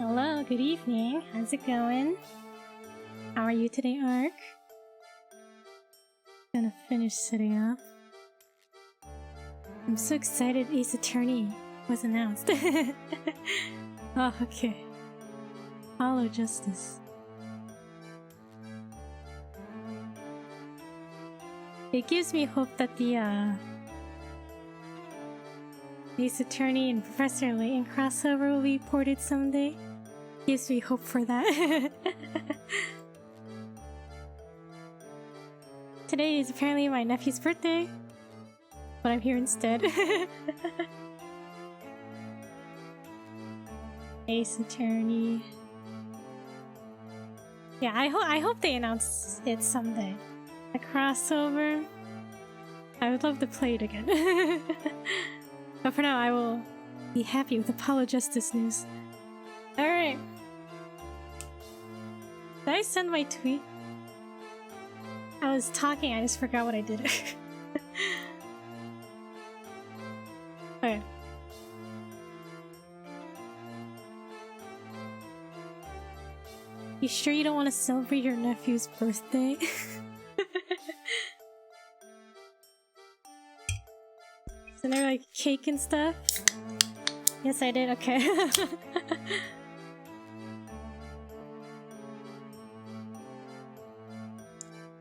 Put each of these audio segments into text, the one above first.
Hello, good evening. How's it going? How are you today, Ark? Gonna finish setting up. I'm so excited Ace Attorney was announced. Oh, okay. Follow justice. It gives me hope that the Ace Attorney and Professor Layton crossover will be ported someday. Gives me hope for that. Today is apparently my nephew's birthday, but I'm here instead. Ace Attorney. Yeah, I hope they announce it someday. A crossover. I would love to play it again. But for now, I will be happy with Apollo Justice news. Alright. Did I send my tweet? I was talking, I just forgot what I did. Okay. You sure you don't want to celebrate your nephew's birthday? Isn't there like cake and stuff? Yes, I did. Okay.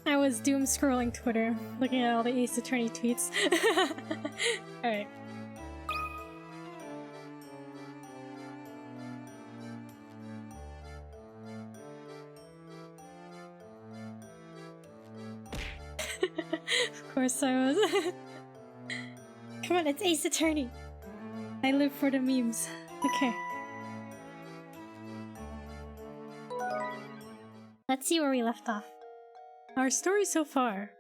I was doom scrolling Twitter, looking at all the Ace Attorney tweets. Alright. Of course I was. Come on, it's Ace Attorney! I live for the memes. Okay. Let's see where we left off. Our story so far.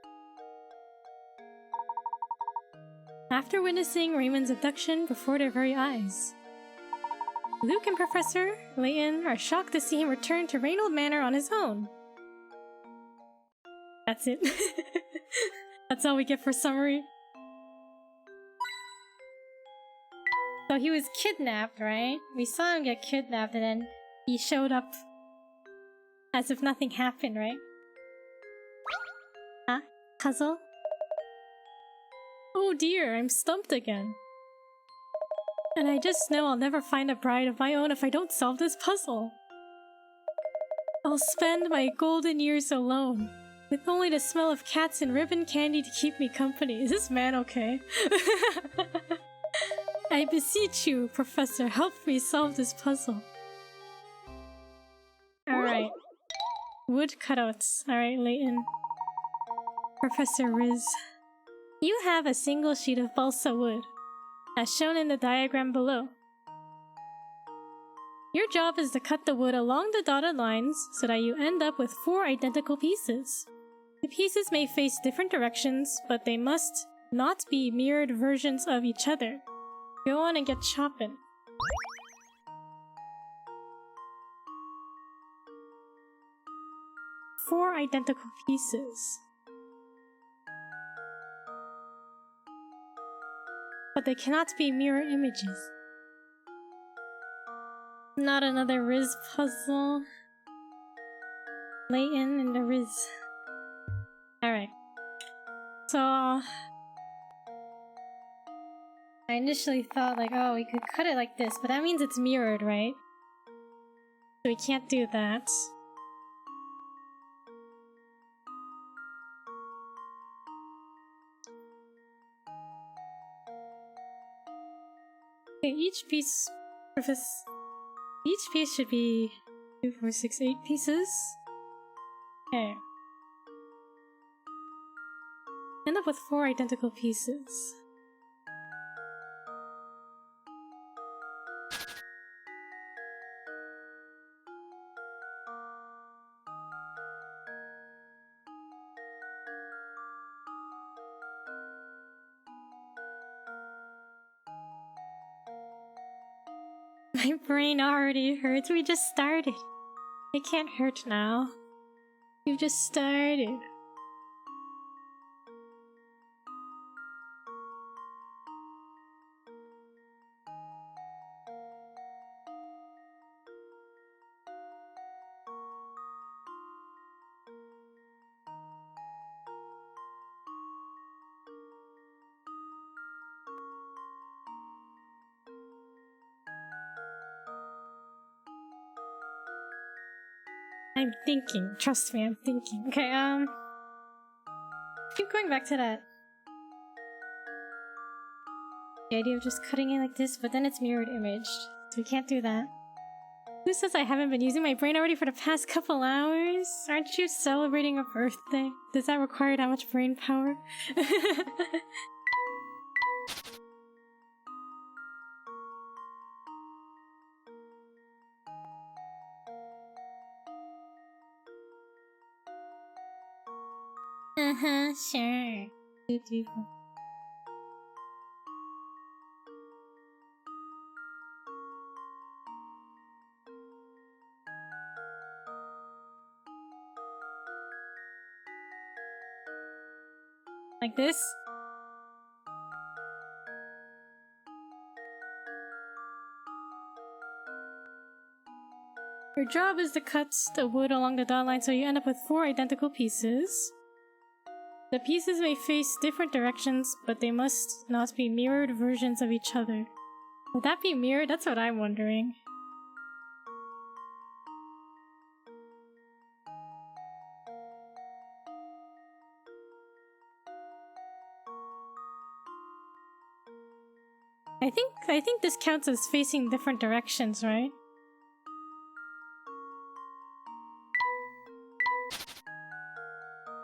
After witnessing Raymond's abduction before their very eyes, Luke and Professor Layton are shocked to see him return to Reynold Manor on his own. That's it. That's all we get for summary. So he was kidnapped, right? We saw him get kidnapped and then he showed up as if nothing happened, right? Huh? Puzzle? Oh dear, I'm stumped again. And I just know I'll never find a bride of my own if I don't solve this puzzle. I'll spend my golden years alone, with only the smell of cats and ribbon candy to keep me company. Is this man okay? I beseech you, Professor, help me solve this puzzle. Alright. Wood cutouts. Alright, Layton. Professor Riz. You have a single sheet of balsa wood, as shown in the diagram below. Your job is to cut the wood along the dotted lines so that you end up with 4 identical pieces. The pieces may face different directions, but they must not be mirrored versions of each other. Go on and get chopping. Four identical pieces. But they cannot be mirror images. Not another Riz puzzle. Layton and the Riz. Alright. So I initially thought like, oh, we could cut it like this, but that means it's mirrored, right? So we can't do that. Okay, each piece should be 2, 4, 6, 8 pieces. Okay. End up with 4 identical pieces. My brain already hurts. We just started. It can't hurt now. We've just started. I'm thinking. Trust me, I'm thinking. Okay, keep going back to that. The idea of just cutting it like this, but then it's mirrored imaged. So we can't do that. Who says I haven't been using my brain already for the past couple hours? Aren't you celebrating a birthday? Does that require that much brain power? Sure. Like this? Your job is to cut the wood along the dot line so you end up with 4 identical pieces. The pieces may face different directions, but they must not be mirrored versions of each other. Would that be mirrored? That's what I'm wondering. I think this counts as facing different directions, right?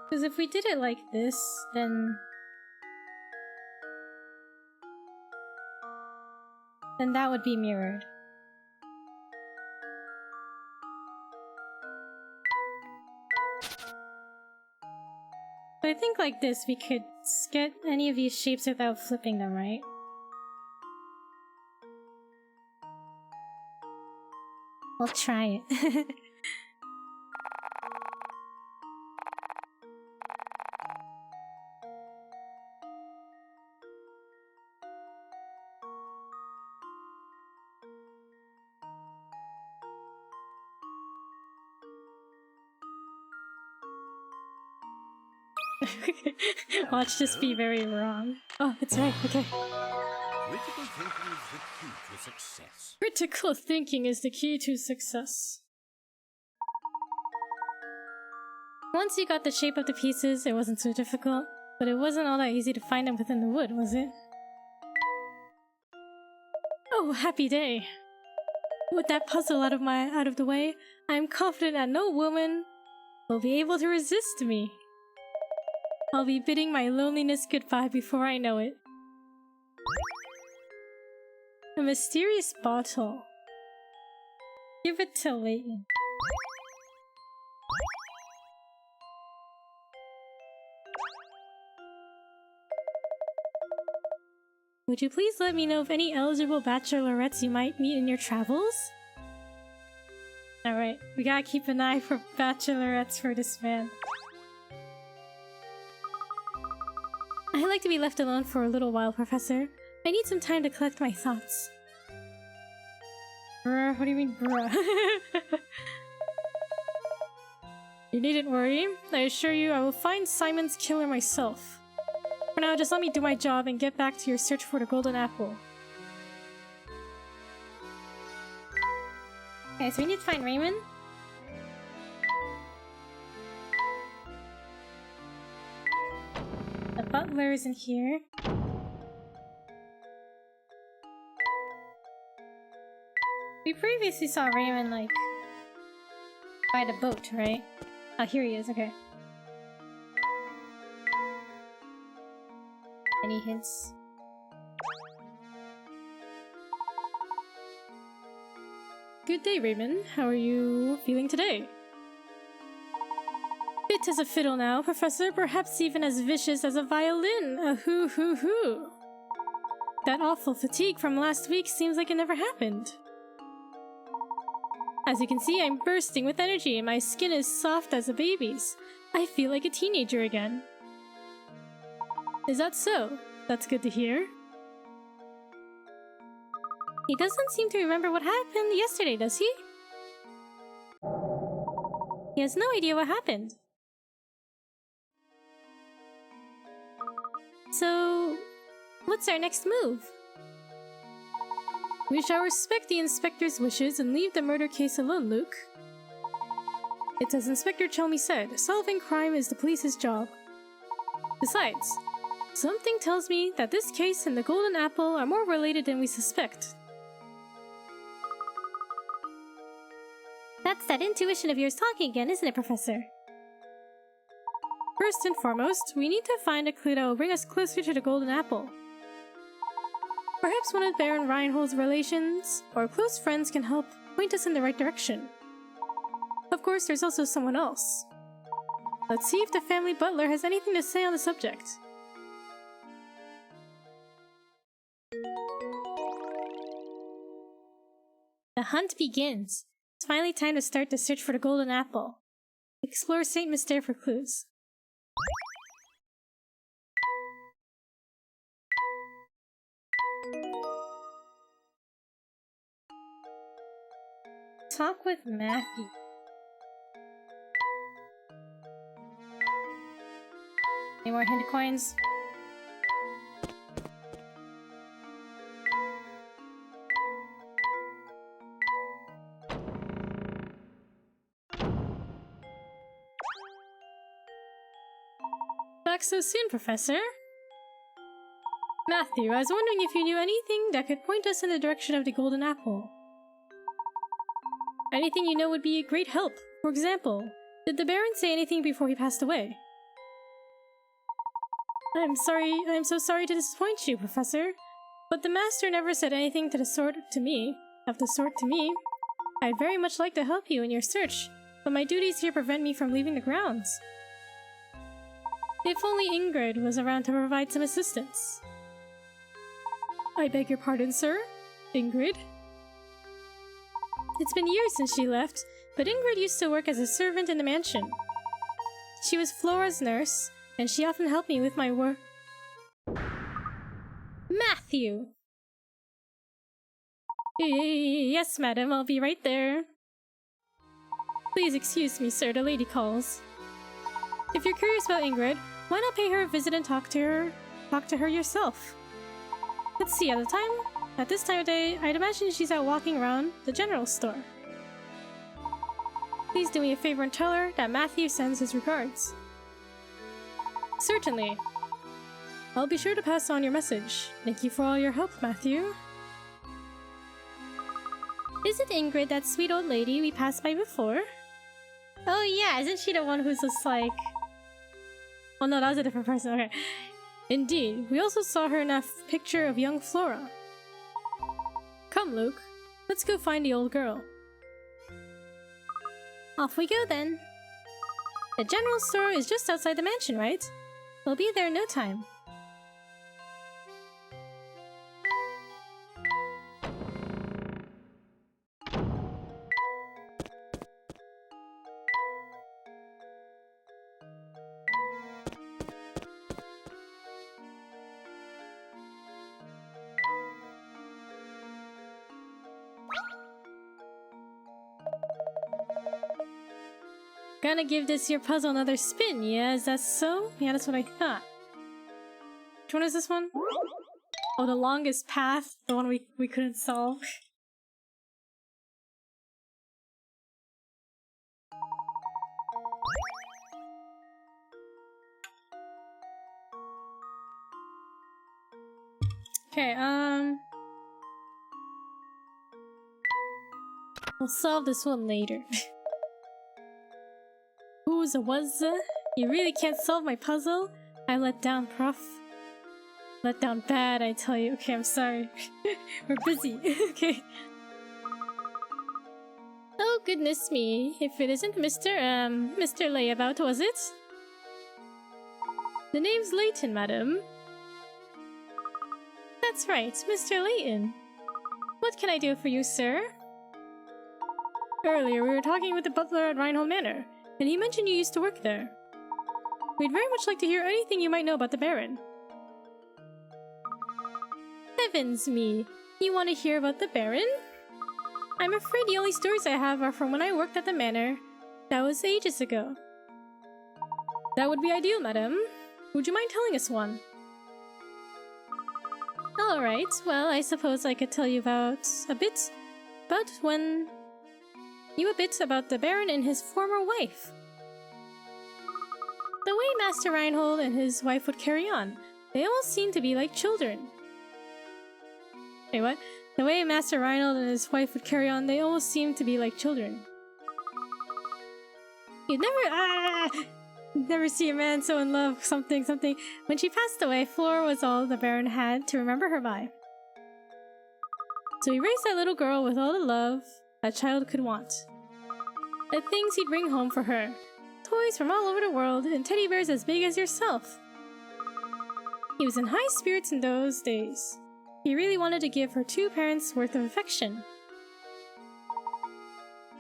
Because if we did it like this, then that would be mirrored. So I think like this, we could get any of these shapes without flipping them, right? I'll try it. Watch this be very wrong. Oh, it's right, okay. Critical thinking is the key to success. Once you got the shape of the pieces, it wasn't so difficult, but it wasn't all that easy to find them within the wood, was it? Oh, happy day! With that puzzle out of the way, I am confident that no woman will be able to resist me. I'll be bidding my loneliness goodbye before I know it. A mysterious bottle. Give it to Layton. Would you please let me know of any eligible bachelorettes you might meet in your travels? Alright, we gotta keep an eye for bachelorettes for this man. I'd like to be left alone for a little while, Professor. I need some time to collect my thoughts. Bruh, what do you mean, bruh? You needn't worry. I assure you I will find Simon's killer myself. For now, just let me do my job and get back to your search for the golden apple. Okay, so we need to find Raymond. The butler isn't here. We previously saw Raymond, like, by the boat, right? Oh, here he is, okay. Any hints? Good day, Raymond. How are you feeling today? Fit as a fiddle now, Professor. Perhaps even as vicious as a violin. Hoo. That awful fatigue from last week seems like it never happened. As you can see, I'm bursting with energy and my skin is soft as a baby's. I feel like a teenager again. Is that so? That's good to hear. He doesn't seem to remember what happened yesterday, does he? He has no idea what happened. So, what's our next move? We shall respect the inspector's wishes and leave the murder case alone, Luke. It's as Inspector Chelmy said, solving crime is the police's job. Besides, something tells me that this case and the Golden Apple are more related than we suspect. That's that intuition of yours talking again, isn't it, Professor? First and foremost, we need to find a clue that will bring us closer to the Golden Apple. Perhaps one of Baron Reinhold's relations or close friends can help point us in the right direction. Of course, there's also someone else. Let's see if the family butler has anything to say on the subject. The hunt begins. It's finally time to start the search for the Golden Apple. Explore Saint Mystere for clues. Talk with Matthew. Any more hint coins? Back so soon, Professor? Matthew, I was wondering if you knew anything that could point us in the direction of the Golden Apple. Anything you know would be a great help. For example, did the Baron say anything before he passed away? I'm so sorry to disappoint you, Professor, but the Master never said anything of the sort to me. I'd very much like to help you in your search, but my duties here prevent me from leaving the grounds. If only Ingrid was around to provide some assistance. I beg your pardon, sir? Ingrid? It's been years since she left, but Ingrid used to work as a servant in the mansion. She was Flora's nurse, and she often helped me with my work. Matthew! Yes, madam, I'll be right there. Please excuse me, sir, the lady calls. If you're curious about Ingrid, why not pay her a visit and talk to her yourself? Let's see, at this time of day, I'd imagine she's out walking around the general store. Please do me a favor and tell her that Matthew sends his regards. Certainly. I'll be sure to pass on your message. Thank you for all your help, Matthew. Isn't Ingrid that sweet old lady we passed by before? Oh yeah, isn't she the one who's just like... Oh no, that was a different person, okay. Indeed, we also saw her in that picture of young Flora. Come, Luke. Let's go find the old girl. Off we go then. The general store is just outside the mansion, right? We'll be there in no time. Gonna give this your puzzle another spin, yeah? Is that so? Yeah, that's what I thought. Which one is this one? Oh, the longest path? The one we couldn't solve? Okay, we'll solve this one later. Who's a was? You really can't solve my puzzle? I'm let down, Prof. Let down bad, I tell you. Okay, I'm sorry. We're busy. Okay. Oh, goodness me. If it isn't Mr. Layabout, was it? The name's Layton, madam. That's right, Mr. Layton. What can I do for you, sir? Earlier, we were talking with the butler at Reinhold Manor, and he mentioned you used to work there. We'd very much like to hear anything you might know about the Baron. Heavens me! You want to hear about the Baron? I'm afraid the only stories I have are from when I worked at the manor. That was ages ago. That would be ideal, madam. Would you mind telling us one? Alright, well, I suppose I could tell you about when knew a bit about the Baron and his former wife. The way Master Reinhold and his wife would carry on, they almost seemed to be like children. Wait, what? The way Master Reinhold and his wife would carry on, they almost seemed to be like children. You'd never see a man so in love, something. When she passed away, Flora was all the Baron had to remember her by. So he raised that little girl with all the love a child could want. The things he'd bring home for her. Toys from all over the world, and teddy bears as big as yourself. He was in high spirits in those days. He really wanted to give her 2 parents' worth of affection.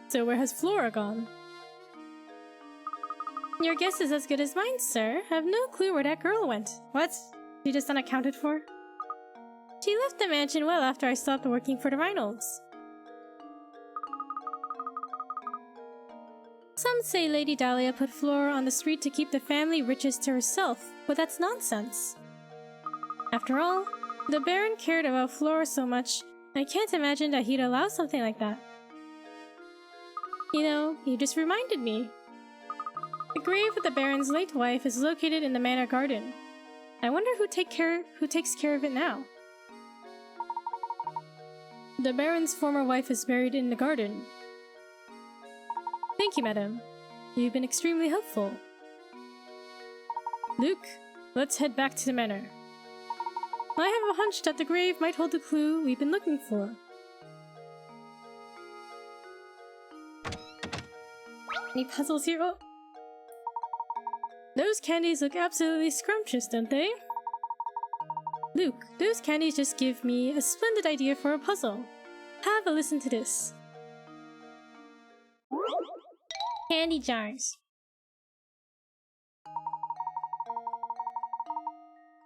So where has Flora gone? Your guess is as good as mine, sir. I have no clue where that girl went. What? She just unaccounted for? She left the mansion well after I stopped working for the Reinolds. Some say Lady Dahlia put Flora on the street to keep the family riches to herself, but that's nonsense. After all, the Baron cared about Flora so much, I can't imagine that he'd allow something like that. You know, you just reminded me. The grave of the Baron's late wife is located in the manor garden. I wonder who takes care of it now. The Baron's former wife is buried in the garden. Thank you, madam. You've been extremely helpful. Luke, let's head back to the manor. I have a hunch that the grave might hold the clue we've been looking for. Any puzzles here? Oh. Those candies look absolutely scrumptious, don't they? Luke, those candies just give me a splendid idea for a puzzle. Have a listen to this. Candy jars.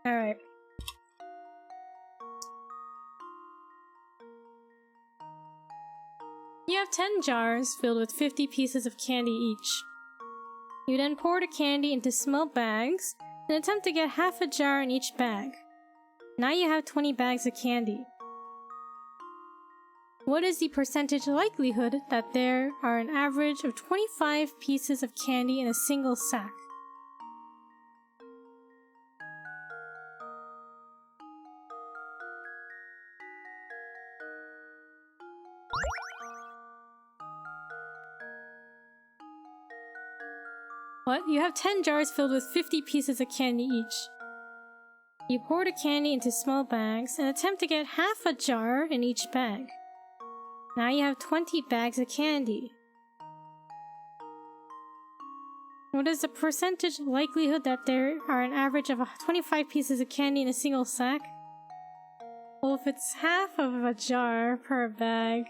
Alright. You have 10 jars filled with 50 pieces of candy each. You then pour the candy into small bags and attempt to get half a jar in each bag. Now you have 20 bags of candy. What is the percentage likelihood that there are an average of 25 pieces of candy in a single sack? What? You have 10 jars filled with 50 pieces of candy each. You pour the candy into small bags and attempt to get half a jar in each bag. Now you have 20 bags of candy. What is the percentage likelihood that there are an average of 25 pieces of candy in a single sack? Well, if it's half of a jar per bag,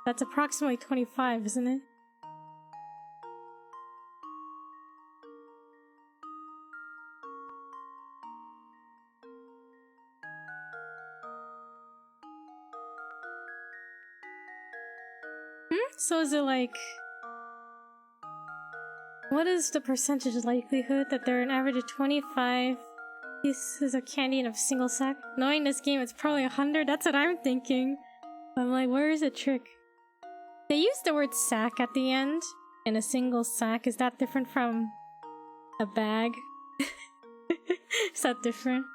that's approximately 25, isn't it? So is it like... What is the percentage likelihood that there are an average of 25 pieces of candy in a single sack? Knowing this game, it's probably 100. That's what I'm thinking. I'm like, where is the trick? They use the word sack at the end. In a single sack. Is that different from a bag? Is that different?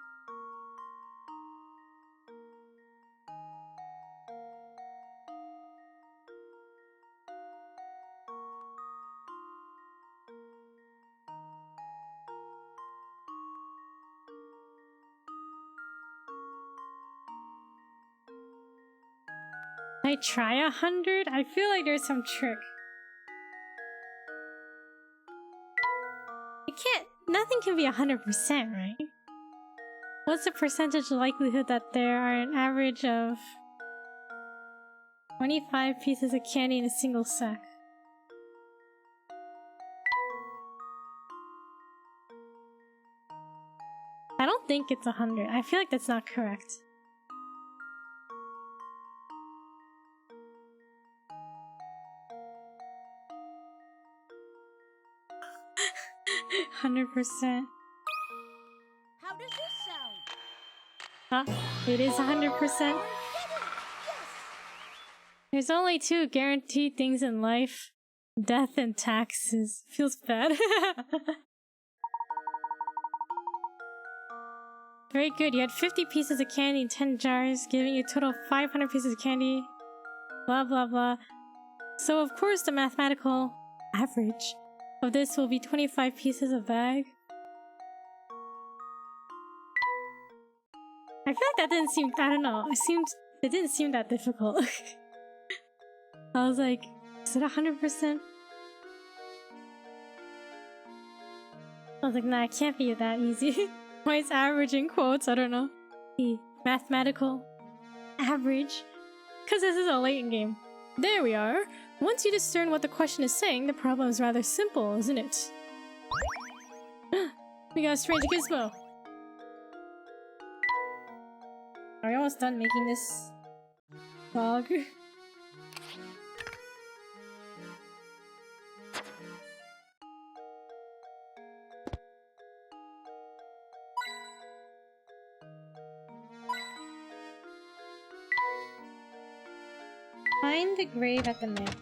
I try 100? I feel like there's some trick. It can't... Nothing can be 100%, right? What's the percentage likelihood that there are an average of 25 pieces of candy in a single sack? I don't think it's 100. I feel like that's not correct. 100%. How does this sound? Huh? It is 100%? There's only two guaranteed things in life. Death and taxes. Feels bad. Very good, you had 50 pieces of candy in 10 jars, giving you a total of 500 pieces of candy. Blah blah blah. So of course the mathematical average of this will be 25 pieces a bag. I feel like that didn't seem, I don't know, it didn't seem that difficult. I was like, is it 100%? I was like, nah, it can't be that easy. Why is average in quotes? I don't know. The mathematical average. Because this is a Layton game. There we are. Once you discern what the question is saying, the problem is rather simple, isn't it? We got a strange gizmo. Are we almost done making this dog? Find the grave at the map.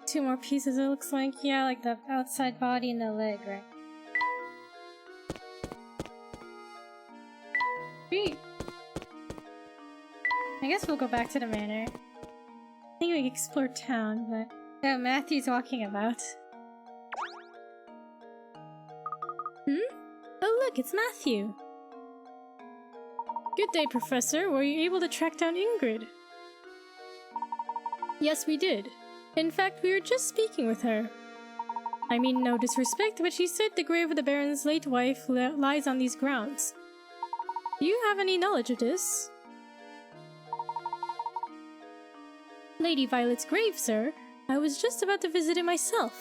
2 more pieces, it looks like. Yeah, like the outside body and the leg, right? Sweet. I guess we'll go back to the manor. I think we can explore town, but... Oh, Matthew's walking about. Oh look, it's Matthew! Good day, Professor. Were you able to track down Ingrid? Yes, we did. In fact, we were just speaking with her. I mean no disrespect, but she said the grave of the Baron's late wife lies on these grounds. Do you have any knowledge of this? Lady Violet's grave, sir. I was just about to visit it myself.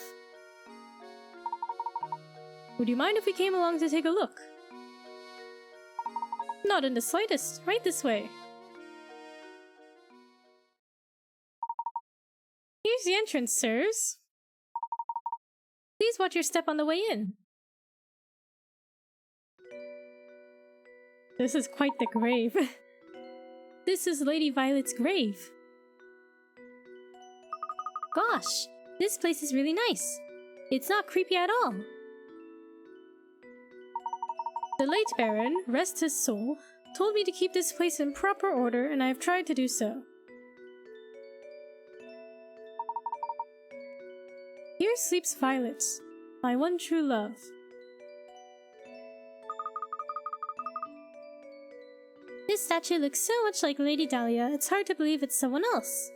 Would you mind if we came along to take a look? Not in the slightest. Right this way. Here's the entrance, sirs. Please watch your step on the way in. This is quite the grave. This is Lady Violet's grave. Gosh, this place is really nice. It's not creepy at all. The late Baron, rest his soul, told me to keep this place in proper order, and I have tried to do so. Here sleeps Violet, my one true love. This statue looks so much like Lady Dahlia, it's hard to believe it's someone else.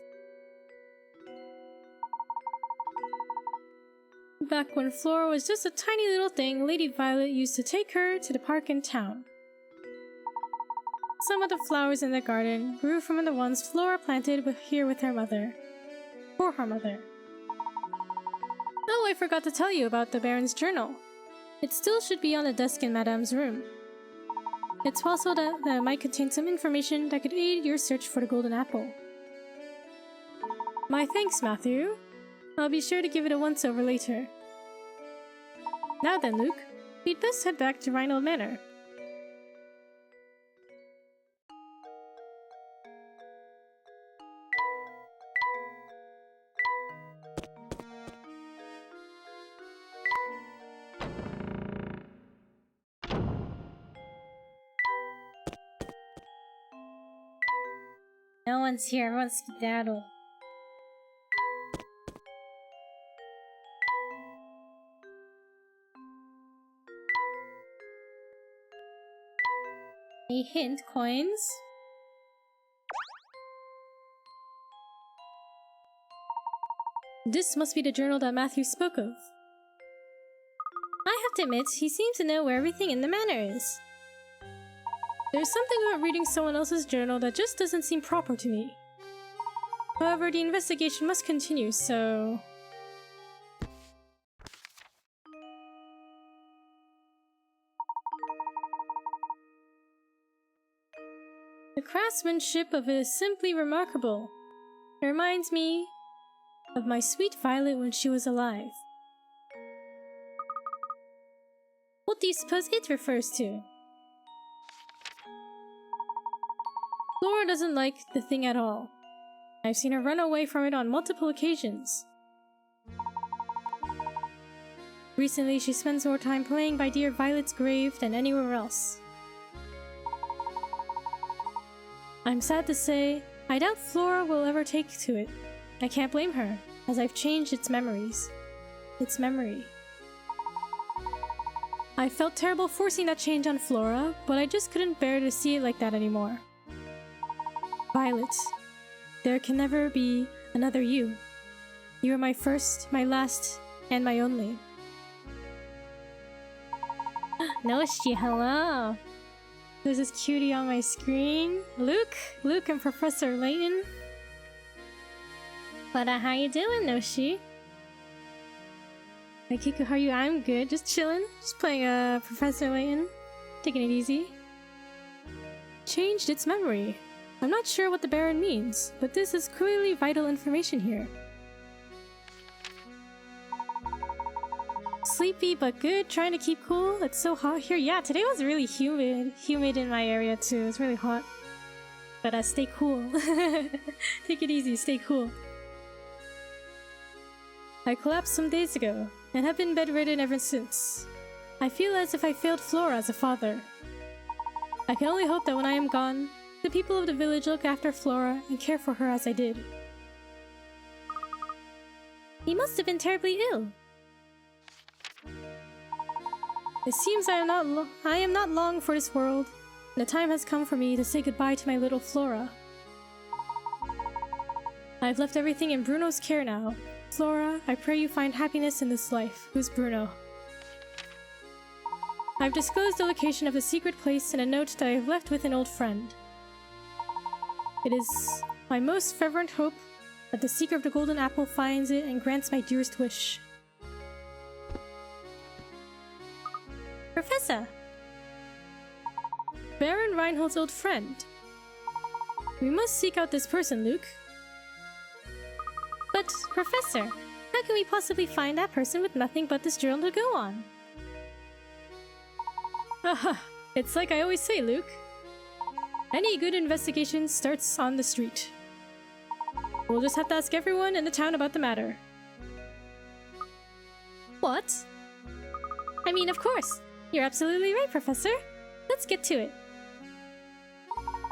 Back when Flora was just a tiny little thing, Lady Violet used to take her to the park in town. Some of the flowers in the garden grew from the ones Flora planted here with her mother. For her mother. Oh, I forgot to tell you about the Baron's journal. It still should be on the desk in Madame's room. It's possible that it might contain some information that could aid your search for the golden apple. My thanks, Matthew. I'll be sure to give it a once-over later. Now then, Luke, we'd best head back to Rhinold Manor. No one's here, everyone's skedaddled. A hint, coins. This must be the journal that Matthew spoke of. I have to admit, he seems to know where everything in the manor is. There's something about reading someone else's journal that just doesn't seem proper to me. However, the investigation must continue, so... The craftsmanship of it is simply remarkable. It reminds me of my sweet Violet when she was alive. What do you suppose it refers to? Flora doesn't like the thing at all. I've seen her run away from it on multiple occasions. Recently, she spends more time playing by dear Violet's grave than anywhere else. I'm sad to say, I doubt Flora will ever take to it. I can't blame her, as I've changed its memories. Its memory. I felt terrible forcing that change on Flora, but I just couldn't bear to see it like that anymore. Violet, there can never be another you. You are my first, my last, and my only. Noshi, hello! There's this cutie on my screen. Luke and Professor Layton. But how you doing, Noshi? Hey Kiku, how are you? I'm good, just chilling. Just playing Professor Layton. Taking it easy. Changed its memory. I'm not sure what the Baron means, but this is clearly vital information here. Sleepy but good, trying to keep cool. It's so hot here. Yeah, today was really humid. Humid in my area too. It's really hot. But stay cool. Take it easy, stay cool. I collapsed some days ago, and have been bedridden ever since. I feel as if I failed Flora as a father. I can only hope that when I am gone, the people of the village look after Flora and care for her as I did. He must have been terribly ill. It seems I am not long for this world, and the time has come for me to say goodbye to my little Flora. I've left everything in Bruno's care now. Flora, I pray you find happiness in this life. Who's Bruno? I've disclosed the location of the secret place in a note that I have left with an old friend. It is my most fervent hope that the Seeker of the Golden Apple finds it and grants my dearest wish. Professor! Baron Reinhold's old friend. We must seek out this person, Luke. But, Professor, how can we possibly find that person with nothing but this journal to go on? Haha, it's like I always say, Luke. Any good investigation starts on the street. We'll just have to ask everyone in the town about the matter. What? I mean, of course. You're absolutely right, Professor. Let's get to it.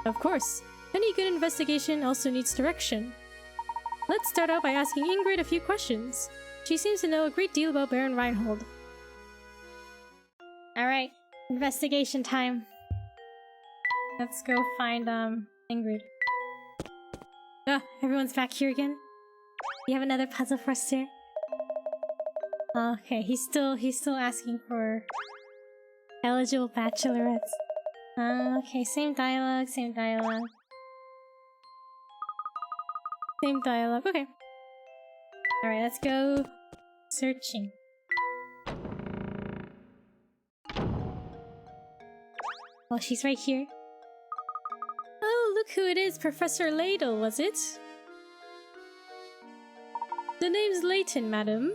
Of course. Any good investigation also needs direction. Let's start out by asking Ingrid a few questions. She seems to know a great deal about Baron Reinhold. Alright, investigation time. Let's go find, Ingrid. Ah, everyone's back here again? You have another puzzle for us, sir? Okay, he's still asking for eligible bachelorettes. Okay, same dialogue, same dialogue. Same dialogue, okay. Alright, let's go searching. Oh, she's right here. Oh, look who it is, Professor Layton, was it? The name's Layton, madam.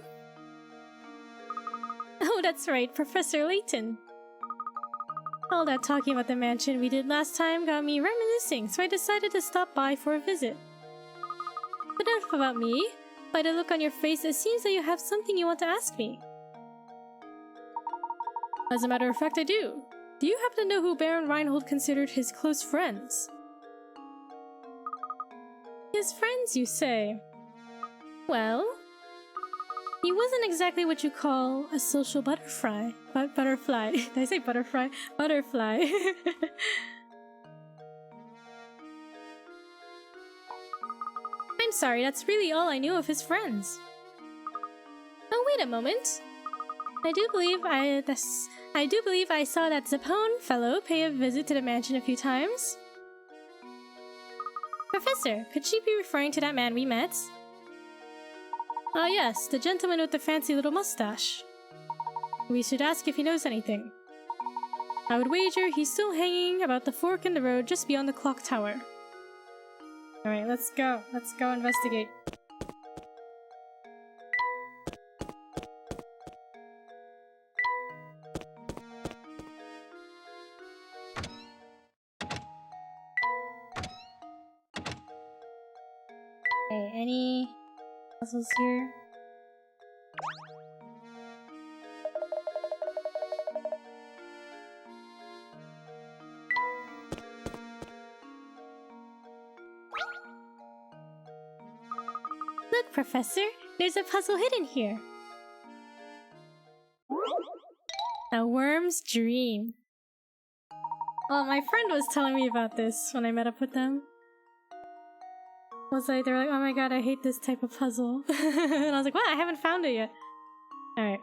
Oh, that's right, Professor Layton. All that talking about the mansion we did last time got me reminiscing, so I decided to stop by for a visit. But enough about me. By the look on your face, it seems that you have something you want to ask me. As a matter of fact, I do. Do you happen to know who Baron Reinhold considered his close friends? His friends, you say? Well, he wasn't exactly what you call a social butterfly. Butterfly. Did I say butterfly? Butterfly. I'm sorry, that's really all I knew of his friends. Oh, wait a moment. I do believe I saw that Zapone fellow pay a visit to the mansion a few times. Professor, could she be referring to that man we met? Ah yes, the gentleman with the fancy little mustache. We should ask if he knows anything. I would wager he's still hanging about the fork in the road just beyond the clock tower. Alright, let's go. Let's go investigate. any puzzles here? Look, Professor! There's a puzzle hidden here! A worm's dream. Well, my friend was telling me about this when I met up with them. They're like, oh my god, I hate this type of puzzle. And I was like, what? I haven't found it yet. Alright.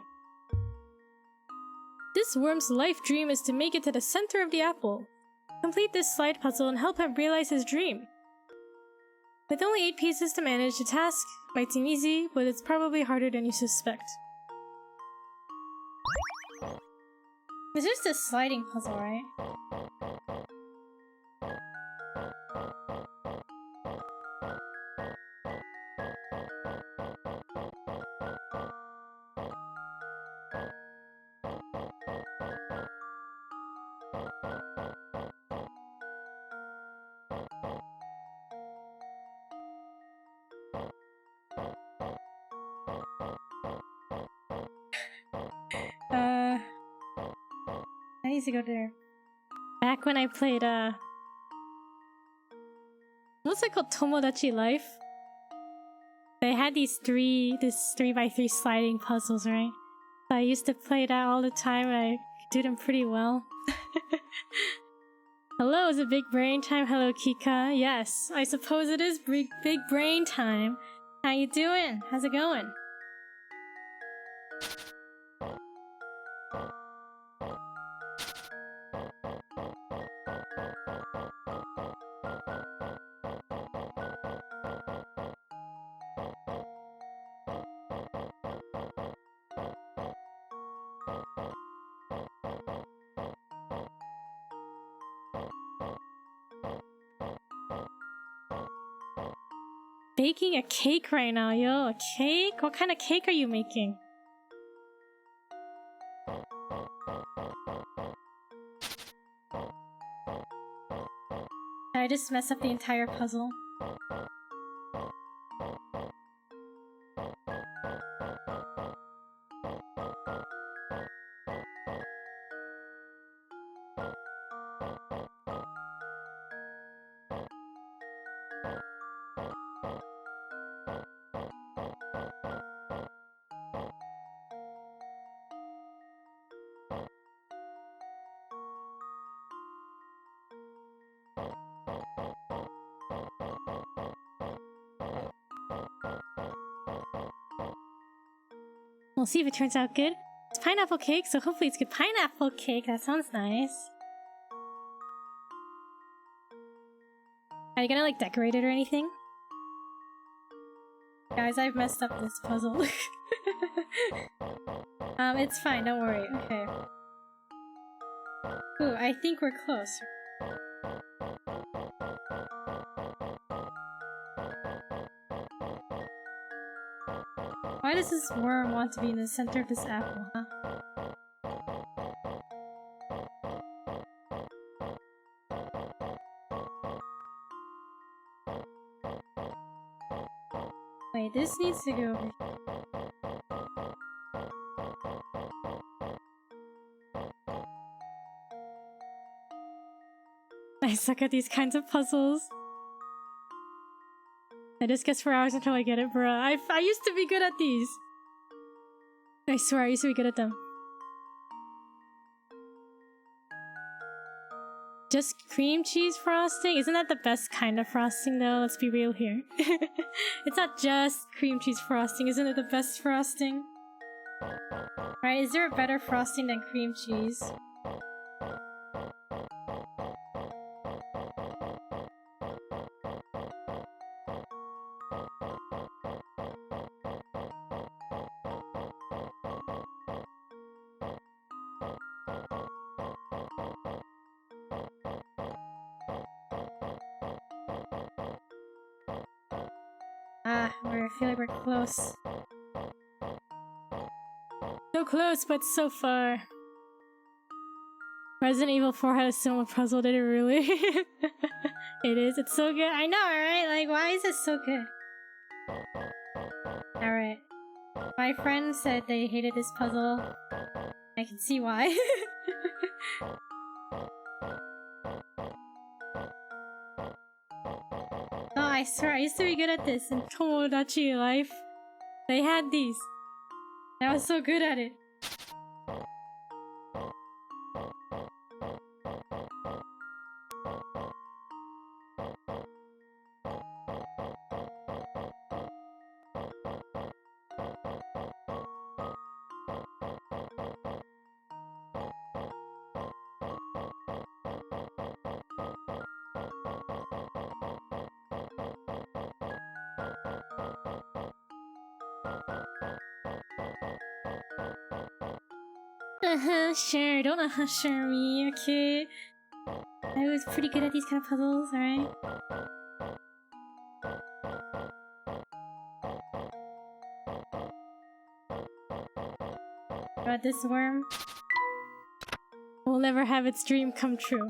This worm's life dream is to make it to the center of the apple. Complete this slide puzzle and help him realize his dream. With only 8 pieces to manage, the task might seem easy, but it's probably harder than you suspect. It's just a sliding puzzle, right? I need to go there. Back when I played, what's it called? Tomodachi Life? They had this 3x3 sliding puzzles, right? So I used to play that all the time and I do them pretty well. Hello, is it big brain time? Hello, Kika. Yes, I suppose it is big brain time. How you doing? How's it going? Baking a cake right now, yo. A cake? What kind of cake are you making? I just messed up the entire puzzle. We'll see if it turns out good. It's pineapple cake, so hopefully it's good. Pineapple cake, that sounds nice. Are you gonna like decorate it or anything? Guys, I've messed up this puzzle. It's fine, don't worry. Okay. Ooh, I think we're close. Why does this worm want to be in the center of this apple, huh? Wait, this needs to go over here. I suck at these kinds of puzzles. I just guess for hours until I get it, bruh. I used to be good at these. I swear, I used to be good at them. Just cream cheese frosting? Isn't that the best kind of frosting though? Let's be real here. It's not just cream cheese frosting. Isn't it the best frosting? Right, is there a better frosting than cream cheese? I feel like we're close. So close, but so far. Resident Evil 4 had a similar puzzle, did it really? It is, it's so good. I know, right? Like, why is it so good? My friend said they hated this puzzle. I can see why. Oh, I swear, I used to be good at this in Tomodachi life. They had these. I was so good at it. Sure, don't sure me, okay? I was pretty good at these kind of puzzles, alright? About this worm? Will never have its dream come true.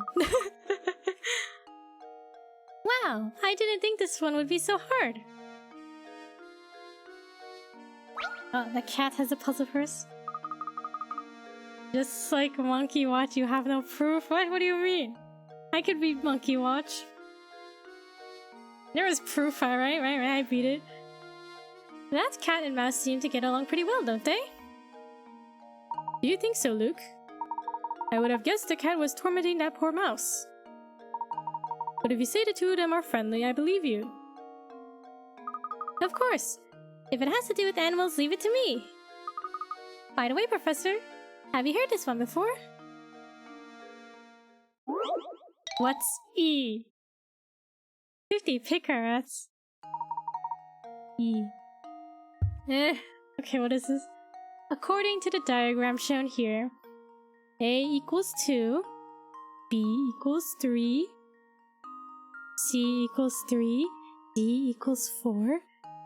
Wow, I didn't think this one would be so hard. Oh, the cat has a puzzle first. Just like Monkey Watch, you have no proof? What? What do you mean? I could beat Monkey Watch. There was proof, right? Right, I beat it. That cat and mouse seem to get along pretty well, don't they? Do you think so, Luke? I would have guessed the cat was tormenting that poor mouse. But if you say the two of them are friendly, I believe you. Of course. If it has to do with animals, leave it to me. By the way, Professor, have you heard this one before? What's E? 50 picarats. E. Okay, what is this? According to the diagram shown here, A equals 2, B equals 3, C equals 3, D equals 4.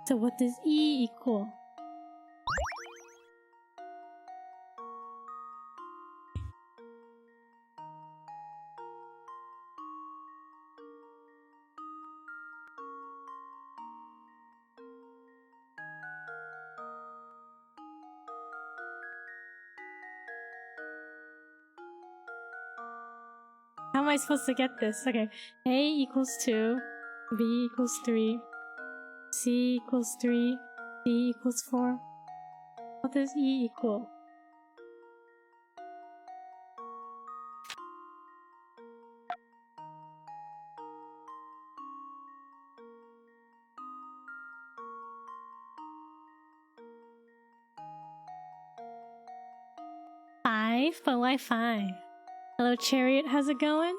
So what does E equal? How am I supposed to get this? Okay, A equals 2, B equals 3, C equals 3, D equals 4. What does E equal? Five? But why 5? Hello, Chariot, how's it going?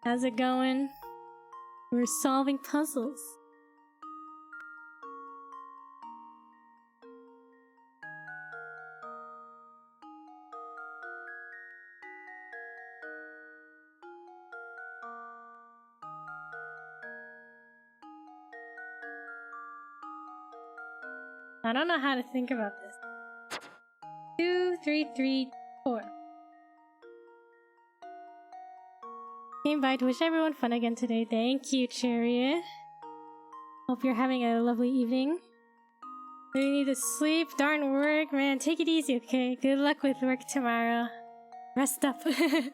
How's it going? We're solving puzzles. I don't know how to think about this. 2, 3, 3, 4. Came by to wish everyone fun again today. Thank you, Chariot. Hope you're having a lovely evening. Do you need to sleep? Darn work, man. Take it easy, okay? Good luck with work tomorrow. Rest up. I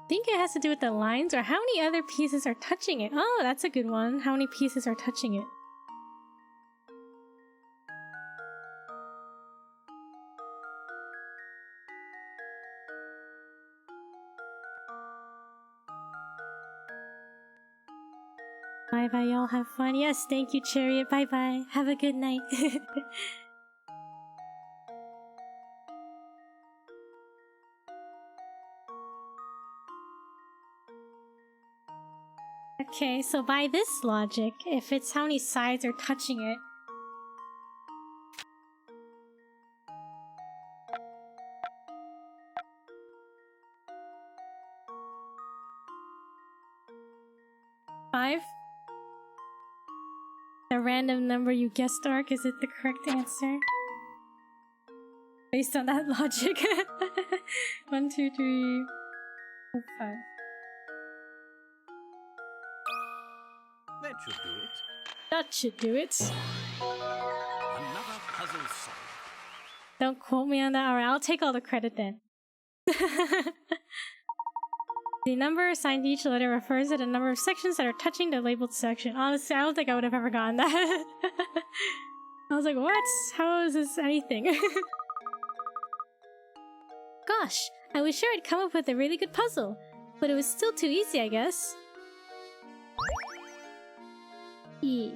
think it has to do with the lines or how many other pieces are touching it. Oh, that's a good one. How many pieces are touching it? Bye bye, y'all. Have fun. Yes, thank you, Chariot. Bye bye. Have a good night. Okay, so by this logic, if it's how many sides are touching it, five? The random number you guessed, Ark, is it the correct answer? Based on that logic. 1, 2, 3, 4, 5. That should do it. That should do it. Another puzzle solved. Don't quote me on that. Alright, I'll take all the credit then. The number assigned to each letter refers to the number of sections that are touching the labeled section. Honestly, I don't think I would have ever gotten that. I was like, what? How is this anything? Gosh, I was sure I'd come up with a really good puzzle, but it was still too easy, I guess. E.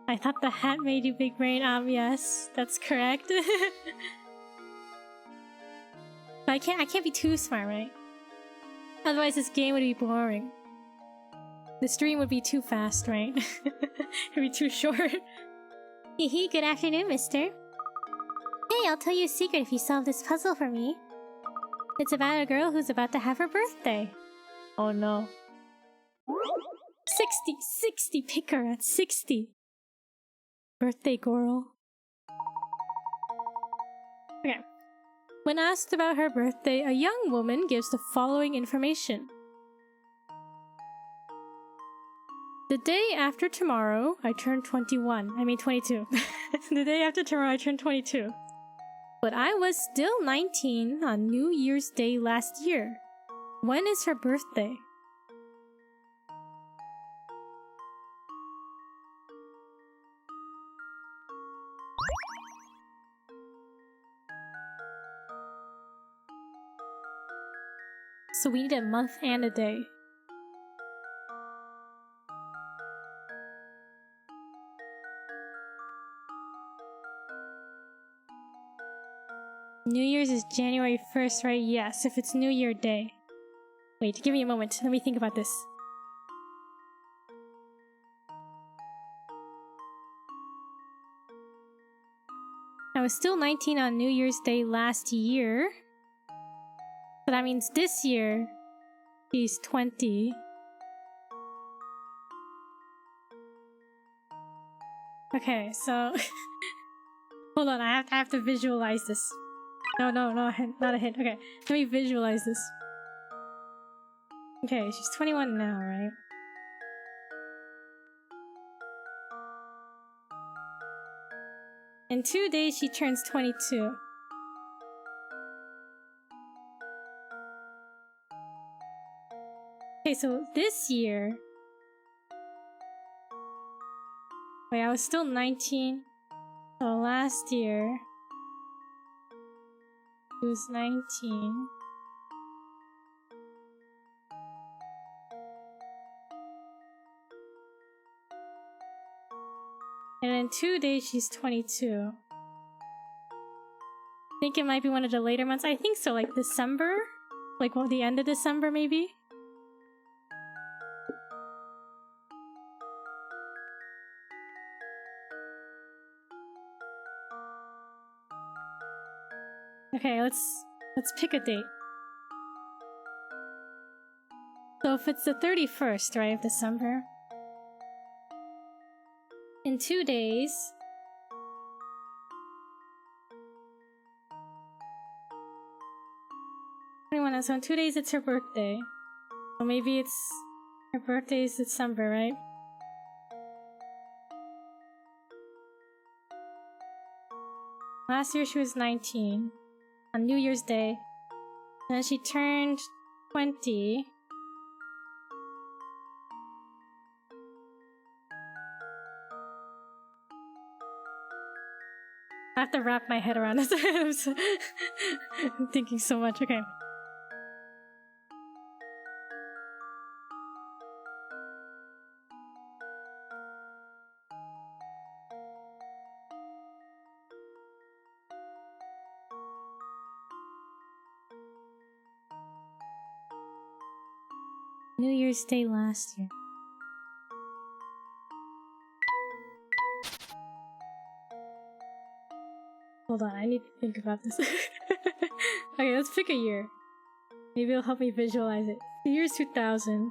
I thought the hat made you big brain. Yes, that's correct. But I can't be too smart, right? Otherwise this game would be boring. The stream would be too fast, right? It'd be too short. Hehe, good afternoon, mister. Hey, I'll tell you a secret if you solve this puzzle for me. It's about a girl who's about to have her birthday. Oh no. 60! Pick her at 60! Birthday girl. Okay. When asked about her birthday, a young woman gives the following information. The day after tomorrow, I turn 21. I mean 22. The day after tomorrow, I turn 22. But I was still 19 on New Year's Day last year. When is her birthday? So we need a month and a day. New Year's is January 1st, right? Yes, if it's New Year Day. Wait, give me a moment. Let me think about this. I was still 19 on New Year's Day last year. So that means this year, she's 20. Okay, so... Hold on, I have to visualize this. No, not a hint. Okay, let me visualize this. Okay, she's 21 now, right? In 2 days, she turns 22. Okay, so this year... Wait, I was still 19. So last year... She was 19. And in 2 days, she's 22. I think it might be one of the later months. I think so, like December? Like, well, the end of December, maybe? Okay, let's pick a date. So if it's the 31st, right, of December, in 2 days, so in 2 days it's her birthday. So maybe it's her birthday is December, right? Last year she was 19 on New Year's Day. Then she turned 20. I have to wrap my head around this. I'm thinking so much. Okay. New Year's Day last year. Hold on, I need to think about this. Okay, let's pick a year. Maybe it'll help me visualize it. The year's 2000.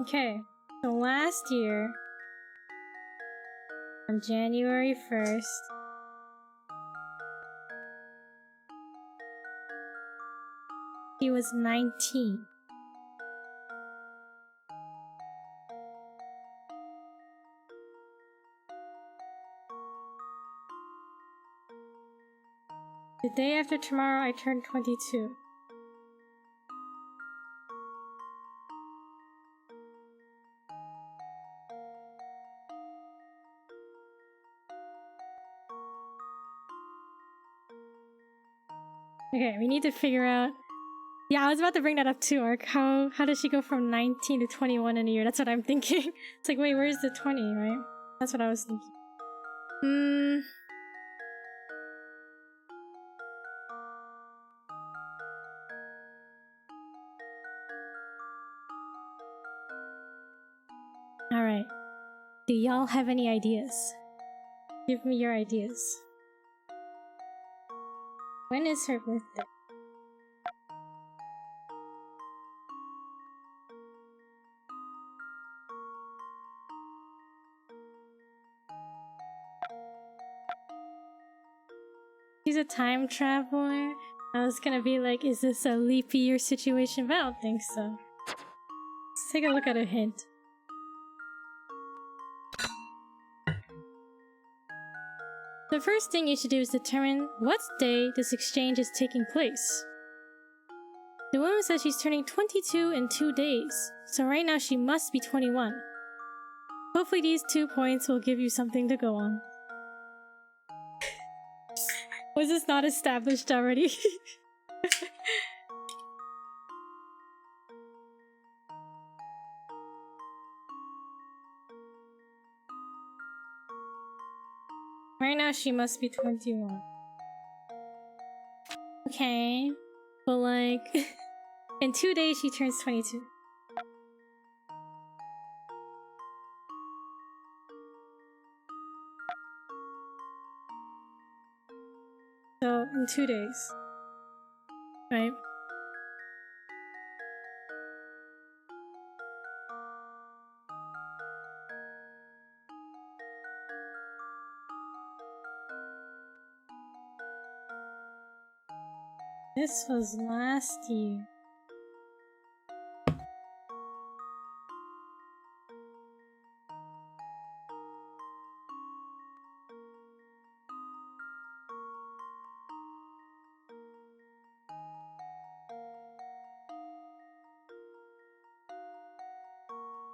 Okay, so last year, on January 1st, He was 19. The day after tomorrow, I turn 22. Okay, we need to figure out. Yeah, I was about to bring that up too, Ark. How does she go from 19 to 21 in a year? That's what I'm thinking. It's like, wait, where's the 20, right? That's what I was thinking. Alright. Do y'all have any ideas? Give me your ideas. When is her birthday? She's a time traveler. I was gonna be like, is this a leap year situation? But I don't think so. Let's take a look at a hint. The first thing you should do is determine what day this exchange is taking place. The woman says she's turning 22 in 2 days, so right now she must be 21. Hopefully these 2 points will give you something to go on. Was this not established already? Right now she must be 21. Okay. But like, in 2 days she turns 22. So, in 2 days. Right? This was last year.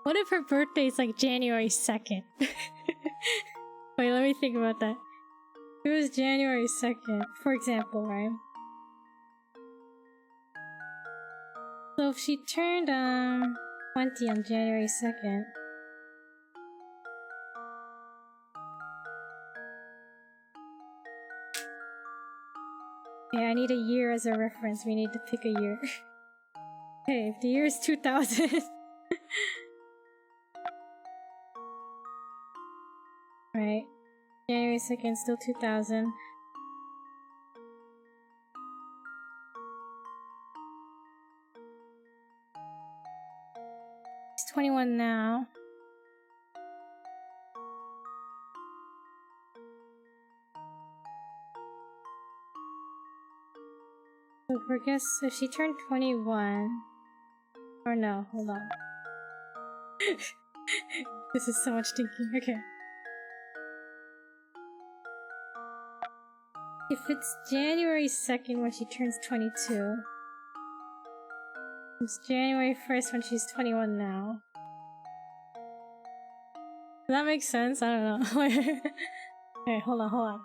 What if her birthday is like January 2nd? Wait, let me think about that. It was January 2nd, for example, right? So if she turned 20 on January 2nd, okay, I need a year as a reference. We need to pick a year. Okay, if the year is 2000. Right. January 2nd, still 2000. He's 21 now. So for guess if she turned 21. Or no, hold on. This is so much thinking. Okay. If it's January 2nd when she turns 22. It's January 1st when she's 21 now. Does that make sense? I don't know. Okay, hold on.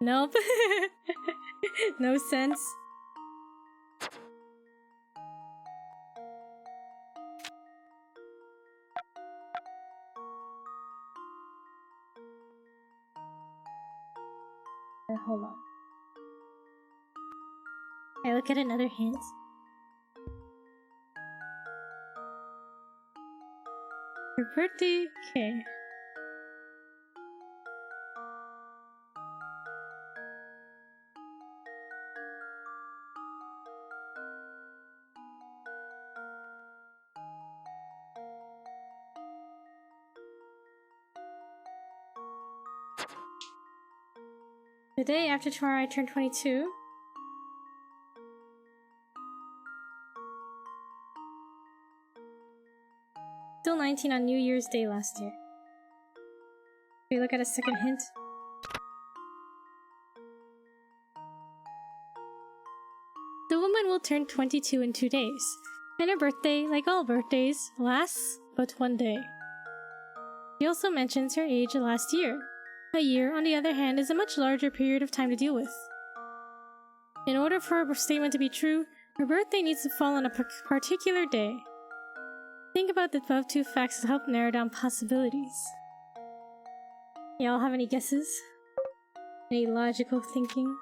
Nope. No sense. Hold on. I look at another hint. Her birthday? Okay. The day after tomorrow I turn 22. Still 19 on New Year's Day last year. We look at a second hint. The woman will turn 22 in 2 days, and her birthday, like all birthdays, lasts but 1 day. She also mentions her age last year. A year, on the other hand, is a much larger period of time to deal with. In order for her statement to be true, her birthday needs to fall on a particular day. Think about the above 2 facts to help narrow down possibilities. Y'all have any guesses? Any logical thinking?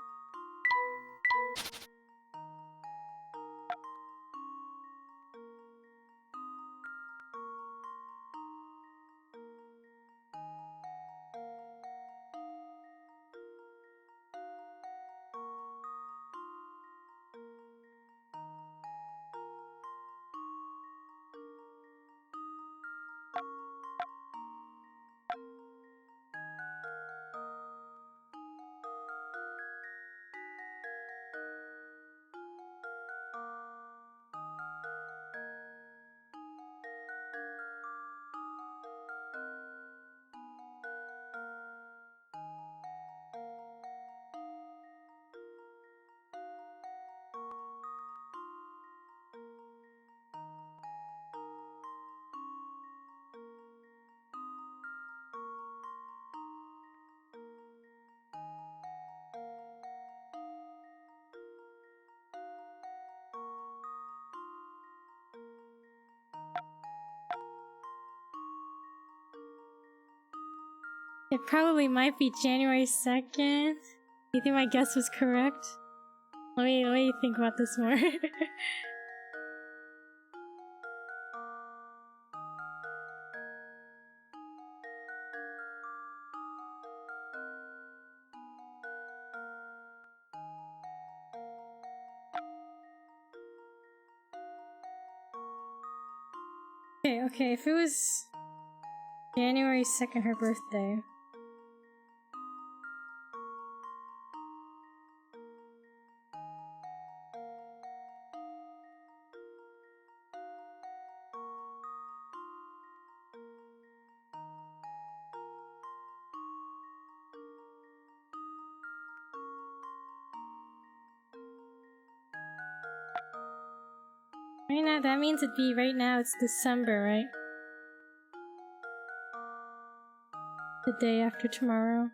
It probably might be January 2nd. You think my guess was correct? Let me think about this more. Okay, if it was January 2nd, her birthday. Marina, that means it'd be right now, it's December, right? The day after tomorrow.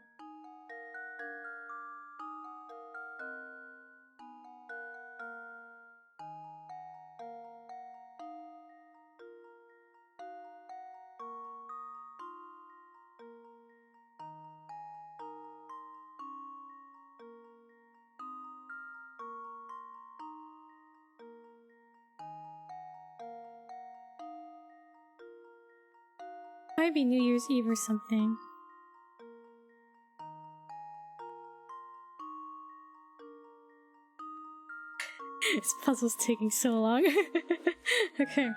Might be New Year's Eve or something. This puzzle's taking so long. Okay.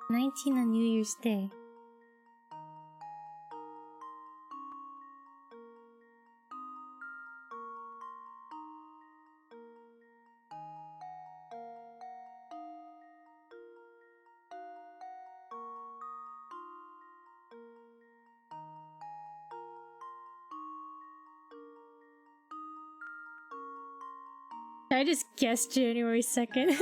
"19 on New Year's Day." I just guessed January 2nd.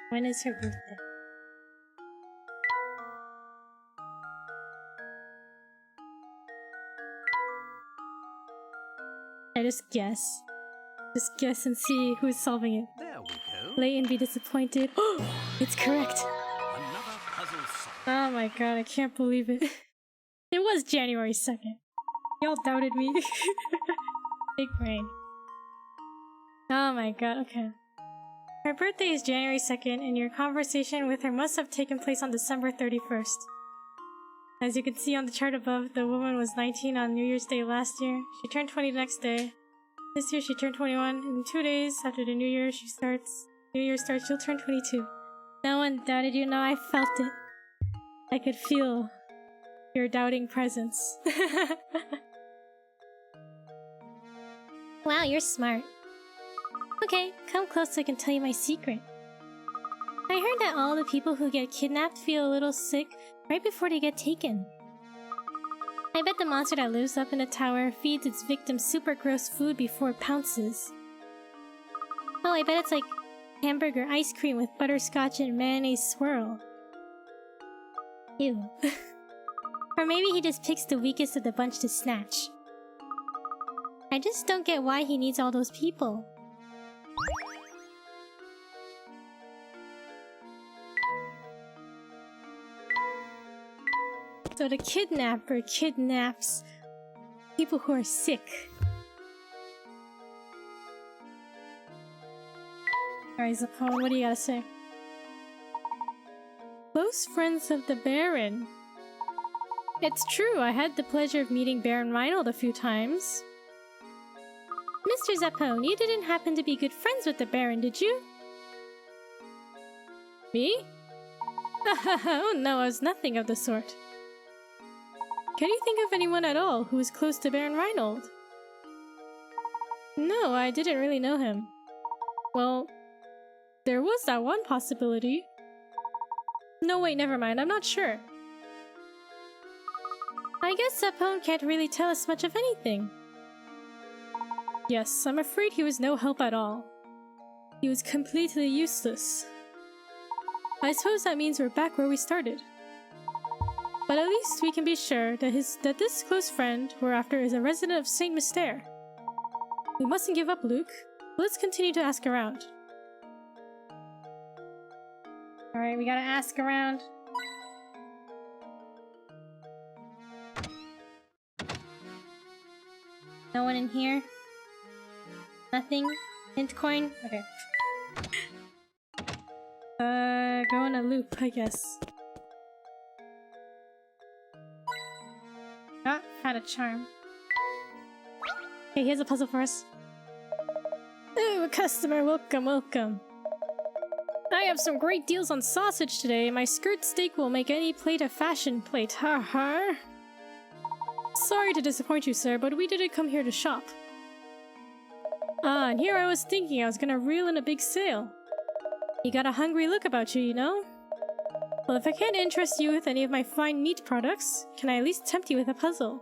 When is her birthday? I just guess. Just guess and see who's solving it. There we go. Layton be disappointed. Oh, it's correct. Another puzzle solved. Oh my god, I can't believe it. It was January 2nd. Y'all doubted me. Big brain. Oh my god, okay. Her birthday is January 2nd, and your conversation with her must have taken place on December 31st. As you can see on the chart above, the woman was 19 on New Year's Day last year. She turned 20 the next day. This year she turned 21. In 2 days after the New Year starts, she'll turn 22. No one doubted you. No, I felt it. I could feel your doubting presence. Wow, you're smart. Okay, come close so I can tell you my secret. I heard that all the people who get kidnapped feel a little sick right before they get taken. I bet the monster that lives up in the tower feeds its victims super gross food before it pounces. Oh, I bet it's like hamburger ice cream with butterscotch and mayonnaise swirl. Ew. Or maybe he just picks the weakest of the bunch to snatch. I just don't get why he needs all those people. So the kidnapper kidnaps people who are sick. Alright, Zapone, what do you gotta say? Close friends of the Baron. It's true, I had the pleasure of meeting Baron Reinhold a few times. Mr. Zapone, you didn't happen to be good friends with the Baron, did you? Me? Oh no, I was nothing of the sort. Can you think of anyone at all who was close to Baron Reinhold? No, I didn't really know him. Well, there was that one possibility. No, wait, never mind, I'm not sure. I guess Zapone can't really tell us much of anything. Yes, I'm afraid he was no help at all. He was completely useless. I suppose that means we're back where we started. But at least we can be sure that this close friend we're after is a resident of Saint Mystère. We mustn't give up, Luke. Let's continue to ask around. Alright, we gotta ask around. No one in here? Nothing? Hint coin? Okay. Go in a loop, I guess. Ah, had a charm. Okay, here's a puzzle for us. Ooh, a customer, welcome, welcome. I have some great deals on sausage today. My skirt steak will make any plate a fashion plate. Ha ha. Sorry to disappoint you, sir, but we didn't come here to shop. Ah, and here I was thinking I was gonna reel in a big sale. You got a hungry look about you, you know? Well, if I can't interest you with any of my fine meat products, can I at least tempt you with a puzzle?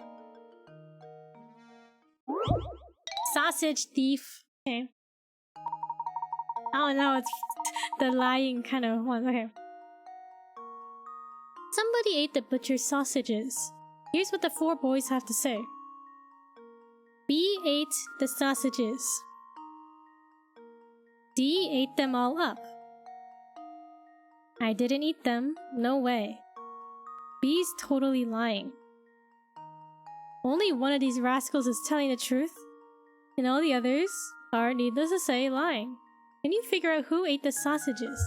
Sausage thief. Okay. Oh no, it's the lying kind of one. Okay. Somebody ate the butcher's sausages. Here's what the 4 boys have to say. B ate the sausages. D ate them all up. I didn't eat them. No way. B's totally lying. Only one of these rascals is telling the truth, and all the others are, needless to say, lying. Can you figure out who ate the sausages?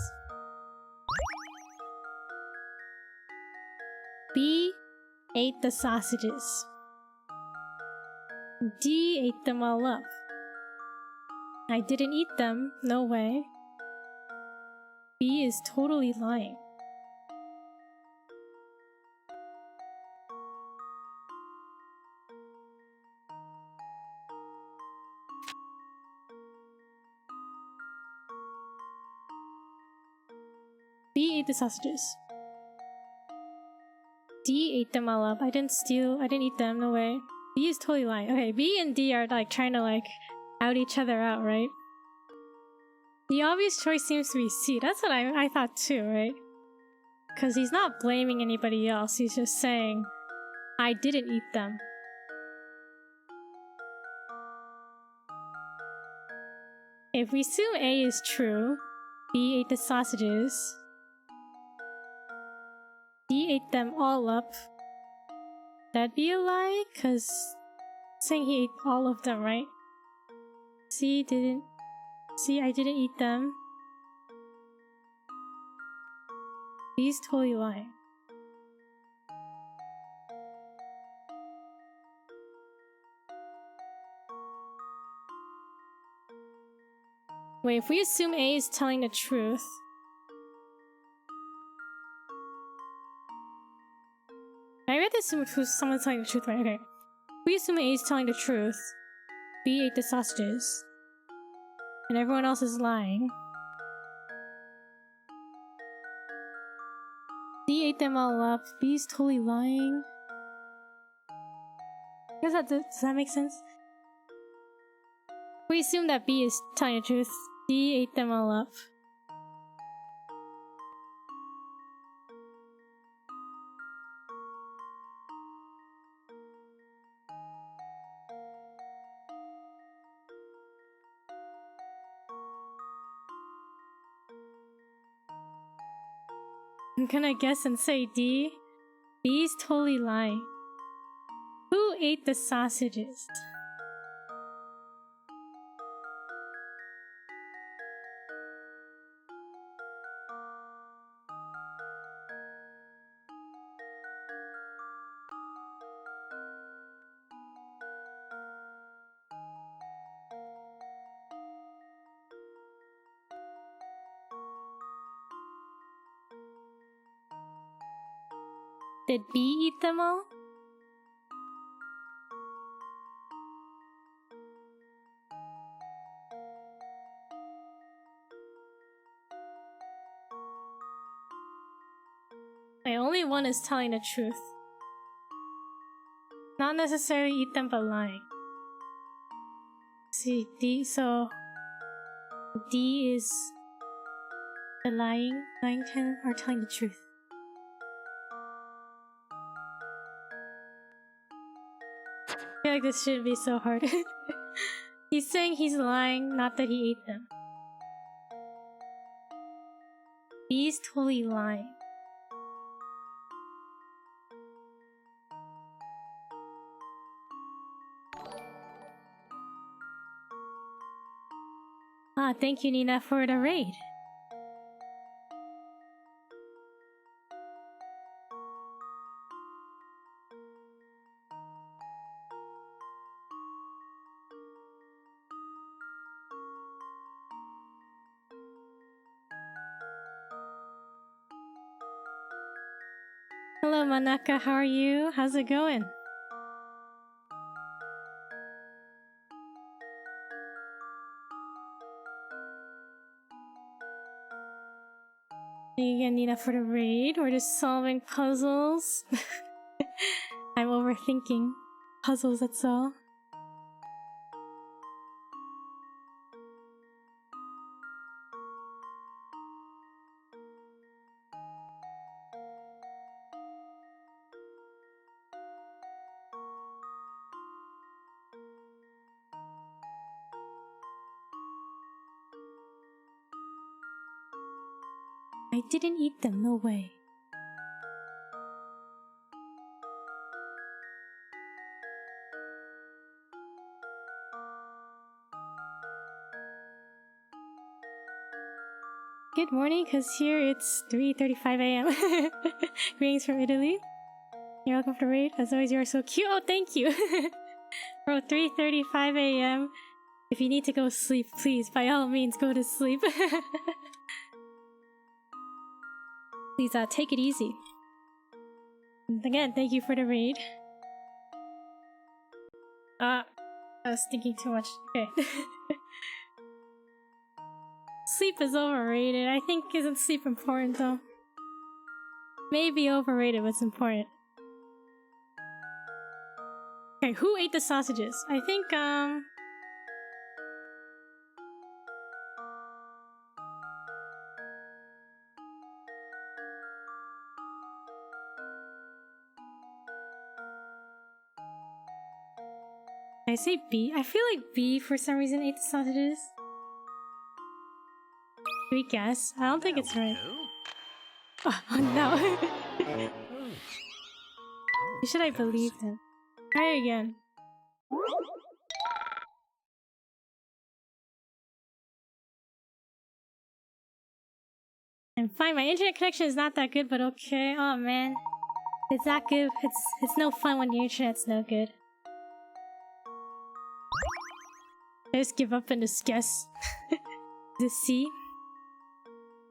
B ate the sausages. D ate them all up. I didn't eat them. No way. B is totally lying. B ate the sausages. D ate them all up. I didn't eat them, no way. B is totally lying. Okay, B and D are like trying to like out each other out, right? The obvious choice seems to be C. That's what I thought too, right? Because he's not blaming anybody else, he's just saying, I didn't eat them. If we assume A is true, B ate the sausages, D ate them all up, that'd be a lie? Because saying he ate all of them, right? I didn't eat them. B's totally lying. Wait, if we assume A is telling the truth... I read this who's someone's telling the truth, right? Okay. If we assume A is telling the truth, B ate the sausages, and everyone else is lying. D ate them all up. B's totally lying. Does that make sense? We assume that B is telling the truth. D ate them all up. I'm gonna guess and say D. B's totally lying. Who ate the sausages? Did B eat them all? Okay, only one is telling the truth. Not necessarily eat them, but lying. See, D, so... D is... the lying kind or telling the truth. I feel like this shouldn't be so hard. He's saying he's lying, not that he ate them. B's totally lying. Ah, thank you, Nina, for the raid. Hello, Manaka, how are you? How's it going? Thank you again, Nina, for the raid. We're just solving puzzles. I'm overthinking puzzles, that's all. I didn't eat them, no way. Good morning, cause here it's 3:35 a.m. Greetings from Italy. You're welcome for the raid. As always, you are so cute. Oh, thank you. Bro, 3:35 a.m. If you need to go sleep, please, by all means, go to sleep. Please, take it easy. And again, thank you for the raid. I was thinking too much. Okay. Sleep is overrated. I think isn't sleep important though? Maybe overrated, but it's important. Okay, who ate the sausages? I think, I say B. I feel like B for some reason ate the sausages. Should we guess? I don't think it's right. Oh no. Should I believe him? Try again. I'm fine. My internet connection is not that good, but okay. Oh man. It's that good. It's no fun when your internet's no good. I just give up and just guess. Is it C?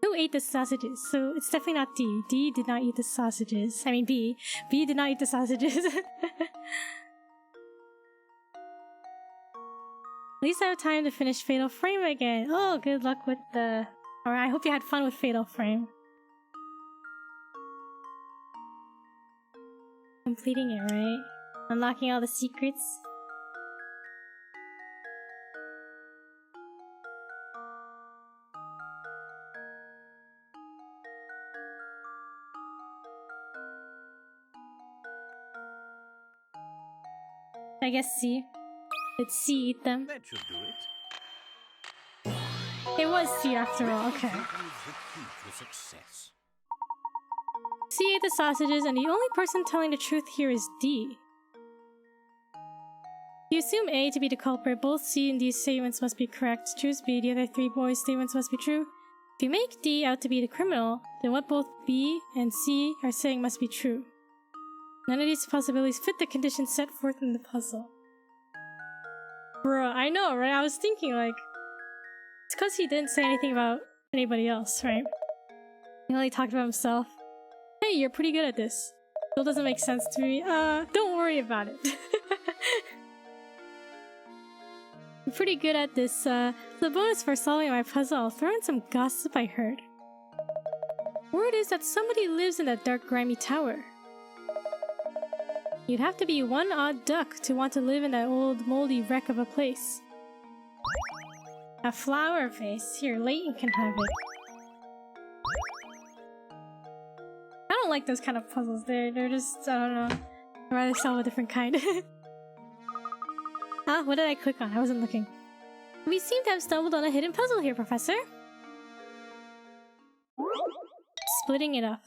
Who ate the sausages? So it's definitely not D. D did not eat the sausages. I mean B. B did not eat the sausages. At least I have time to finish Fatal Frame again. Oh, good luck with the... Or I hope you had fun with Fatal Frame. Completing it, right? Unlocking all the secrets. I guess C. Did C eat them? That should do it. It was C after all, okay. That is the key to success. C ate the sausages, and the only person telling the truth here is D. You assume A to be the culprit. Both C and D's statements must be correct. Choose B. The other three boys' statements must be true. If you make D out to be the criminal, then what both B and C are saying must be true. None of these possibilities fit the conditions set forth in the puzzle. Bruh, I know, right? I was thinking, like... It's because he didn't say anything about anybody else, right? He only talked about himself. Hey, you're pretty good at this. Still doesn't make sense to me. Don't worry about it. I'm pretty good at this. The bonus for solving my puzzle, I'll throw in some gossip I heard. Word is that somebody lives in that dark, grimy tower. You'd have to be one odd duck to want to live in that old, moldy wreck of a place. A flower face. Here, Layton can have it. I don't like those kind of puzzles. They're just, I don't know. I'd rather solve a different kind. Ah, what did I click on? I wasn't looking. We seem to have stumbled on a hidden puzzle here, Professor. Splitting it up.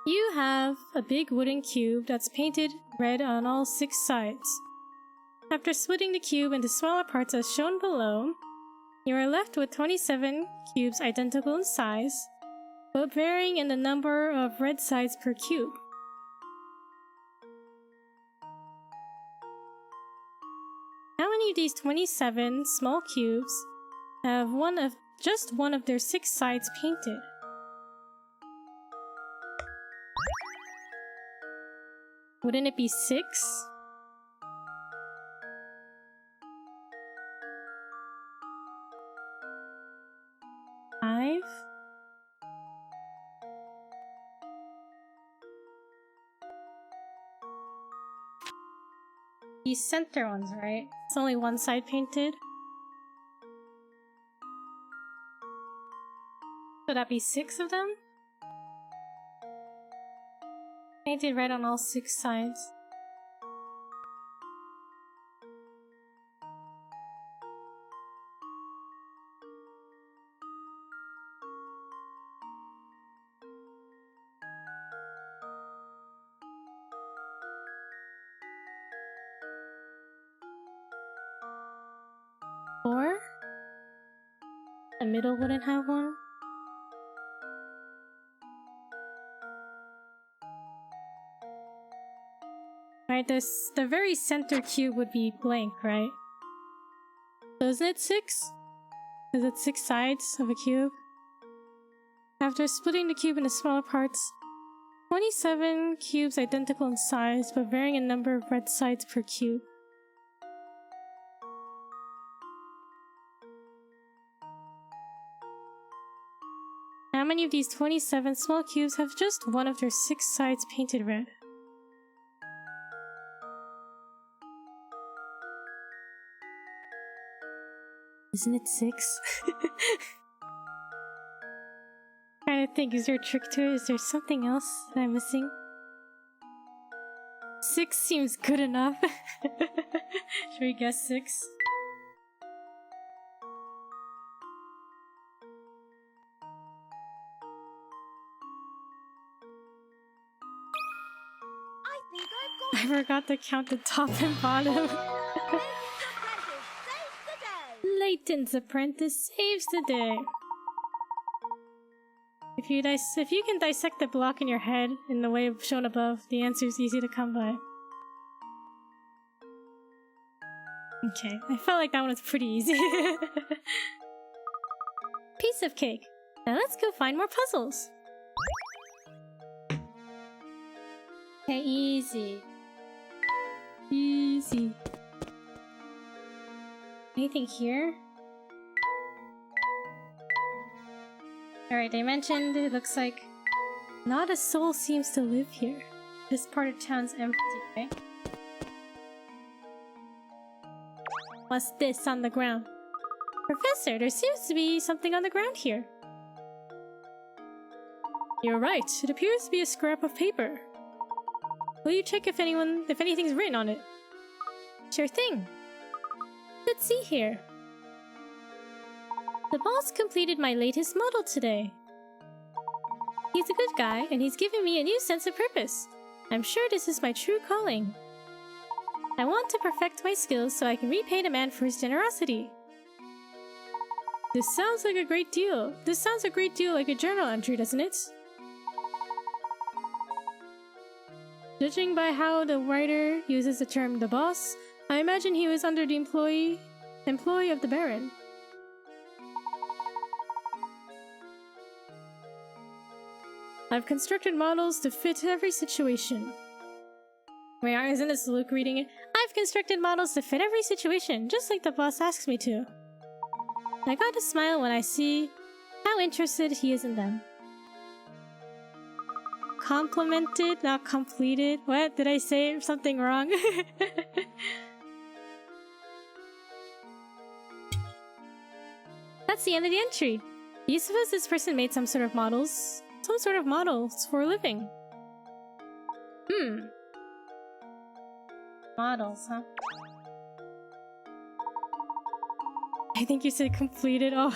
You have a big wooden cube that's painted red on all 6 sides. After splitting the cube into smaller parts as shown below, you are left with 27 cubes identical in size, but varying in the number of red sides per cube. How many of these 27 small cubes have just one of their 6 sides painted? Wouldn't it be 6? Five? These center ones, right? It's only one side painted. Would that be 6 of them? Painted red on all 6 sides. Four? The middle wouldn't have one? Right, the very center cube would be blank, right? So isn't it 6? Is it 6 sides of a cube? After splitting the cube into smaller parts, 27 cubes identical in size but varying in number of red sides per cube. How many of these 27 small cubes have just one of their 6 sides painted red? Isn't it 6? Trying to think, is there a trick to it? Is there something else that I'm missing? 6 seems good enough. Should we guess 6? I think I've got I forgot to count the top and bottom. Layton's apprentice saves the day. If you can dissect the block in your head in the way shown above, the answer is easy to come by. Okay, I felt like that one was pretty easy. Piece of cake. Now let's go find more puzzles. Okay, easy. Easy. Anything here? Alright, they mentioned it looks like not a soul seems to live here. This part of town's empty, okay? What's this on the ground? Professor, there seems to be something on the ground here. You're right, it appears to be a scrap of paper. Will you check if anything's written on it? Sure thing. Let's see here. The boss completed my latest model today. He's a good guy, and he's given me a new sense of purpose. I'm sure this is my true calling. I want to perfect my skills so I can repay the man for his generosity. This sounds like a great deal. This sounds a great deal like a journal entry, doesn't it? Judging by how the writer uses the term the boss, I imagine he was under the employee of the Baron. I've constructed models to fit every situation. Wait, isn't this Luke reading it? I've constructed models to fit every situation, just like the boss asks me to. I got a smile when I see how interested he is in them. Complimented, not completed. What? Did I say something wrong? That's the end of the entry. Do you suppose this person made some sort of models for a living? Models, huh? I think you said completed. Oh.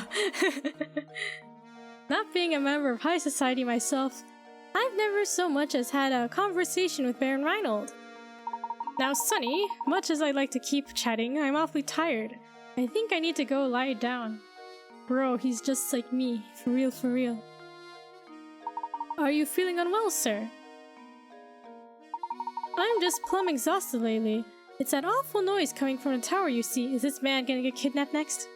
Not being a member of high society myself, I've never so much as had a conversation with Baron Reinhold. Now, Sonny, much as I'd like to keep chatting, I'm awfully tired. I think I need to go lie down. Bro, he's just like me. For real, for real. Are you feeling unwell, sir? I'm just plumb exhausted lately. It's that awful noise coming from the tower, you see. Is this man gonna get kidnapped next?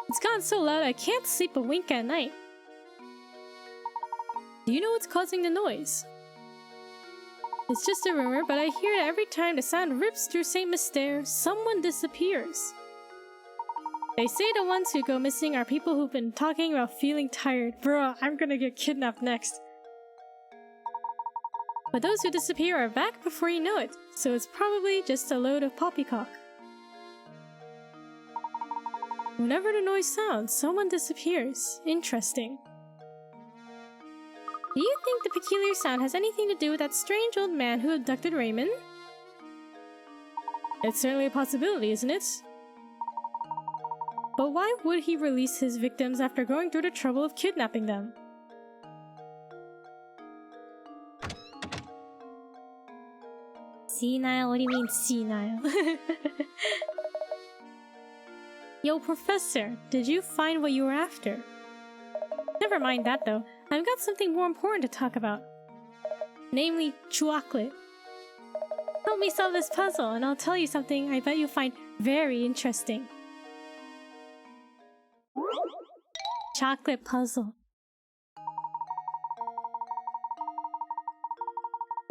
It's gotten so loud I can't sleep a wink at night. Do you know what's causing the noise? It's just a rumor, but I hear that every time the sound rips through St. Mystere, someone disappears. They say the ones who go missing are people who've been talking about feeling tired. Bruh, I'm gonna get kidnapped next. But those who disappear are back before you know it, so it's probably just a load of poppycock. Whenever the noise sounds, someone disappears. Interesting. Do you think the peculiar sound has anything to do with that strange old man who abducted Raymond? It's certainly a possibility, isn't it? But why would he release his victims after going through the trouble of kidnapping them? Senile? What do you mean senile? Yo, Professor, did you find what you were after? Never mind that though. I've got something more important to talk about. Namely, chocolate. Help me solve this puzzle and I'll tell you something I bet you'll find very interesting. Chocolate puzzle.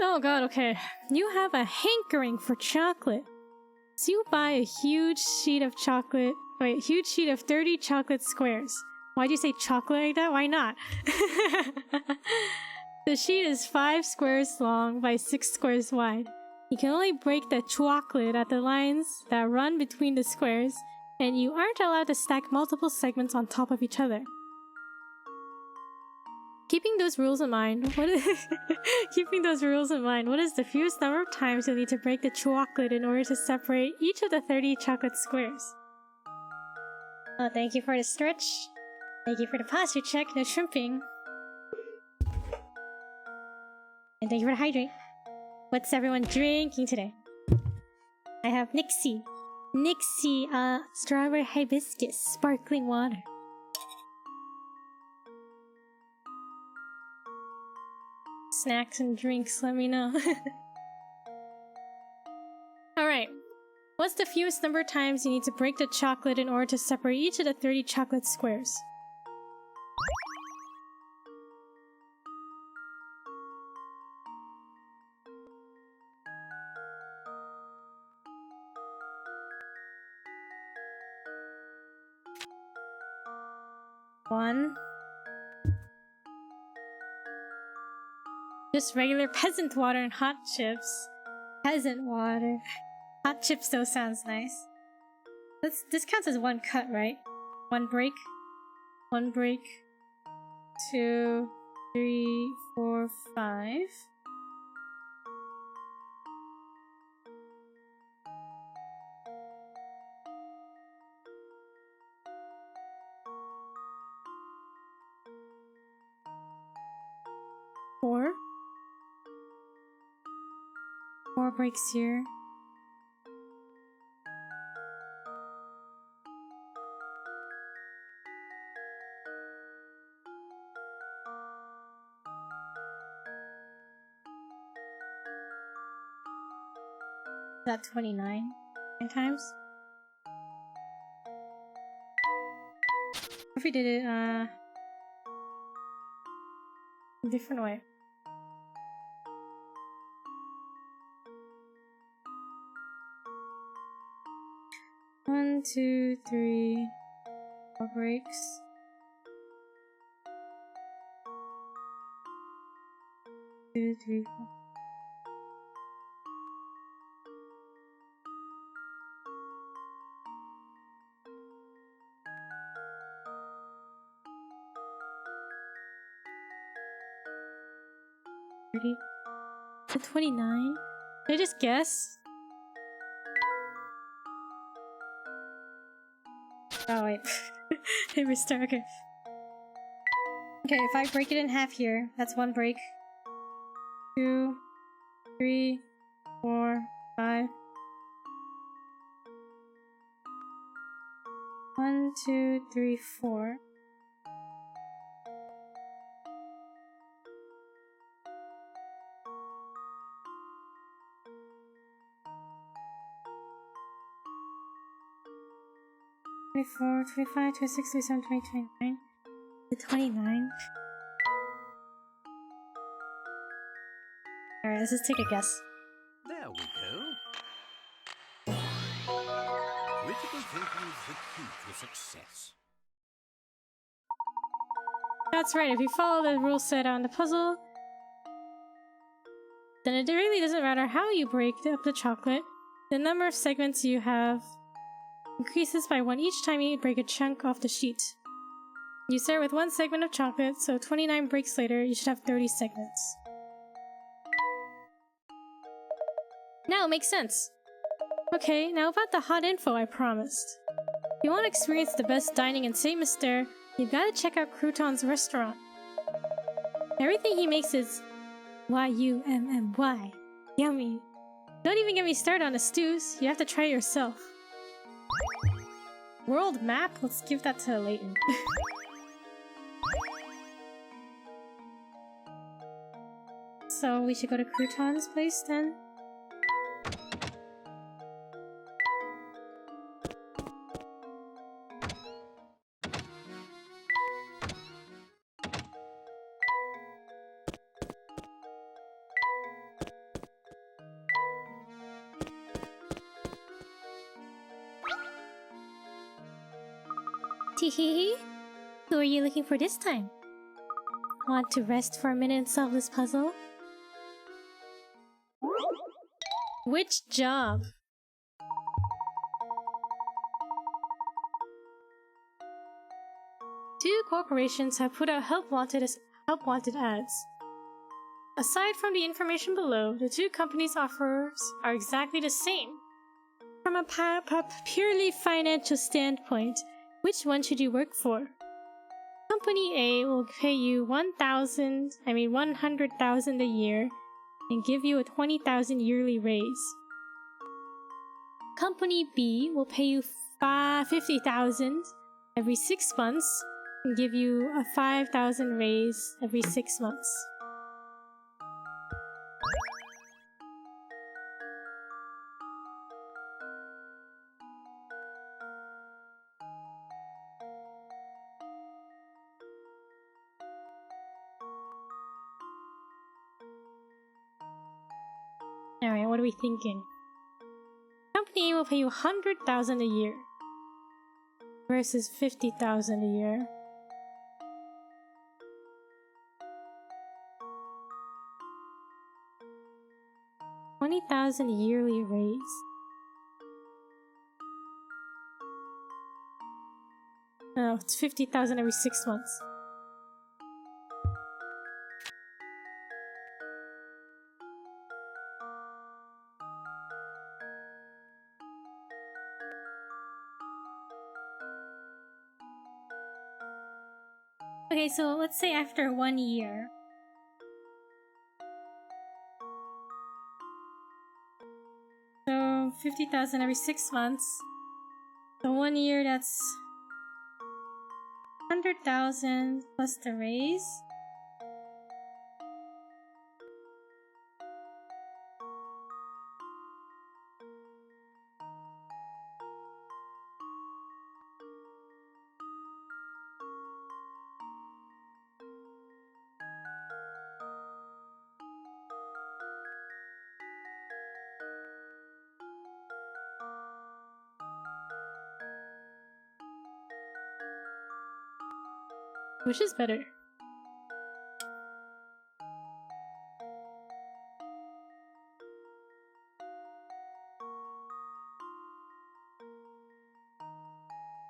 Oh god, okay. You have a hankering for chocolate. So you buy a huge sheet of chocolate. Wait, huge sheet of 30 chocolate squares. Why'd you say chocolate like that? Why not? The sheet is 5 squares long by 6 squares wide. You can only break the chocolate at the lines that run between the squares, and you aren't allowed to stack multiple segments on top of each other. Keeping those rules in mind, what is the fewest number of times you'll need to break the chocolate in order to separate each of the 30 chocolate squares? Oh, thank you for the stretch. Thank you for the posture check, no shrimping. And thank you for the hydrate. What's everyone drinking today? I have Nixie. Nixie, strawberry hibiscus, sparkling water. Snacks and drinks, let me know. Alright. What's the fewest number of times you need to break the chocolate in order to separate each of the 30 chocolate squares? One. Just regular peasant water and hot chips. Peasant water. Hot chips though sounds nice. This counts as one cut, right? One break. One break. 2, 3, 4, 5. Four. 4 breaks here. Is that 29 times? What if we did it a different way? One, 2, 3, 4 breaks. Two, 3, 4. To 29? Did I just guess? Oh wait. Hey, restart, okay. Okay, if I break it in half here, that's one break. 2, 3, 4, 5. 1, 2, 3, 4. Twenty-four, 25, 26, 27, 28, 29. The 29. Alright, let's just take a guess. There we go. Critical thinking is the key to success. That's right, if you follow the rule set on the puzzle, then it really doesn't matter how you break up the chocolate. The number of segments you have increases by 1 each time you break a chunk off the sheet. You start with 1 segment of chocolate, so 29 breaks later, you should have 30 segments. Now it makes sense. Okay, now about the hot info I promised. If you want to experience the best dining in Saint Mister, you've got to check out Crouton's restaurant. Everything he makes is Y-U-M-M-Y. Yummy. Don't even get me started on the stews, you have to try it yourself. World map? Let's give that to Layton. So we should go to Crouton's place then? Teehee. Who are you looking for this time? Want to rest for a minute and solve this puzzle? Which job? Two corporations have put out help wanted ads. Aside from the information below, the two companies' offers are exactly the same. From a purely financial standpoint, which one should you work for? Company A will pay you 100,000 a year and give you a 20,000 yearly raise. Company B will pay you 50,000 every 6 months and give you a 5,000 raise every 6 months. Alright, what are we thinking? Company A will pay you 100,000 a year versus 50,000 a year. $20,000 yearly raise. No, it's 50,000 every 6 months. Okay, so let's say after 1 year. So 50,000 every 6 months. So 1 year, that's 100,000 plus the raise. Which is better?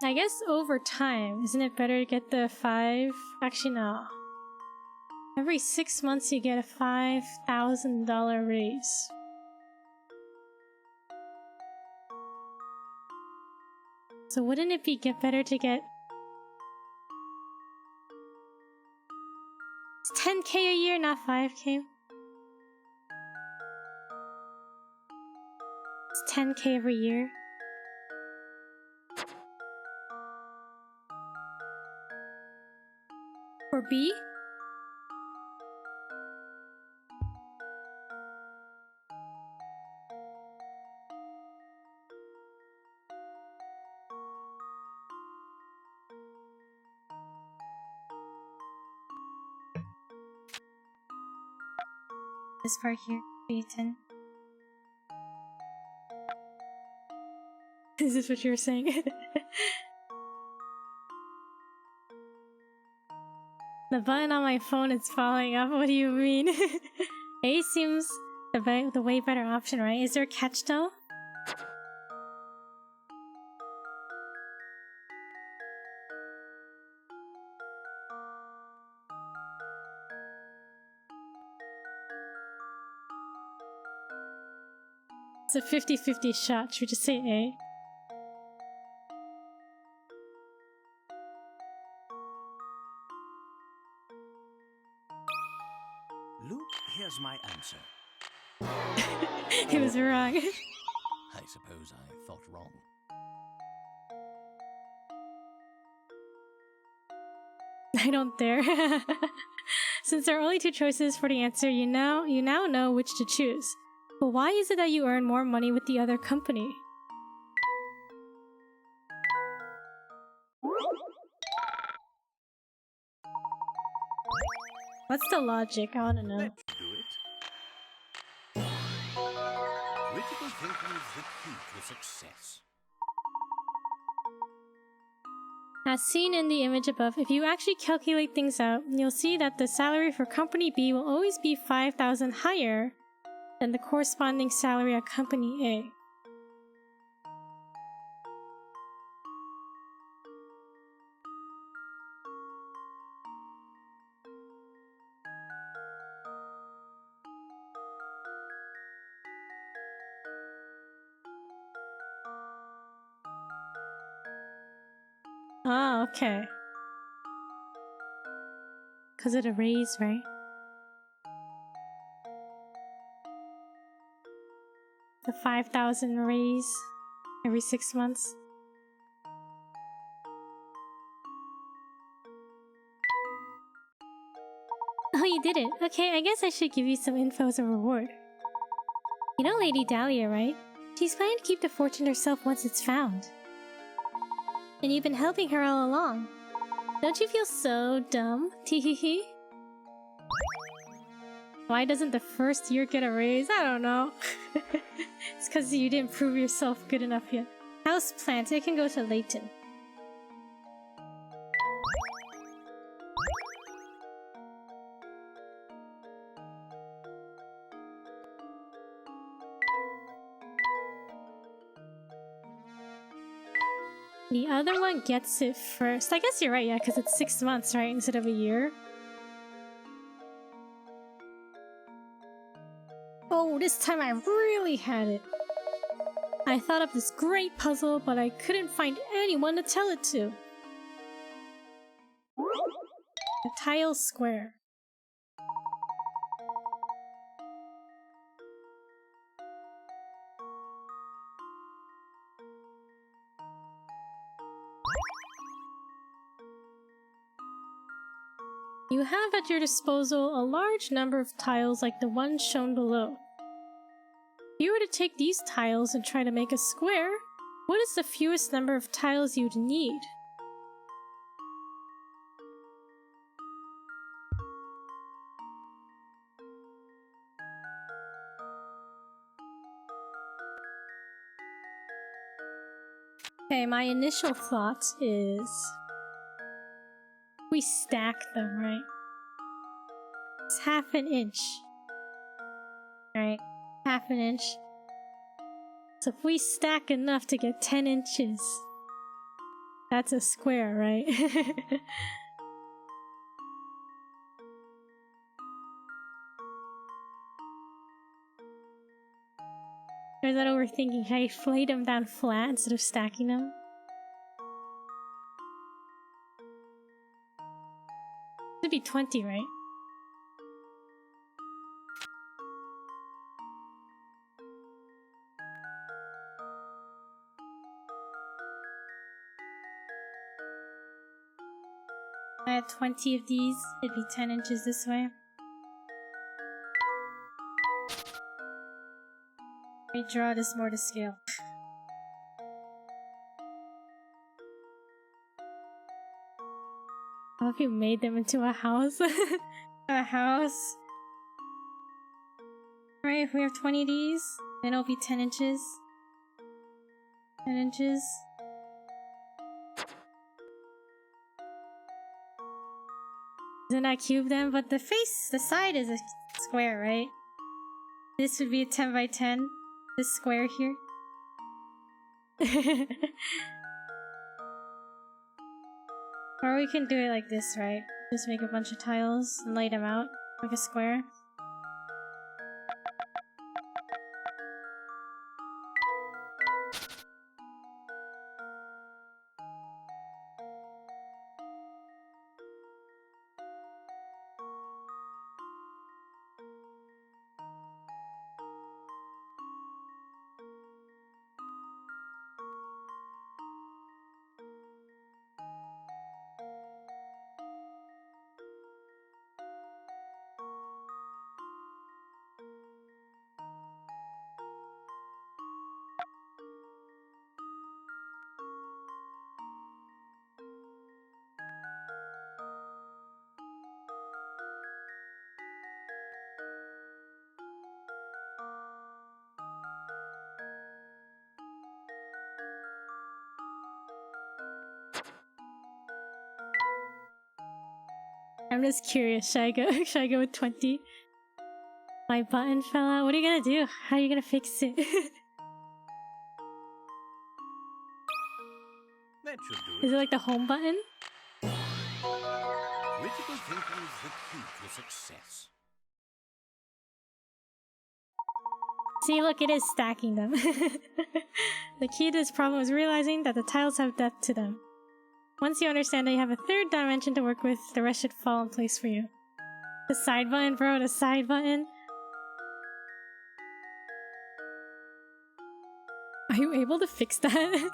I guess over time, isn't it better to get the 5? Actually, no. Every 6 months you get a $5,000 raise. So wouldn't it be better to get... It's 10k a year, not 5k? It's 10k every year. For B? This part here, Layton. Is this what you were saying? The button on my phone is falling off. What do you mean? A seems the way better option, right? Is there a catch though? It's a 50-50 shot. Should we just say A? Luke, here's my answer. It was wrong. I suppose I thought wrong. I don't dare. Since there are only 2 choices for the answer, you now know which to choose. But why is it that you earn more money with the other company? What's the logic? I wanna know. Let's do it. Critical thinking is the key to success. As seen in the image above, if you actually calculate things out, you'll see that the salary for Company B will always be 5,000 higher than the corresponding salary at Company A. Ah, okay. Because of the raise, right? The 5,000 raise. Every 6 months. Oh, you did it. Okay, I guess I should give you some info as a reward. You know Lady Dahlia, right? She's planning to keep the fortune herself once it's found. And you've been helping her all along. Don't you feel so dumb? Teehee. Why doesn't the first year get a raise? I don't know. It's because you didn't prove yourself good enough yet. Houseplant, it can go to Layton. The other one gets it first. I guess you're right, yeah, because it's 6 months, right, instead of a year. Oh, this time I really had it. I thought up this great puzzle, but I couldn't find anyone to tell it to. A tile square. You have at your disposal a large number of tiles like the one shown below. If you were to take these tiles and try to make a square, what is the fewest number of tiles you'd need? Okay, my initial thought is... we stack them, right? It's half an inch. Right, half an inch. So if we stack enough to get 10 inches, that's a square, right? Or is that overthinking? Should I lay them down flat instead of stacking them? Should be 20, right? I had 20 of these, it'd be 10 inches this way. I draw this more to scale. How if you made them into a house? A house? Right, if we have 20 of these, then it'll be 10 inches. 10 inches. Isn't that cube then? But the face, the side is a square, right? This would be a 10 by 10. This square here. Or we can do it like this, right? Just make a bunch of tiles and lay them out like a square. I'm just curious, should I go with 20? My button fell out. What are you gonna do? How are you gonna fix it? That should do Is it like the home button? Critical thinking is the key to success. See, look, it is stacking them. The key to this problem is realizing that the tiles have depth to them. Once you understand that you have a third dimension to work with, the rest should fall in place for you. The side button, bro, the side button. you able to fix that?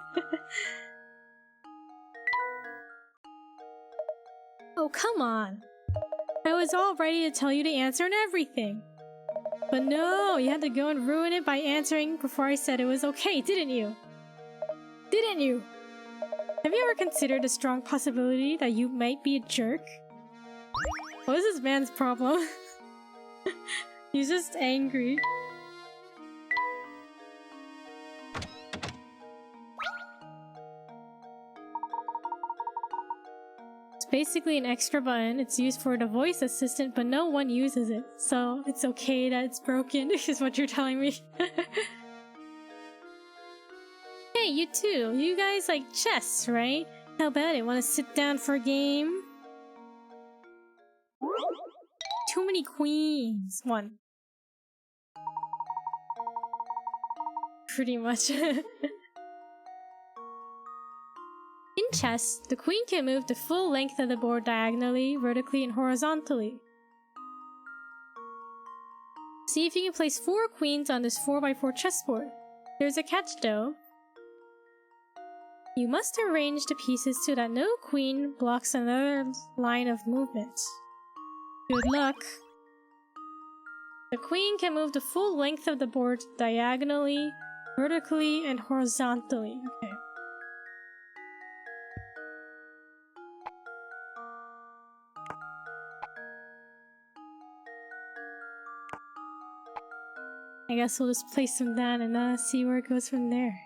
Oh, come on. I was all ready to tell you to answer and everything. But no, you had to go and ruin it by answering before I said it was okay, didn't you? Didn't you? Have you ever considered the strong possibility that you might be a jerk? What is this man's problem? He's just angry. It's basically an extra button. It's used for the voice assistant, but no one uses it. So it's okay that it's broken, is what you're telling me. Hey, you too. You guys like chess, right? How about it? Want to sit down for a game? Too many queens. One. Pretty much. In chess, the queen can move the full length of the board diagonally, vertically, and horizontally. See if you can place 4 queens on this 4x4 chessboard. There's a catch though. You must arrange the pieces so that no queen blocks another line of movement. Good luck. The queen can move the full length of the board diagonally, vertically, and horizontally. Okay. I guess we'll just place them down and see where it goes from there.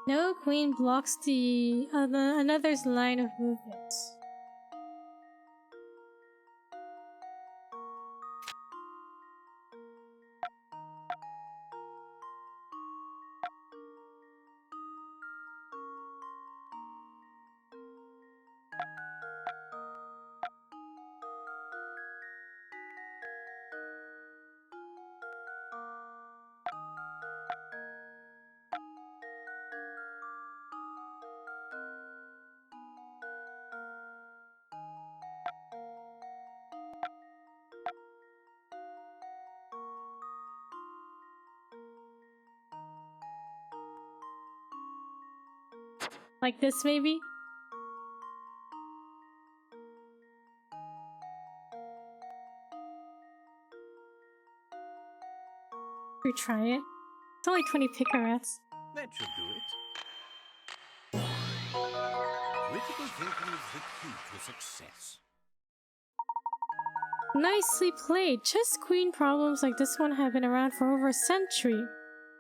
No queen blocks the another's line of movement. Like this, maybe? Retry it. It's only 20 picarats. That should do it. Critical thinking is the key to success. Nicely played. Chess queen problems like this one have been around for over a century.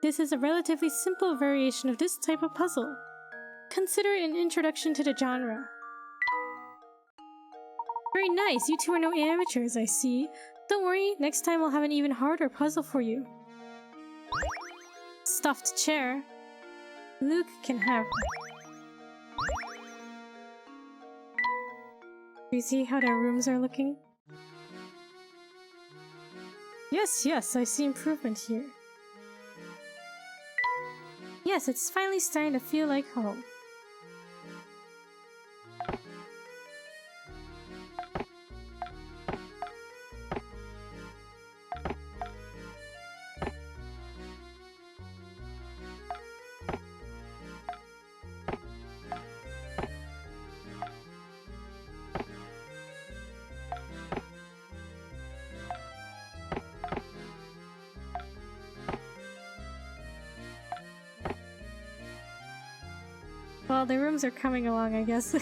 This is a relatively simple variation of this type of puzzle. Consider it an introduction to the genre. Very nice, you two are no amateurs, I see. Don't worry, next time I'll have an even harder puzzle for you. Stuffed chair. Luke can have one. Do you see how their rooms are looking? Yes, I see improvement here. Yes, it's finally starting to feel like home. Well, the rooms are coming along, I guess.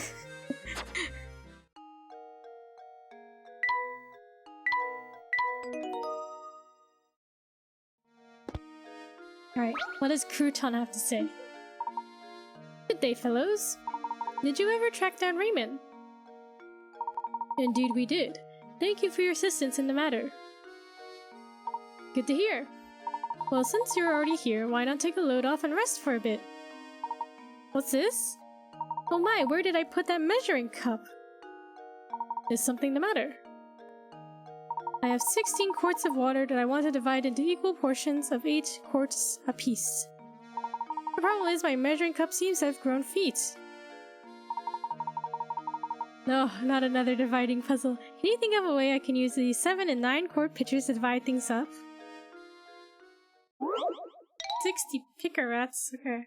Alright, what does Crouton have to say? Good day, fellows. Did you ever track down Raymond? Indeed we did. Thank you for your assistance in the matter. Good to hear. Well, since you're already here, why not take a load off and rest for a bit? What's this? Oh my, where did I put that measuring cup? Is something the matter? I have 16 quarts of water that I want to divide into equal portions of 8 quarts apiece. The problem is my measuring cup seems to have grown feet. No, not another dividing puzzle. Can you think of a way I can use the 7 and 9 chord pitchers to divide things up? 60 picker rats. Okay.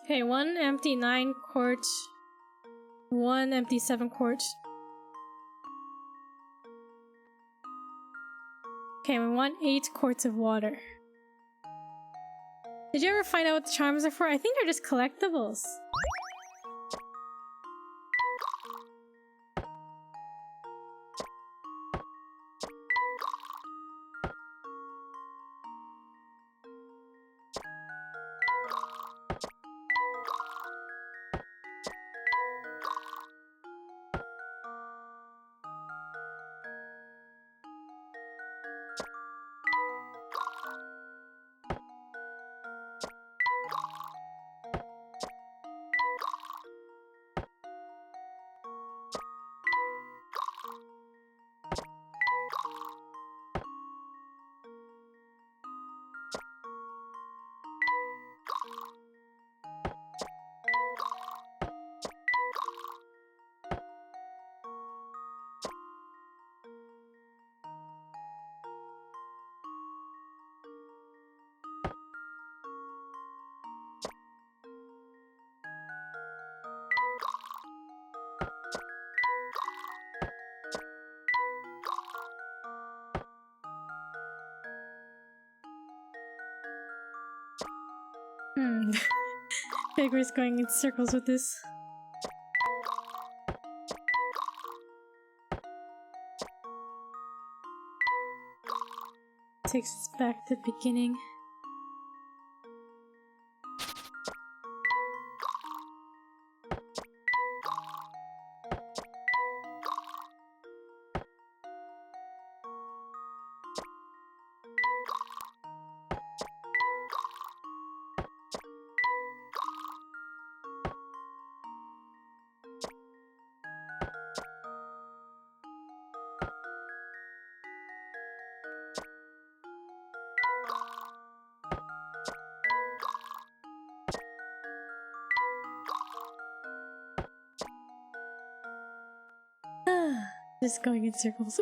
Okay, 1 empty 9 quart, 1 empty 7 quart. Okay, we want 8 quarts of water. Did you ever find out what the charms are for? I think they're just collectibles. Figure's going in circles with this. Takes us back to the beginning. Just going in circles.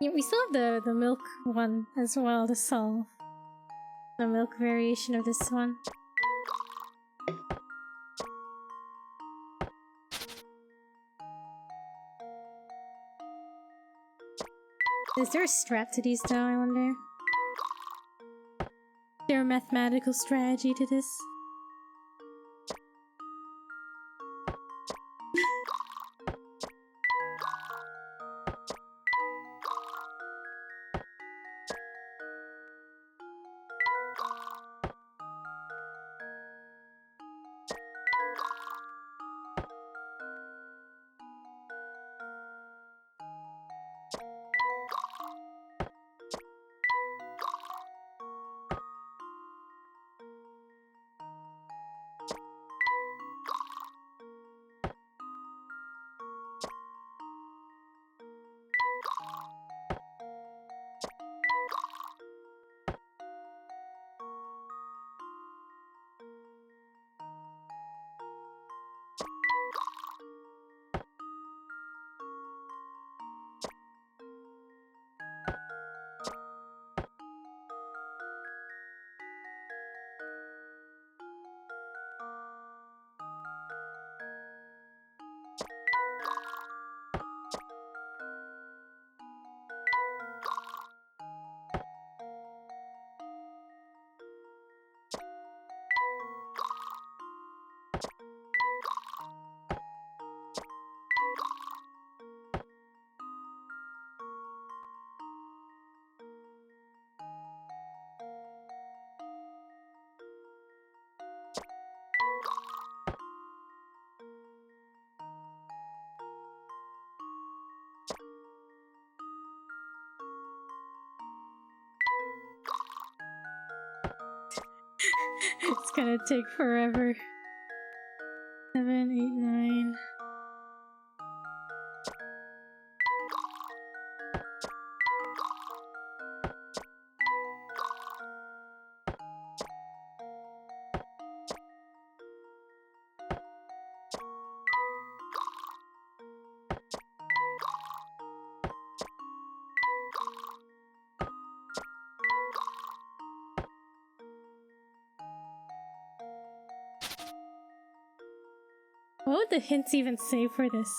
Yeah, we still have the milk one as well to solve. The milk variation of this one. Is there a strat to these though, I wonder? Is there a mathematical strategy to this? It's gonna take forever. 7, 8, 9. What would the hints even say for this?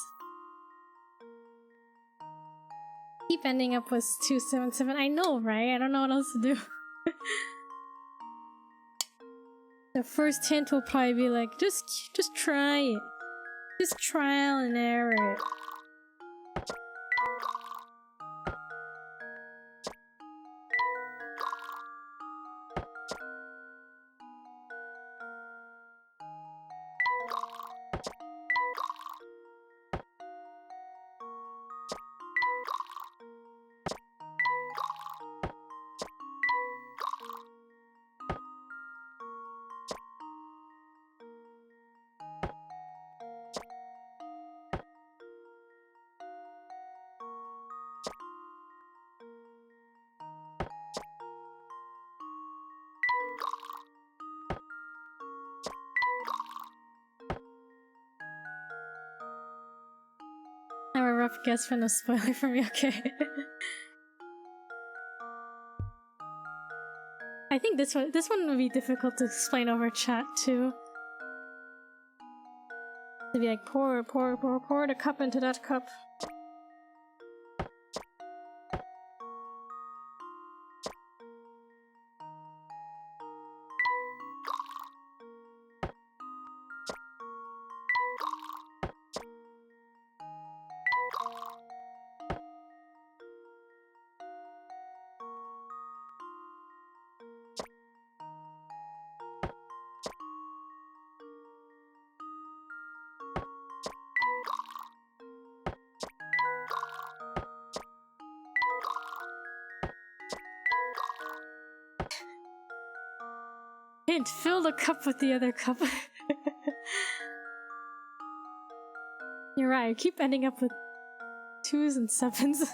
Keep ending up with 277. I know, right? I don't know what else to do. The first hint will probably be like, just try it. Just trial and error it. I have a rough guess for no spoiler for me, okay. I think this one would be difficult to explain over chat too. To be like, pour the cup into that cup. Hint, fill the cup with the other cup. You're right, I keep ending up with 2s and 7s.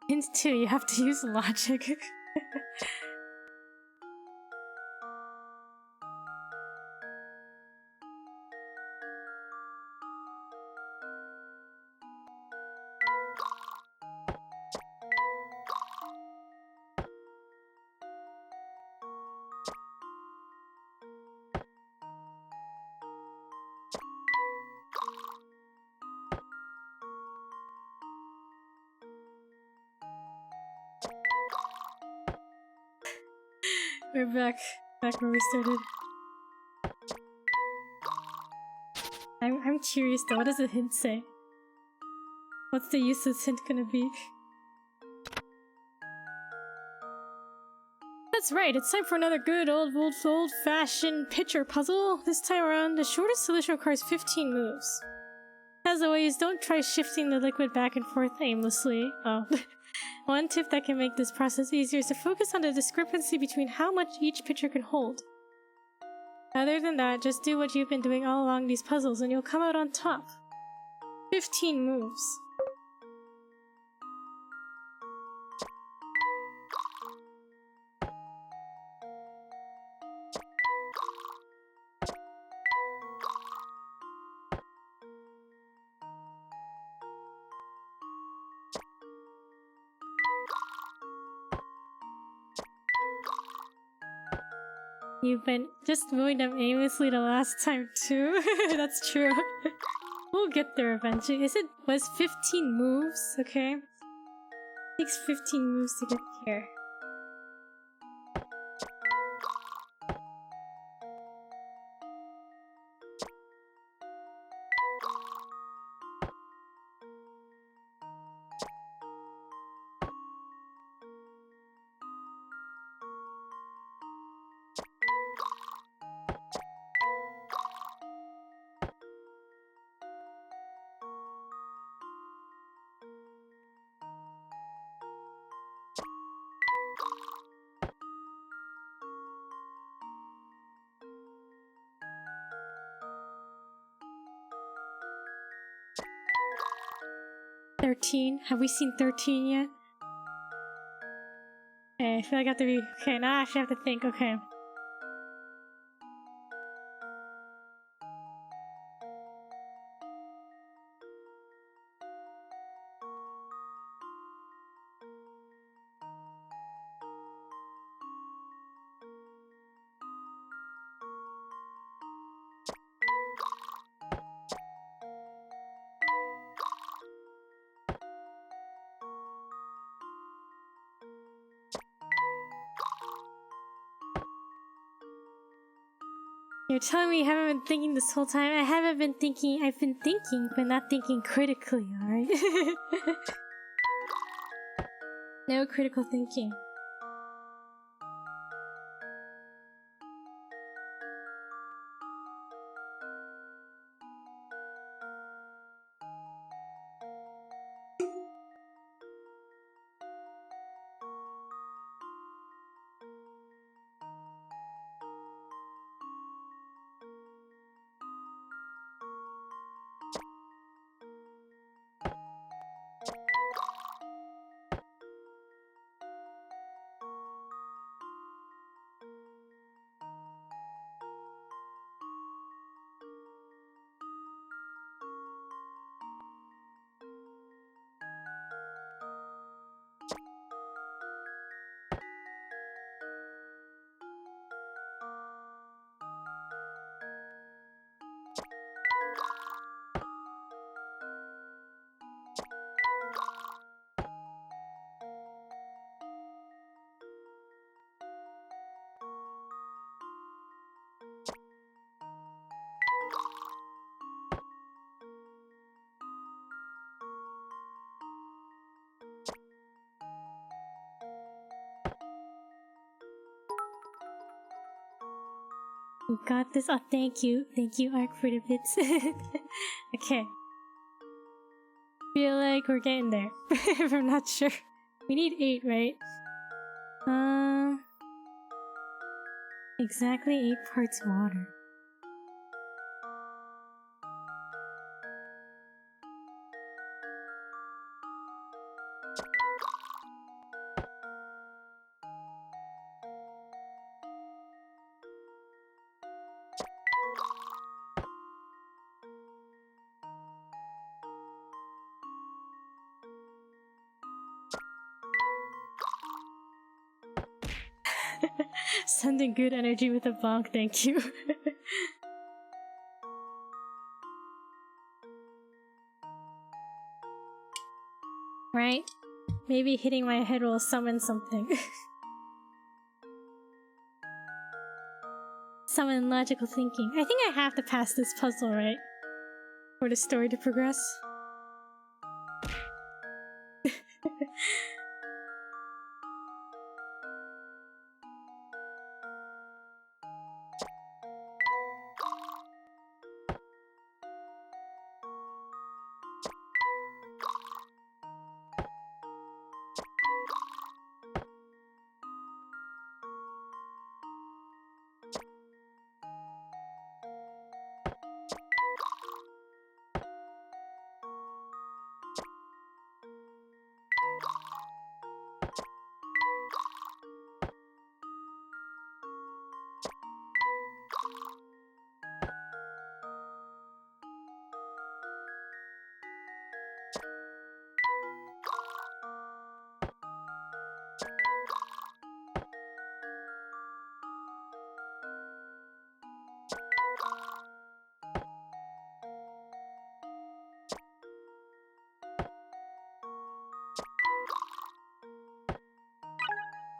Hint 2, you have to use logic. We're back where we started. I'm curious though, what does the hint say? What's the use of this hint gonna be? That's right, it's time for another good old-fashioned picture puzzle. This time around, the shortest solution requires 15 moves. As always, don't try shifting the liquid back and forth aimlessly. Oh. One tip that can make this process easier is to focus on the discrepancy between how much each picture can hold. Other than that, just do what you've been doing all along these puzzles and you'll come out on top. 15 moves. You've been just moving them aimlessly the last time too. That's true. We'll get there eventually. Was 15 moves, okay? It takes 15 moves to get here. 13? Have we seen 13 yet? Okay, I feel like I have to be... Okay, now I actually have to think, okay. You're telling me you haven't been thinking this whole time? I haven't been thinking. I've been thinking, but not thinking critically, alright? No critical thinking. You got this. Oh, thank you. Thank you, Arc, for the bits. Okay. Feel like we're getting there. If I'm not sure. We need 8, right? Exactly 8 parts water. Sending good energy with a bonk, thank you. Right? Maybe hitting my head will summon something. Summon logical thinking. I think I have to pass this puzzle, right? For the story to progress.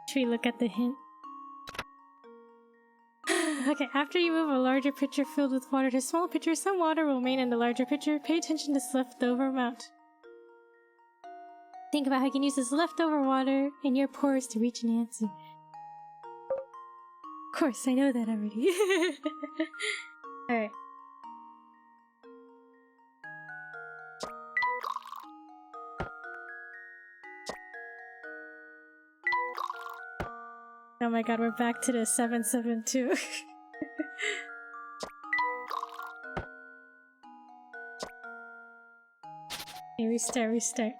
Should we look at the hint? Okay, after you move a larger pitcher filled with water to a small pitcher, some water will remain in the larger pitcher. Pay attention to this leftover amount. Think about how you can use this leftover water in your pores to reach an answer. Of course, I know that already. Alright. Oh my god, we're back to the 772. Okay, restart.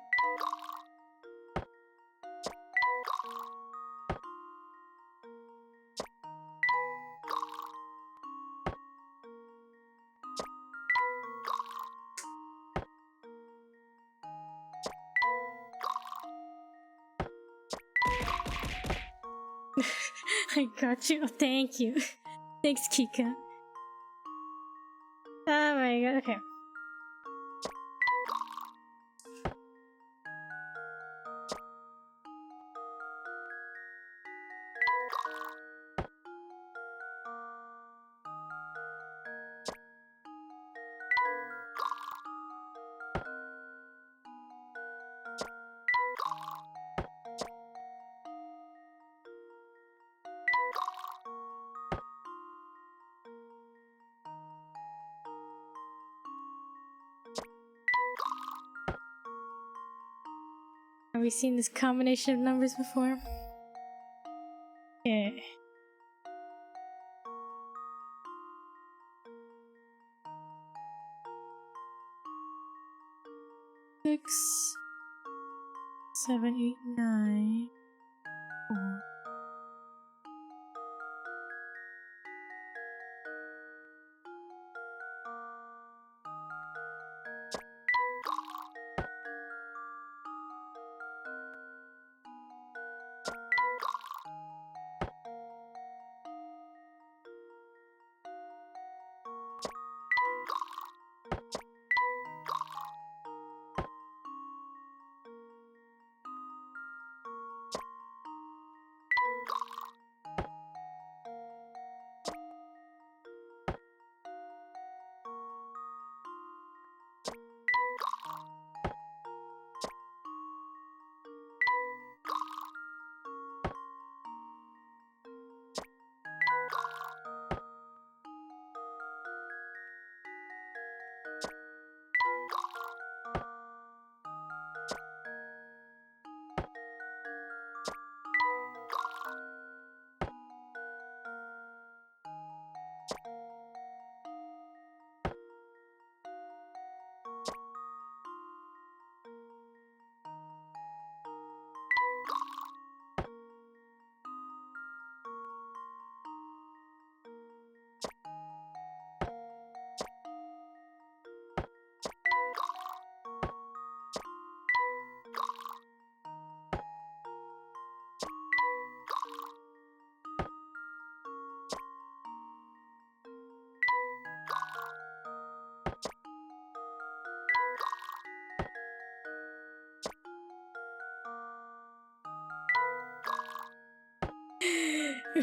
I got you. Oh, thank you. Thanks, Kika. Oh my god, okay. Have we seen this combination of numbers before? Okay. Six, 7, 8, 9, 4.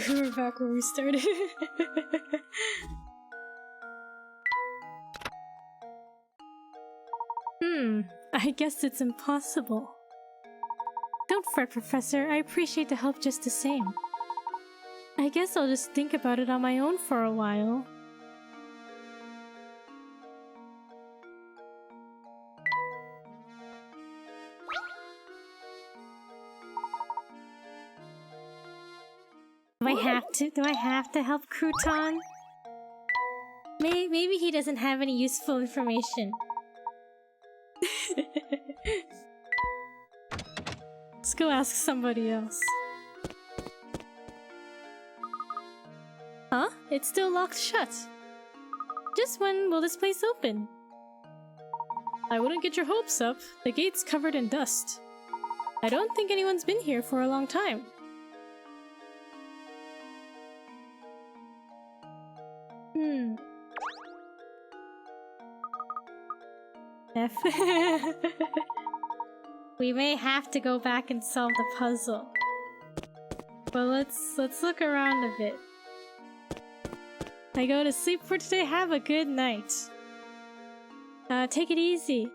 We're back where we started. I guess it's impossible. Don't fret, Professor. I appreciate the help just the same. I guess I'll just think about it on my own for a while. Do I have to help Crouton? Maybe he doesn't have any useful information. Let's go ask somebody else. Huh? It's still locked shut. Just when will this place open? I wouldn't get your hopes up. The gate's covered in dust. I don't think anyone's been here for a long time. F. We may have to go back and solve the puzzle. But let's look around a bit. I go to sleep for today. Have a good night. Take it easy.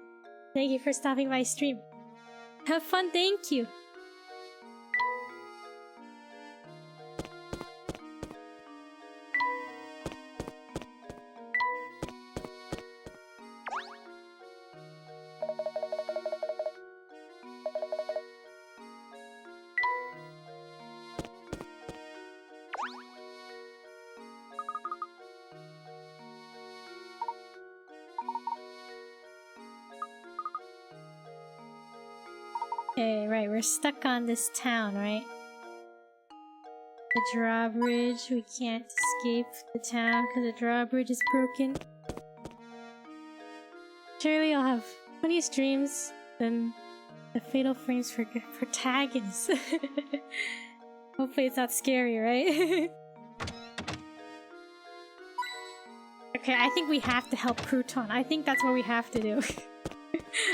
Thank you for stopping by stream. Have fun, thank you. Okay, right, we're stuck on this town, right? The drawbridge, we can't escape the town because the drawbridge is broken. Surely I'll have funniest dreams than the fatal frames for protagonists. Hopefully it's not scary, right? Okay, I think we have to help Crouton. I think that's what we have to do.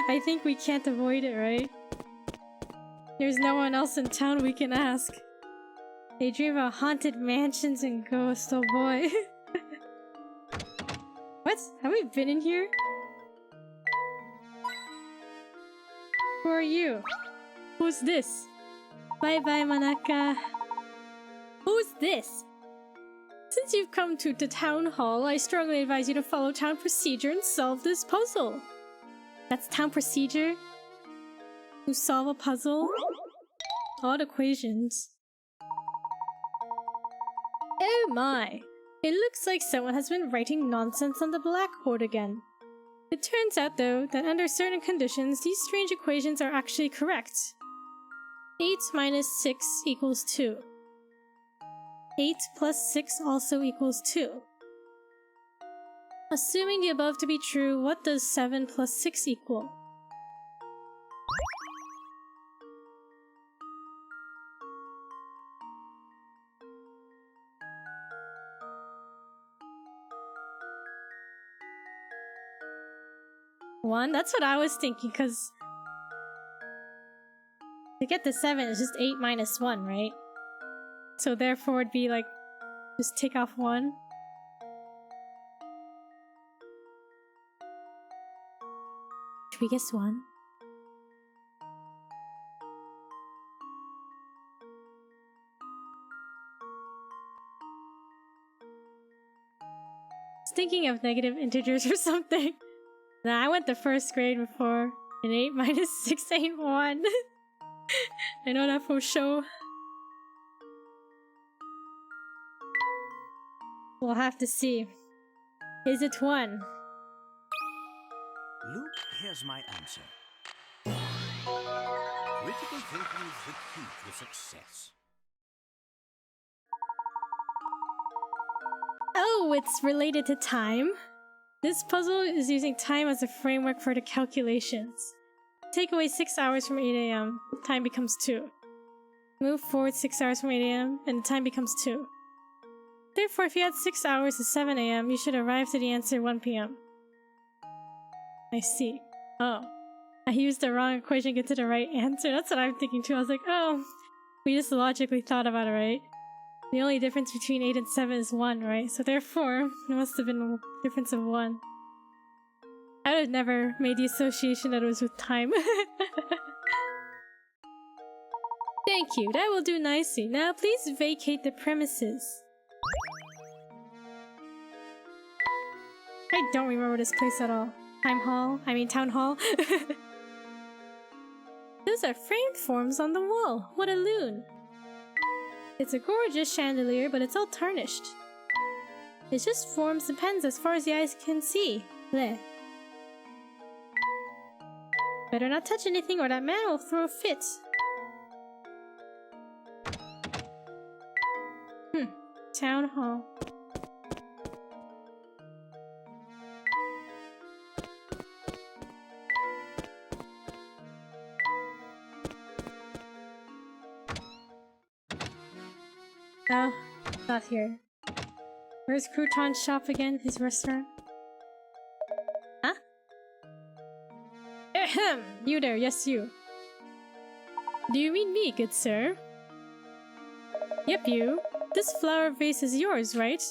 I think we can't avoid it, right? There's no one else in town we can ask. They dream about haunted mansions and ghosts, oh boy. What? Have we been in here? Who are you? Who's this? Bye-bye, Manaka. Who's this? Since you've come to the town hall, I strongly advise you to follow town procedure and solve this puzzle. That's town procedure? To solve a puzzle? Odd equations. Oh my! It looks like someone has been writing nonsense on the blackboard again. It turns out, though, that under certain conditions, these strange equations are actually correct. 8 minus 6 equals 2. 8 plus 6 also equals 2. Assuming the above to be true, what does 7 plus 6 equal? One? That's what I was thinking, because to get to 7 is just 8 minus 1, right? So therefore it'd be like, just take off 1. Should we guess 1? I was thinking of negative integers or something. Nah, I went to first grade before, and 8 minus 6 ain't 1. I know that for sure. We'll have to see. Is it 1? Luke, here's my answer. Critical thinking is the key to success. Oh, it's related to time? This puzzle is using time as a framework for the calculations. Take away 6 hours from 8 AM, time becomes 2. Move forward 6 hours from 8 AM, and the time becomes 2. Therefore, if you add 6 hours to 7 AM, you should arrive to the answer 1 PM. I see. Oh. I used the wrong equation to get to the right answer. That's what I'm thinking too. I was like, oh, we just logically thought about it, right? The only difference between 8 and 7 is 1, right? So therefore, it must have been a difference of 1. I would have never made the association that it was with time. Thank you, that will do nicely. Now please vacate the premises. I don't remember this place at all. Town hall. Those are framed forms on the wall. What a loon. It's a gorgeous chandelier, but it's all tarnished. It's just forms and pens as far as the eyes can see. Bleh. Better not touch anything or that man will throw a fit. Town hall. No, not here. Where's Crouton's shop again? His restaurant? Huh? Ahem! You there, yes you. Do you mean me, good sir? Yep, you. This flower vase is yours, right?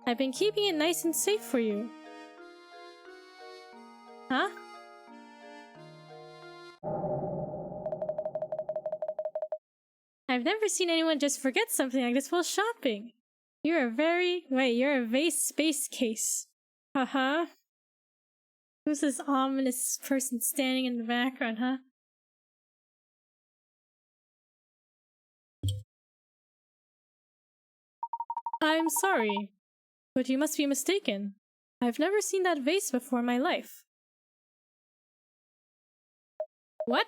I've been keeping it nice and safe for you. Huh? I've never seen anyone just forget something like this while shopping. You're a vase space case. Haha. Who's this ominous person standing in the background, huh? I'm sorry, but you must be mistaken. I've never seen that vase before in my life. What?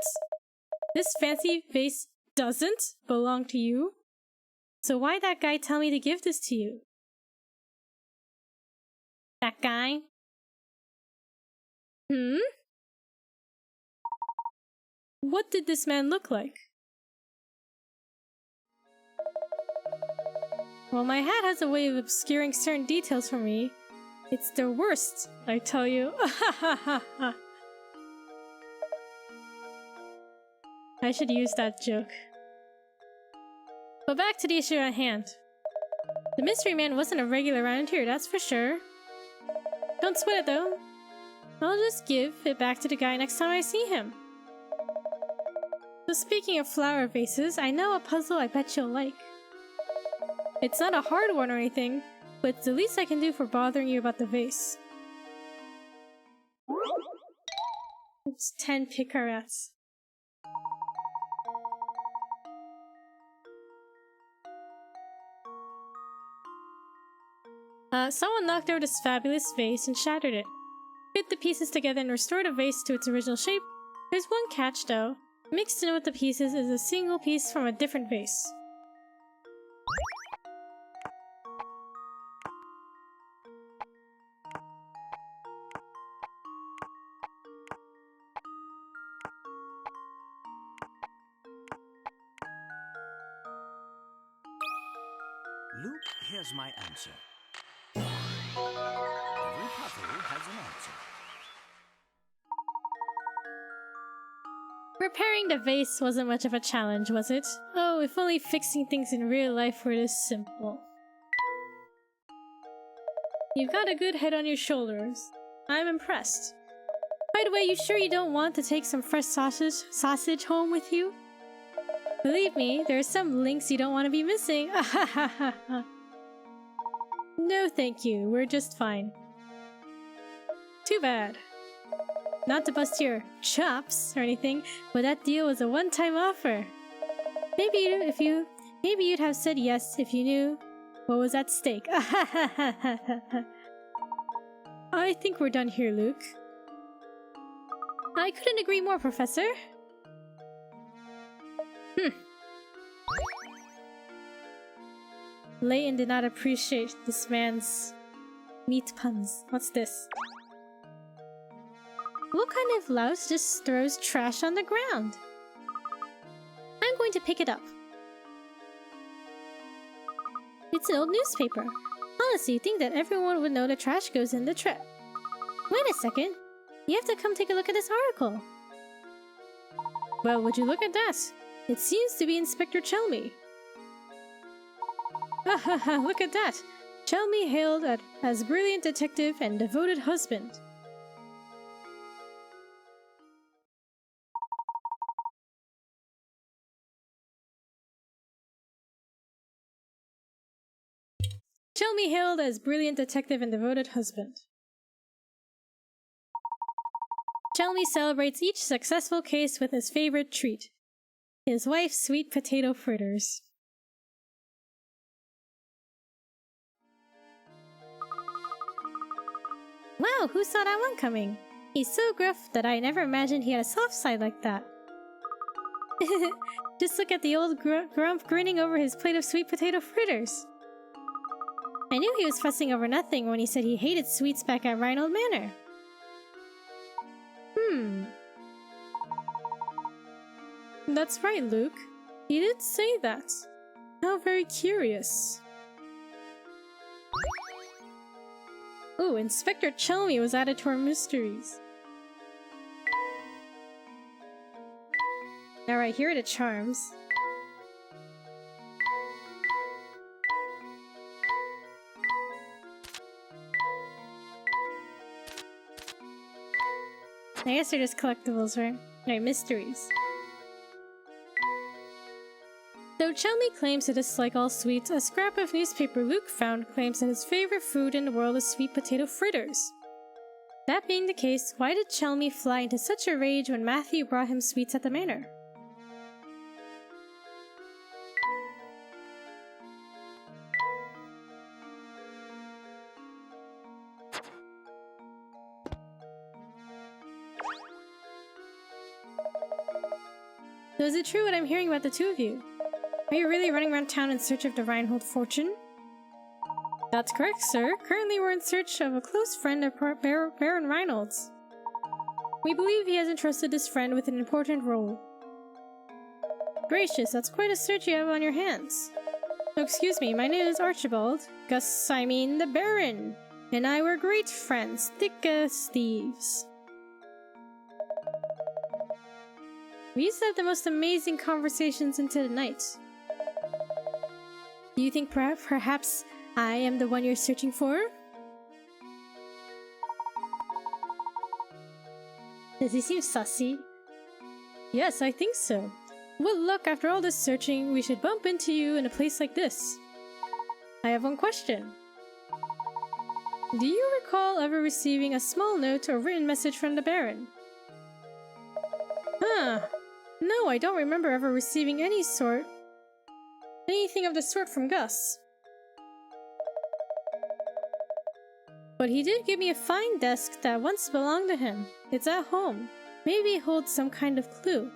This fancy vase doesn't belong to you? So why'd that guy tell me to give this to you? That guy? Hmm? What did this man look like? Well, my hat has a way of obscuring certain details for me. It's the worst, I tell you. I should use that joke. But back to the issue at hand. The mystery man wasn't a regular around here, that's for sure. Don't sweat it though. I'll just give it back to the guy next time I see him. So speaking of flower vases, I know a puzzle I bet you'll like. It's not a hard one or anything, but it's the least I can do for bothering you about the vase. It's 10 picarats. Someone knocked over this fabulous vase and shattered it. Fit the pieces together and restored a vase to its original shape. There's one catch though. Mixed in with the pieces is a single piece from a different vase. Luke, here's my answer. Every puzzle has an answer. Repairing the vase wasn't much of a challenge, was it? Oh, if only fixing things in real life were this simple. You've got a good head on your shoulders. I'm impressed. By the way, you sure you don't want to take some fresh sausage home with you? Believe me, there are some links you don't want to be missing. No thank you, we're just fine. Too bad. Not to bust your chops or anything, but that deal was a one-time offer. Maybe you'd have said yes if you knew what was at stake. I think we're done here, Luke. I couldn't agree more, Professor. Layton did not appreciate this man's meat puns. What's this? What kind of louse just throws trash on the ground? I'm going to pick it up. It's an old newspaper. Honestly, you'd think that everyone would know the trash goes in the trap. Wait a second. You have to come take a look at this article. Well, would you look at that? It seems to be Inspector Chelmy. Look at that! Chelmy hailed as brilliant detective and devoted husband. Chelmy hailed as brilliant detective and devoted husband. Chelmy celebrates each successful case with his favorite treat, his wife's sweet potato fritters. Wow, who saw that one coming? He's so gruff that I never imagined he had a soft side like that. Just look at the old grump grinning over his plate of sweet potato fritters. I knew he was fussing over nothing when he said he hated sweets back at Reinhold Manor. That's right, Luke. He did say that. How very curious. Ooh, Inspector Chelmy was added to our mysteries. Alright, here are the charms. I guess they're just collectibles, right? Alright, mysteries. Though Chelmy claims to dislike all sweets, a scrap of newspaper Luke found claims that his favorite food in the world is sweet potato fritters. That being the case, why did Chelmy fly into such a rage when Matthew brought him sweets at the manor? So is it true what I'm hearing about the two of you? Are you really running around town in search of the Reinhold fortune? That's correct, sir. Currently we're in search of a close friend of Baron Reinhold's. We believe he has entrusted this friend with an important role. Gracious, that's quite a search you have on your hands. Oh, excuse me, my name is Archibald. The Baron. And I were great friends, thick as thieves. We used to have the most amazing conversations into the night. Do you think perhaps I am the one you're searching for? Does he seem sussy? Yes, I think so. What luck, after all this searching, we should bump into you in a place like this. I have one question. Do you recall ever receiving a small note or written message from the Baron? Huh. No, I don't remember ever receiving anything of the sort from Gus. But he did give me a fine desk that once belonged to him. It's at home. Maybe it holds some kind of clue.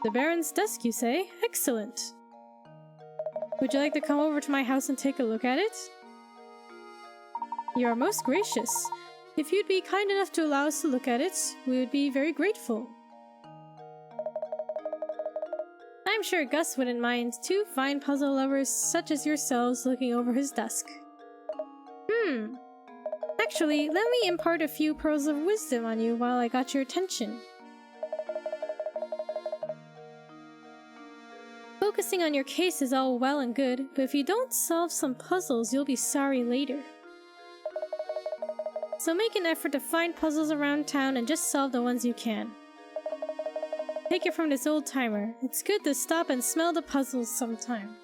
The Baron's desk, you say? Excellent. Would you like to come over to my house and take a look at it? You are most gracious. If you'd be kind enough to allow us to look at it, we would be very grateful. I'm sure Gus wouldn't mind two fine puzzle lovers such as yourselves looking over his desk. Actually, let me impart a few pearls of wisdom on you while I got your attention. Focusing on your case is all well and good, but if you don't solve some puzzles, you'll be sorry later. So make an effort to find puzzles around town and just solve the ones you can. Take it from this old-timer. It's good to stop and smell the puzzles sometime.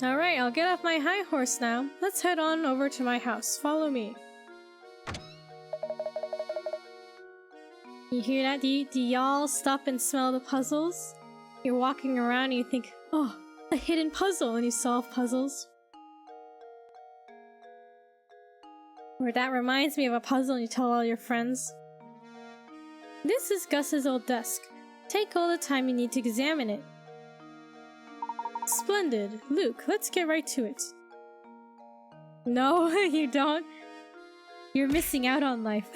Alright, I'll get off my high horse now. Let's head on over to my house. Follow me. You hear that? Do y'all stop and smell the puzzles? You're walking around and you think, oh, a hidden puzzle, and you solve puzzles. Or that reminds me of a puzzle and you tell all your friends. This is Gus's old desk. Take all the time you need to examine it. Splendid. Luke, let's get right to it. No, you don't. You're missing out on life.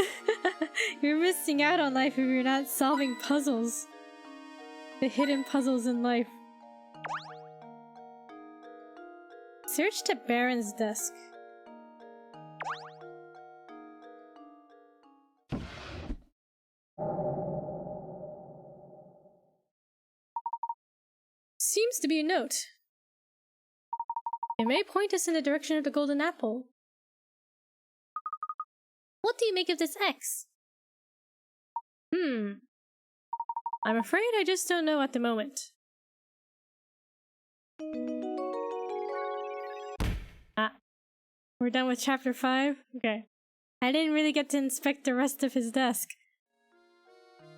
You're missing out on life if you're not solving puzzles. The hidden puzzles in life. Search the Baron's desk. Seems to be a note. It may point us in the direction of the golden apple. What do you make of this X? I'm afraid I just don't know at the moment. We're done with chapter 5? Okay. I didn't really get to inspect the rest of his desk.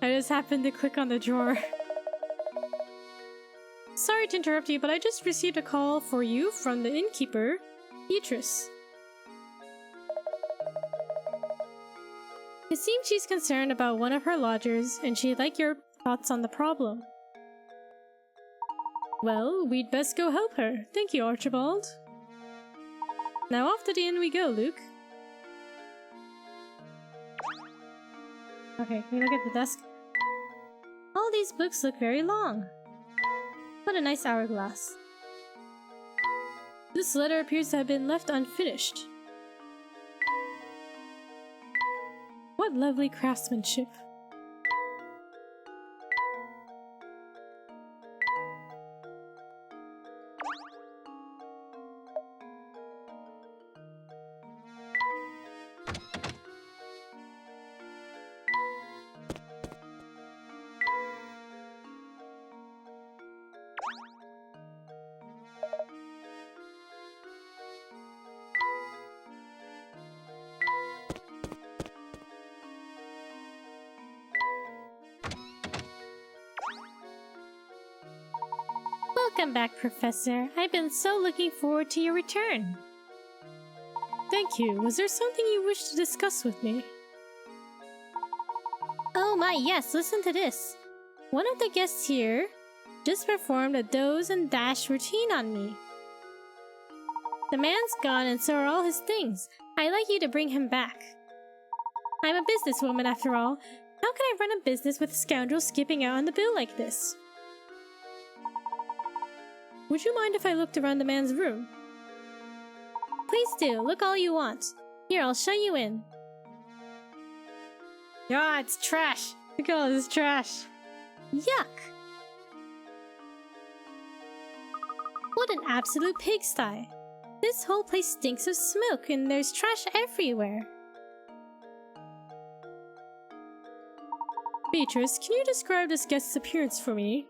I just happened to click on the drawer. Sorry to interrupt you, but I just received a call for you from the innkeeper, Beatrice. It seems she's concerned about one of her lodgers, and she'd like your thoughts on the problem. Well, we'd best go help her. Thank you, Archibald. Now off to the inn we go, Luke. Okay, can we look at the desk? All these books look very long. What a nice hourglass. This letter appears to have been left unfinished. What lovely craftsmanship. Welcome back, Professor. I've been so looking forward to your return. thank you. Was there something you wish to discuss with me? Oh my, yes, listen to this. One of the guests here just performed a doze and dash routine on me. The man's gone and so are all his things. I'd like you to bring him back. I'm a businesswoman after all. How can I run a business with a scoundrel skipping out on the bill like this? Would you mind if I looked around the man's room? Please do. Look all you want. Here, I'll show you in. Yeah, it's trash. Look at all this trash. Yuck. What an absolute pigsty. This whole place stinks of smoke and there's trash everywhere. Beatrice, can you describe this guest's appearance for me?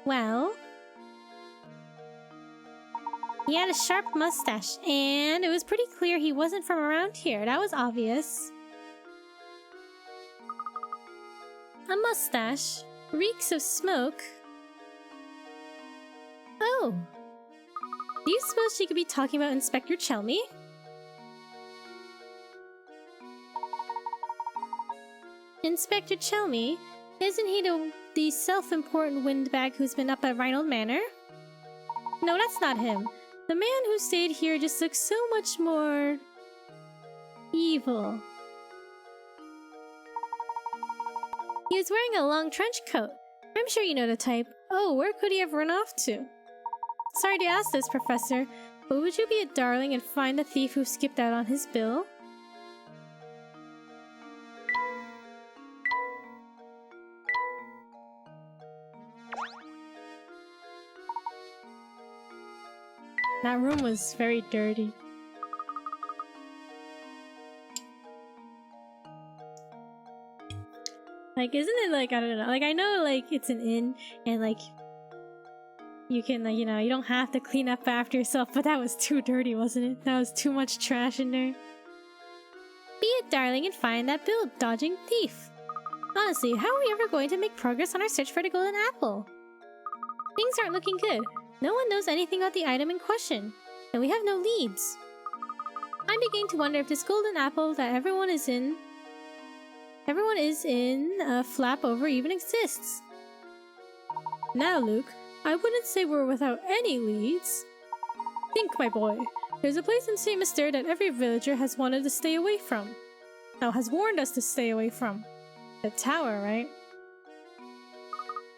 Well, he had a sharp mustache, and it was pretty clear he wasn't from around here. That was obvious. A mustache reeks of smoke. Oh. Do you suppose she could be talking about Inspector Chelmy? Inspector Chelmy? Isn't he the self-important windbag who's been up at Reynold Manor? No, that's not him. The man who stayed here just looks so much more... evil. He was wearing a long trench coat. I'm sure you know the type. Oh, where could he have run off to? Sorry to ask this, Professor, but would you be a darling and find the thief who skipped out on his bill? That room was very dirty. Like, isn't it like, I don't know, like I know like it's an inn and like you can like, you know, you don't have to clean up after yourself, but that was too dirty, wasn't it? That was too much trash in there. Be a darling and find that bill dodging thief. Honestly, how are we ever going to make progress on our search for the golden apple? Things aren't looking good. No one knows anything about the item in question, and we have no leads. I'm beginning to wonder if this golden apple that everyone is in a flap over even exists. Now, Luke, I wouldn't say we're without any leads. Think, my boy. There's a place in St. Mystere that every villager has wanted to stay away from. Now, has warned us to stay away from. The tower, right?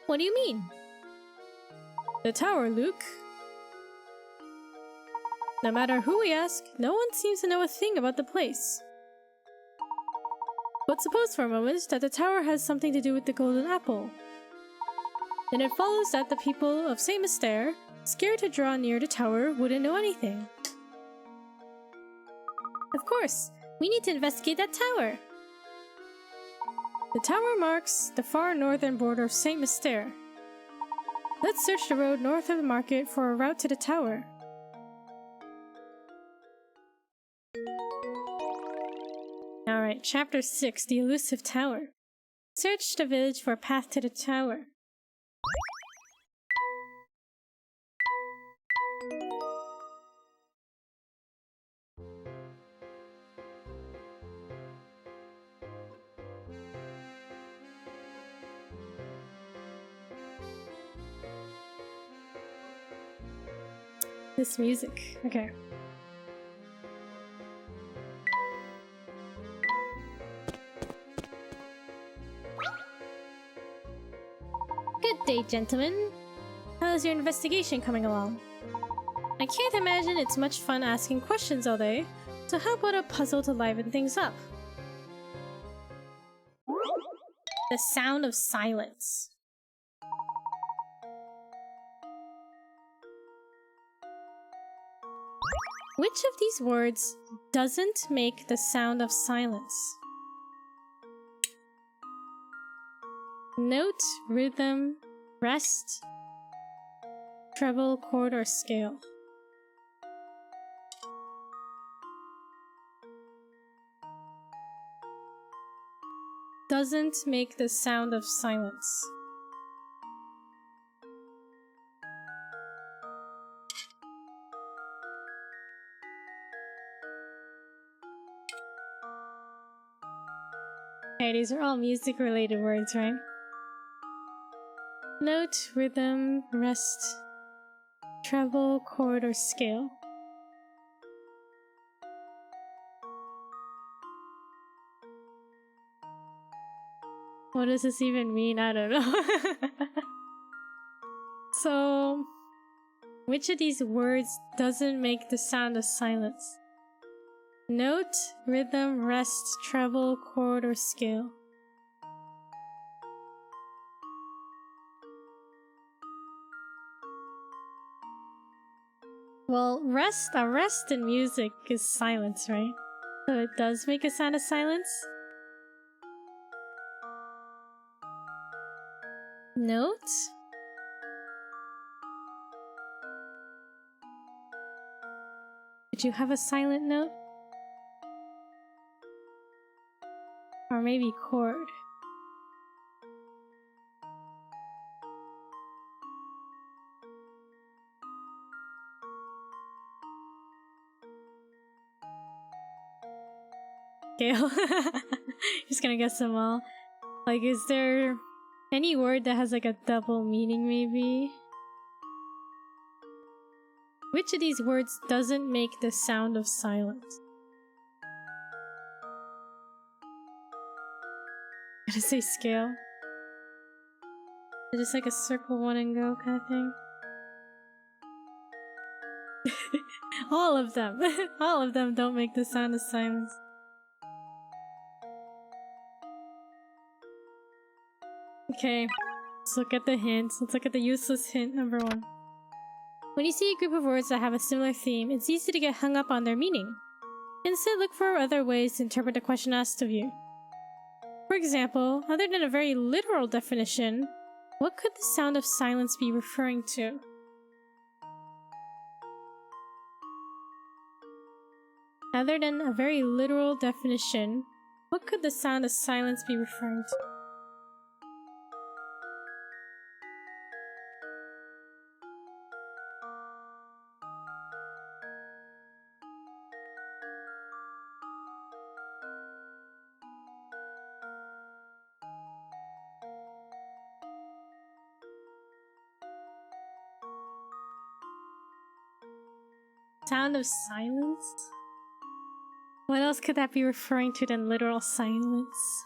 What do you mean? The tower, Luke. No matter who we ask, no one seems to know a thing about the place. But suppose for a moment that the tower has something to do with the golden apple. Then it follows that the people of St. Mystere, scared to draw near the tower, wouldn't know anything. Of course, we need to investigate that tower. The tower marks the far northern border of St. Mystere. Let's search the road north of the market for a route to the tower. Alright, Chapter 6, The Elusive Tower. Search the village for a path to the tower. This music. Okay. Good day, gentlemen. How's your investigation coming along? I can't imagine it's much fun asking questions all day, so how about a puzzle to liven things up? The sound of silence. Which of these words doesn't make the sound of silence? Note, rhythm, rest, treble, chord, or scale. Doesn't make the sound of silence. Okay, these are all music-related words, right? Note, rhythm, rest, treble, chord, or scale. What does this even mean? I don't know. So, which of these words doesn't make the sound of silence? Note, rhythm, rest, treble, chord, or scale. Well, a rest in music is silence, right? So it does make a sound of silence. Note. Did you have a silent note? Or maybe chord. Scale. Just gonna guess them all. Like, is there any word that has like a double meaning, maybe? Which of these words doesn't make the sound of silence? I'm gonna say scale. Just like a circle one and go kind of thing. All of them. All of them don't make the sound of silence. Okay, let's look at the hints. Let's look at the useless hint number 1. When you see a group of words that have a similar theme, it's easy to get hung up on their meaning. Instead, look for other ways to interpret the question asked of you. For example, other than a very literal definition, what could the sound of silence be referring to? Other than a very literal definition, what could the sound of silence be referring to? Sound of silence? What else could that be referring to than literal silence?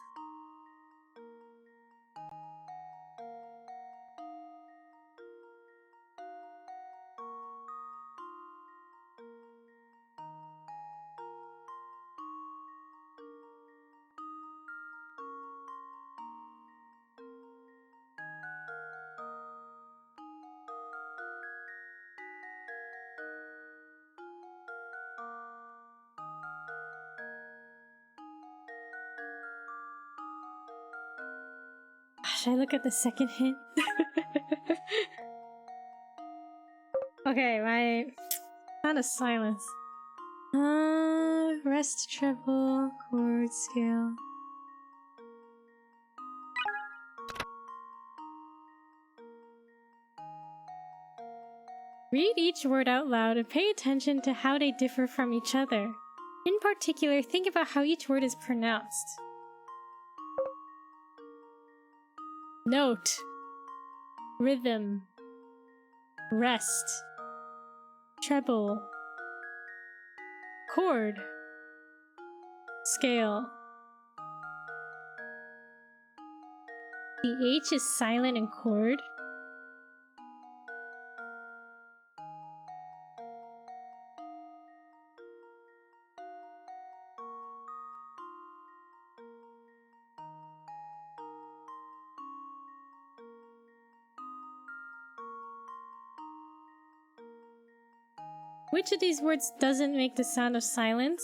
Should I look at the second hint? Okay, my sound of silence. Rest, treble, chord, scale. Read each word out loud and pay attention to how they differ from each other. In particular, think about how each word is pronounced. Note, rhythm, rest, treble, chord, scale. The H is silent in chord. Which of these words doesn't make the sound of silence?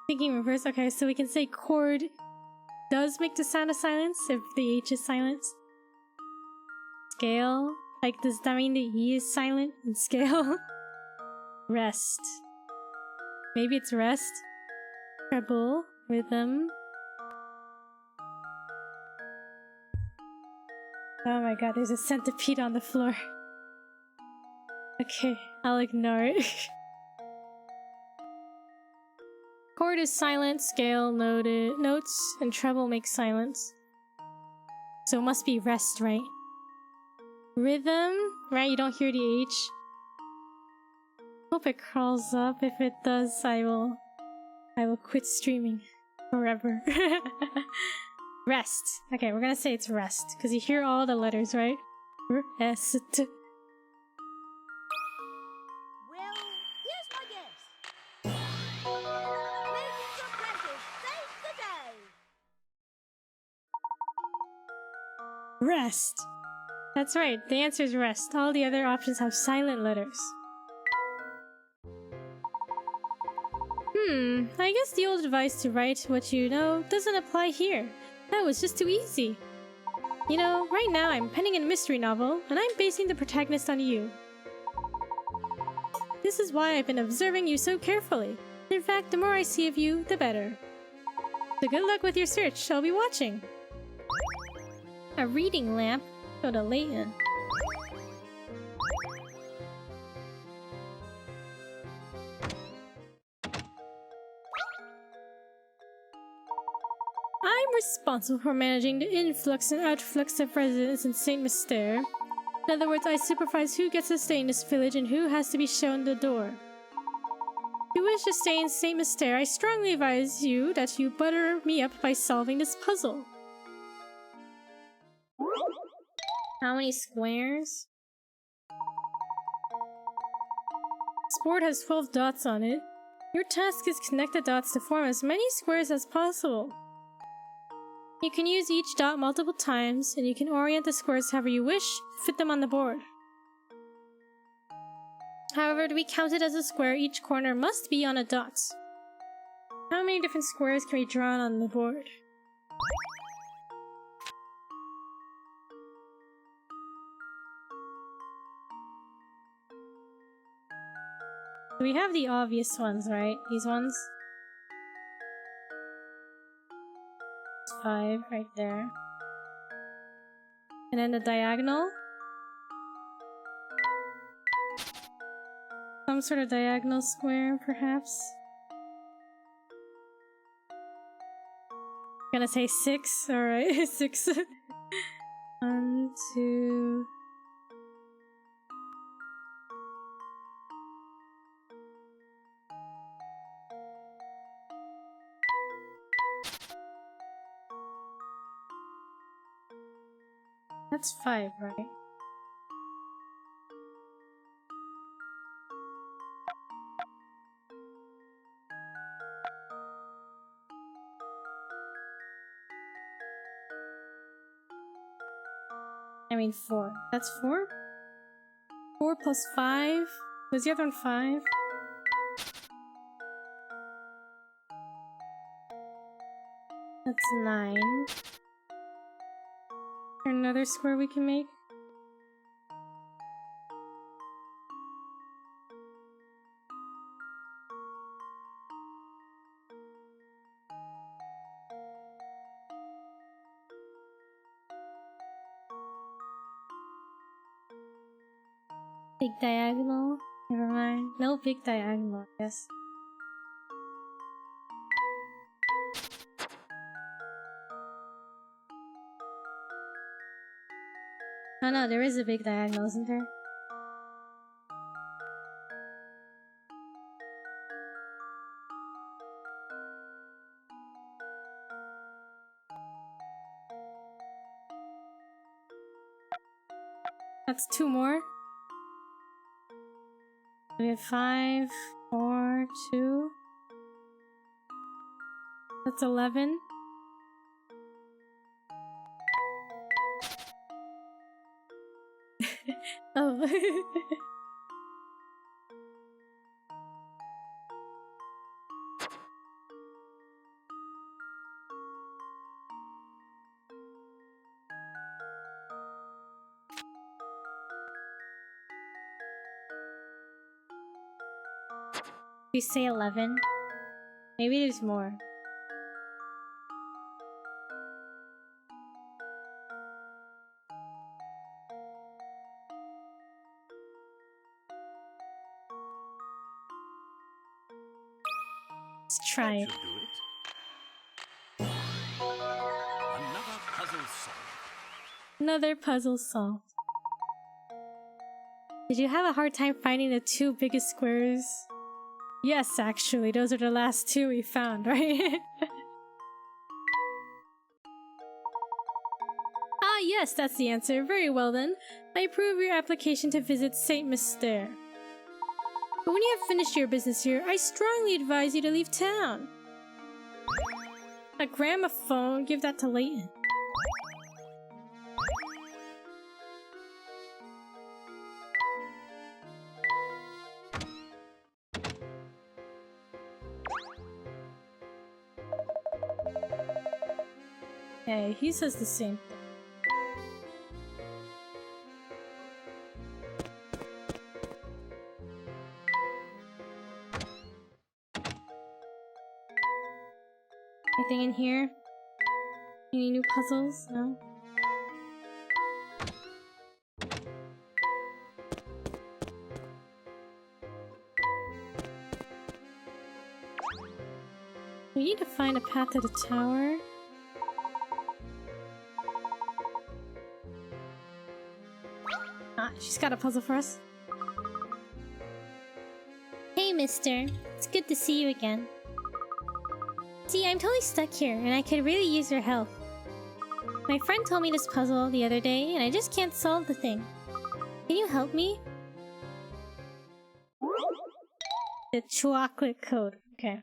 Thinking reverse. Okay, so we can say chord does make the sound of silence if the H is silent. Scale. Like, does that mean the E is silent in scale? Rest. Maybe it's rest. Treble. Rhythm. Oh my god, there's a centipede on the floor. Okay, I'll ignore it. Chord is silent, scale noted, notes, and treble make silence. So it must be rest, right? Rhythm, right? You don't hear the H. Hope it crawls up. If it does, I will quit streaming forever. Rest. Okay, we're gonna say it's rest because you hear all the letters, right? Rest. Well, here's my guess. Layton's apprentice saves the day. Rest. That's right. The answer is rest. All the other options have silent letters. I guess the old advice to write what you know doesn't apply here. That was just too easy. You know, right now I'm penning a mystery novel, and I'm basing the protagonist on you. This is why I've been observing you so carefully. In fact, the more I see of you, the better. So good luck with your search. I'll be watching. A reading lamp? Go to Layton. I'm responsible for managing the influx and outflux of residents in Saint Mystere. In other words, I supervise who gets to stay in this village and who has to be shown the door. If you wish to stay in Saint Mystere, I strongly advise you that you butter me up by solving this puzzle. How many squares? This board has 12 dots on it. Your task is to connect the dots to form as many squares as possible. You can use each dot multiple times, and you can orient the squares however you wish to fit them on the board. However, to be counted as a square, each corner must be on a dot. How many different squares can be drawn on the board? We have the obvious ones, right? These ones? 5 right there. And then the diagonal. Some sort of diagonal square, perhaps? I'm gonna say 6. Alright, 6. 1, 2... That's 5, right? I mean 4. That's 4? 4 plus 5? Was the other one 5? That's 9. Is there another square we can make? Big diagonal? Never mind. No big diagonal, I guess. Oh no, there is a big diagonal, isn't there? That's 2 more. We have 5, 4, 2. That's 11. Oh. We say 11. Maybe there's more. Let's try it. That should do it. Another puzzle solved. Another puzzle solved. Did you have a hard time finding the two biggest squares? Yes, actually, those are the last two we found, right? Ah, yes, that's the answer. Very well then. I approve your application to visit Saint Mystere. But when you have finished your business here, I strongly advise you to leave town. A gramophone? Give that to Layton. Hey, he says the same thing. Anything in here? Any new puzzles? No? We need to find a path to the tower. Ah, she's got a puzzle for us. Hey, mister. It's good to see you again. See, I'm totally stuck here, and I could really use your help. My friend told me this puzzle the other day, and I just can't solve the thing. Can you help me? The chocolate code. Okay.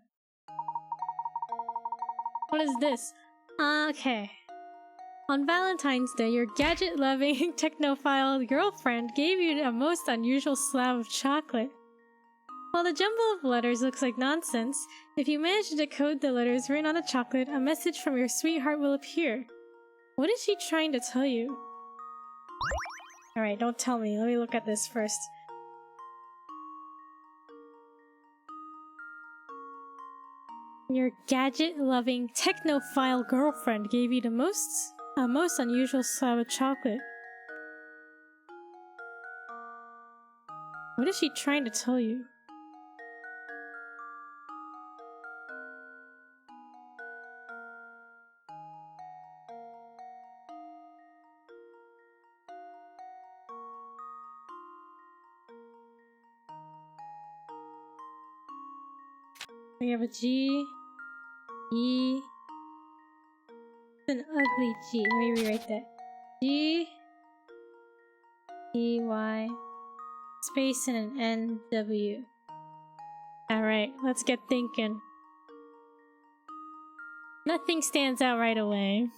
What is this? Okay. On Valentine's Day, your gadget-loving technophile girlfriend gave you a most unusual slab of chocolate. While the jumble of letters looks like nonsense, if you manage to decode the letters written on the chocolate, a message from your sweetheart will appear. What is she trying to tell you? Alright, don't tell me. Let me look at this first. Your gadget-loving technophile girlfriend gave you a most unusual slab of chocolate. What is she trying to tell you? We have a G, E. It's an ugly G. Let me rewrite that. G, E, Y, space and an N, W. Alright, let's get thinking. Nothing stands out right away.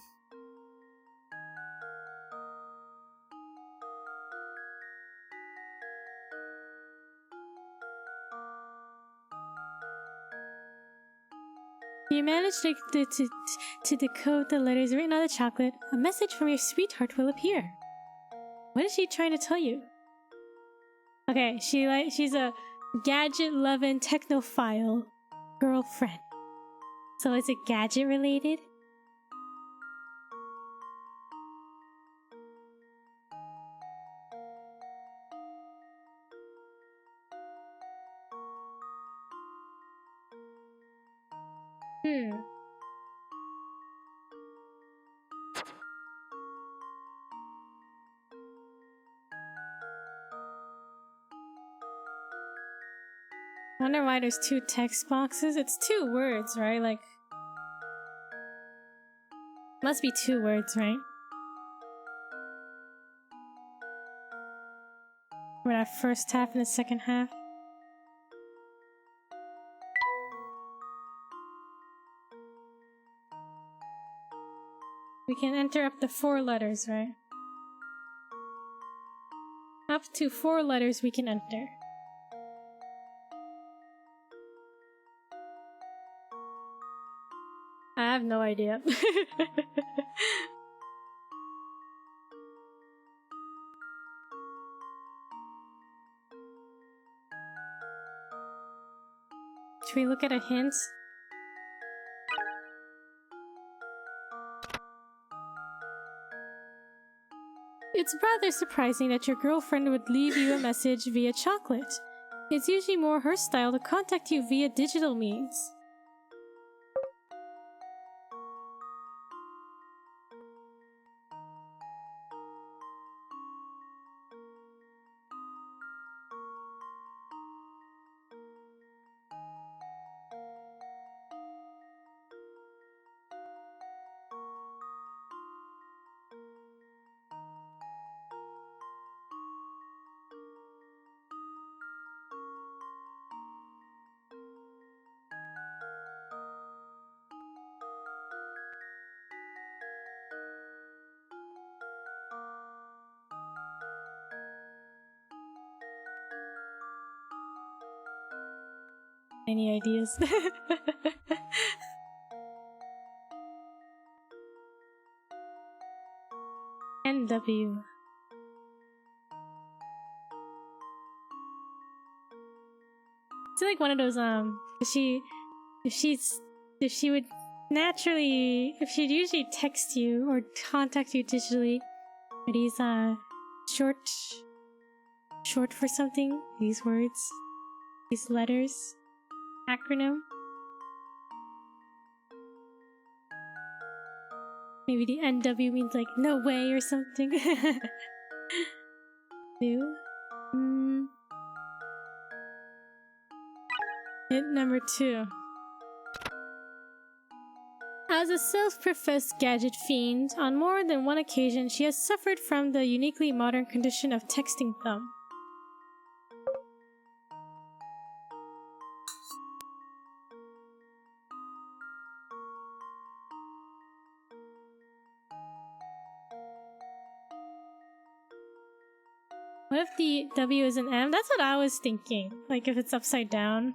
You managed to decode the letters written on the chocolate. A message from your sweetheart will appear. What is she trying to tell you? Okay, she's a gadget-loving technophile girlfriend. So is it gadget related? I wonder why there's two text boxes. It's two words, right? Like, must be two words, right? For that first half and the second half. We can enter up to 4 letters, right? Up to 4 letters we can enter. I have no idea. Should we look at a hint? It's rather surprising that your girlfriend would leave you a message via chocolate. It's usually more her style to contact you via digital means. Any ideas? NW. It's like one of those if she would naturally, if she'd usually text you or contact you digitally, are these short for something? These words, these letters, acronym. Maybe the NW means like no way or something. New. Hint number 2. As a self-professed gadget fiend, on more than one occasion she has suffered from the uniquely modern condition of texting thumb. What if the W is an M? That's what I was thinking. Like if it's upside down.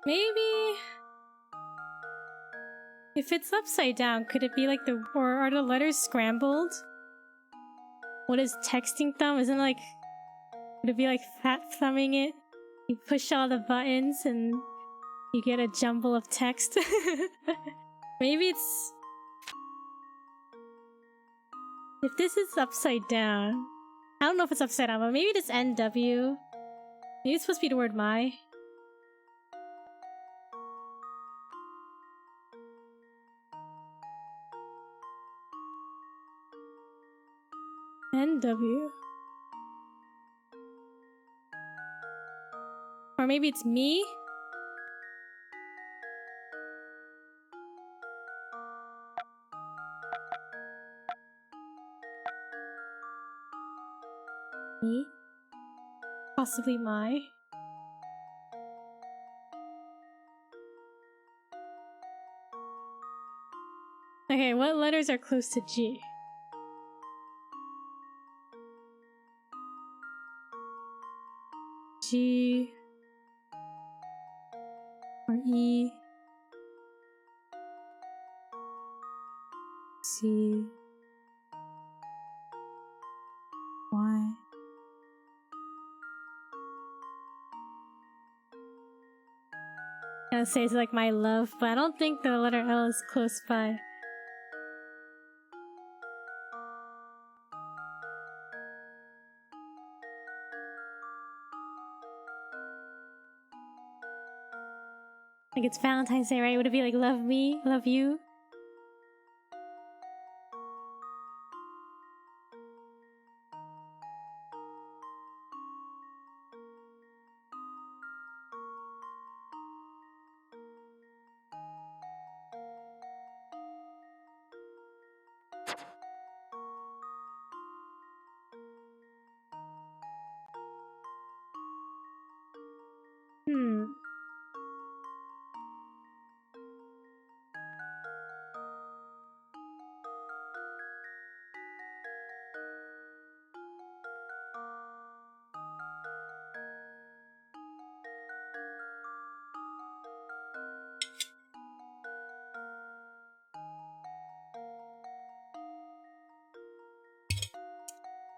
Maybe if it's upside down, could it be like or are the letters scrambled? What is texting thumb? Isn't it like, would it be like fat thumbing it? You push all the buttons and you get a jumble of text. Maybe it's, if this is upside down, I don't know if it's upside down, but maybe it's NW. Maybe it's supposed to be the word my. NW. Or maybe it's me? Me? Possibly my. Okay, what letters are close to G? G or E, C, Y. I would say it's like my love, but I don't think the letter L is close by. Like it's Valentine's Day, right? Would it be like love me, love you?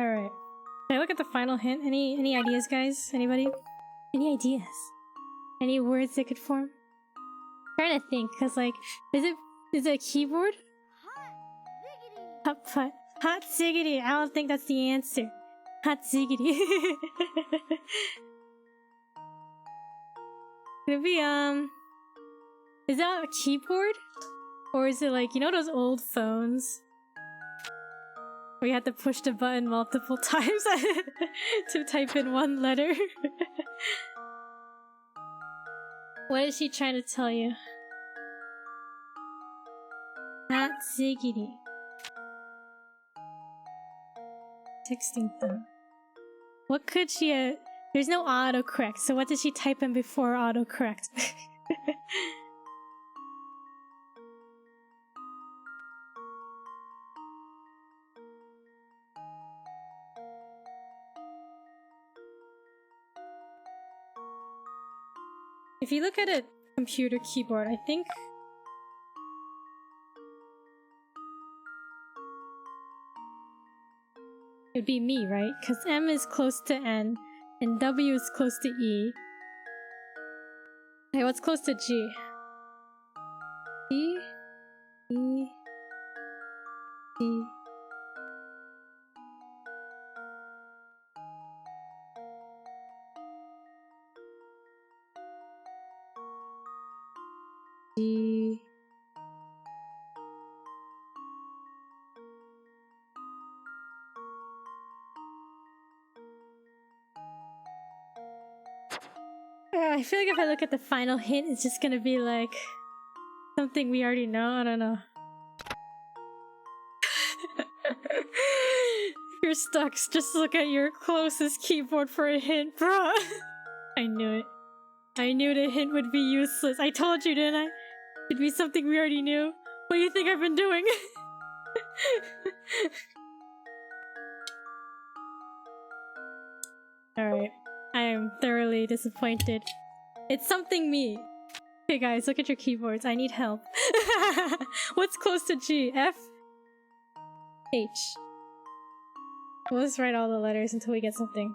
Alright. Should I look at the final hint? Any ideas, guys? Anybody? Any ideas? Any words that could form? I'm trying to think, cause like, is it a keyboard? Hot ziggity. I don't think that's the answer. Hot ziggity. Could it be is that a keyboard? Or is it like, you know those old phones? Where you have to push the button multiple times to type in one letter? What is she trying to tell you? Hot ziggity. Texting them. What could she there's no autocorrect, so what did she type in before autocorrect? If you look at a computer keyboard, I think it'd be me, right? Because M is close to N and W is close to E. Okay, what's close to G? G? E? G? G? I feel like if I look at the final hint, it's just gonna be like something we already know. I don't know. If you're stuck, just look at your closest keyboard for a hint, bruh. I knew it. I knew the hint would be useless. I told you, didn't I? It'd be something we already knew. What do you think I've been doing? Alright. I am thoroughly disappointed. It's something me. Okay guys, look at your keyboards. I need help. What's close to G? F? H. We'll just write all the letters until we get something.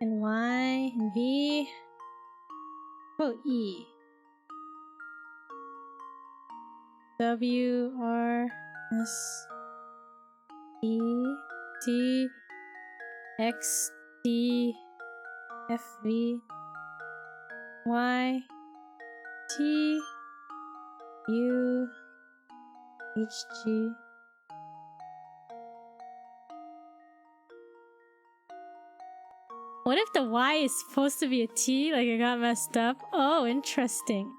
And Y, and V. Oh, E. W, R, S, E, T, X, D, F, V, Y, T, U, H, G. What if the Y is supposed to be a T? Like it got messed up? Oh, interesting.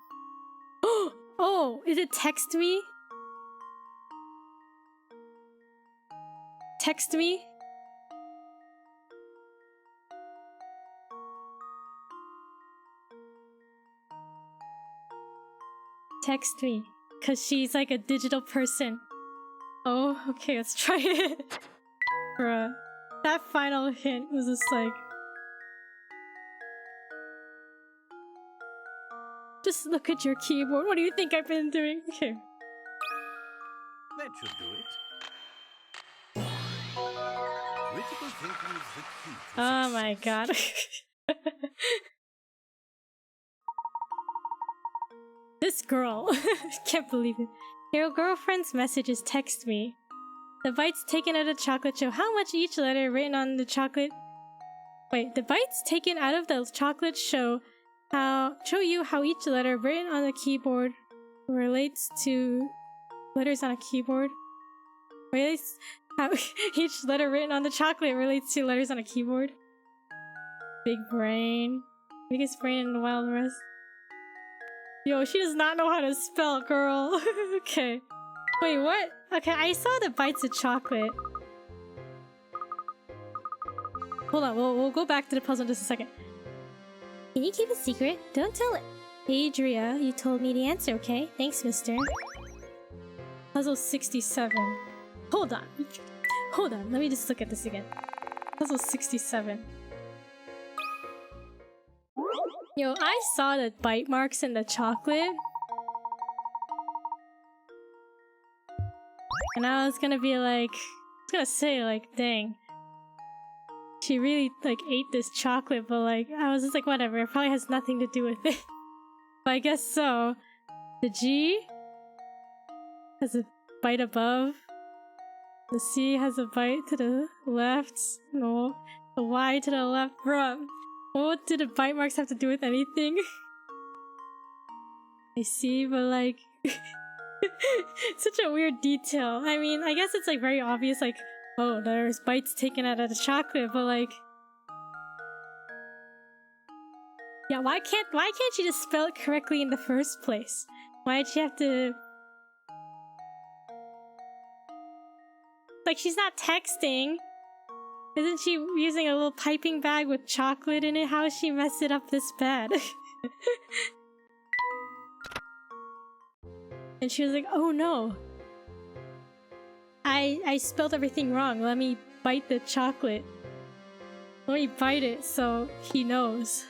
Oh, is it text me? Text me? Text me. Cause she's like a digital person. Oh, okay, let's try it. Bruh. That final hint was just like... Just look at your keyboard. What do you think I've been doing? Okay. That should do it. Critical thinking is the key to Oh my god. This girl. Can't believe it. Your girlfriend's messages text me. The bites taken out of chocolate show how much each letter written on the chocolate... Wait, the bites taken out of the chocolate show you how each letter written on the keyboard relates to letters on a keyboard. Relates how each letter written on the chocolate relates to letters on a keyboard. Big brain. Biggest brain in the Wild West. Yo, she does not know how to spell, girl. Okay. Wait, what? Okay, I saw the bites of chocolate. Hold on, we'll go back to the puzzle in just a second. Can you keep a secret? Don't tell it. Hey, Drea, you told me the answer, okay? Thanks, mister. Puzzle 67. Hold on. Hold on, let me just look at this again. Puzzle 67. Yo, I saw the bite marks in the chocolate. And I was gonna be like... I was gonna say, like, dang. She really, like, ate this chocolate, but, like, I was just like, whatever, it probably has nothing to do with it. But I guess so. The G has a bite above. The C has a bite to the left. No. The Y to the left. Bruh. What did the bite marks have to do with anything? I see, but, like... Such a weird detail. I mean, I guess it's, like, very obvious, like... Oh, there's bites taken out of the chocolate, but like... Yeah, why can't she just spell it correctly in the first place? Why'd she have to... Like, she's not texting. Isn't she using a little piping bag with chocolate in it? How is she messed it up this bad? And she was like, oh no. I spelled everything wrong. Let me bite the chocolate. Let me bite it so he knows.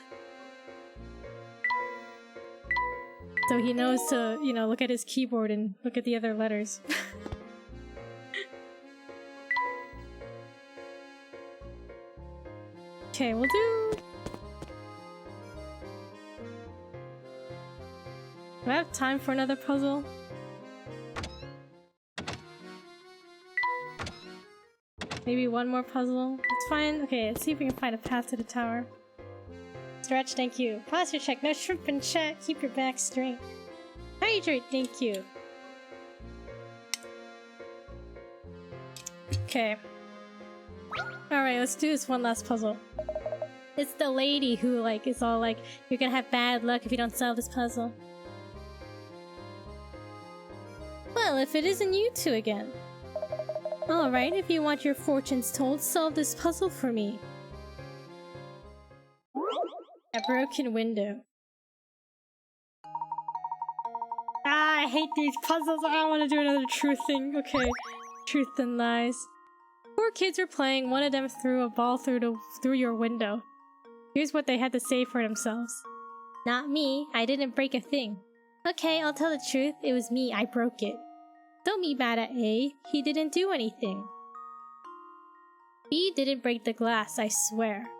So he knows to, you know, look at his keyboard and look at the other letters. Okay, we'll do... Do I have time for another puzzle? Maybe one more puzzle? It's fine. Okay, let's see if we can find a path to the tower. Stretch, thank you. Posture check. No shrimp in chat. Keep your back straight. Hydrate, thank you. Okay. Alright, let's do this one last puzzle. It's the lady who, like, is all like, you're gonna have bad luck if you don't solve this puzzle. Well, if it isn't you two again. Alright, if you want your fortunes told, solve this puzzle for me. A broken window. Ah, I hate these puzzles. I don't want to do another truth thing. Okay. Truth and lies. Four kids are playing. One of them threw a ball through your window. Here's what they had to say for themselves. Not me. I didn't break a thing. Okay, I'll tell the truth. It was me. I broke it. Don't be mad at A. He didn't do anything. B didn't break the glass, I swear.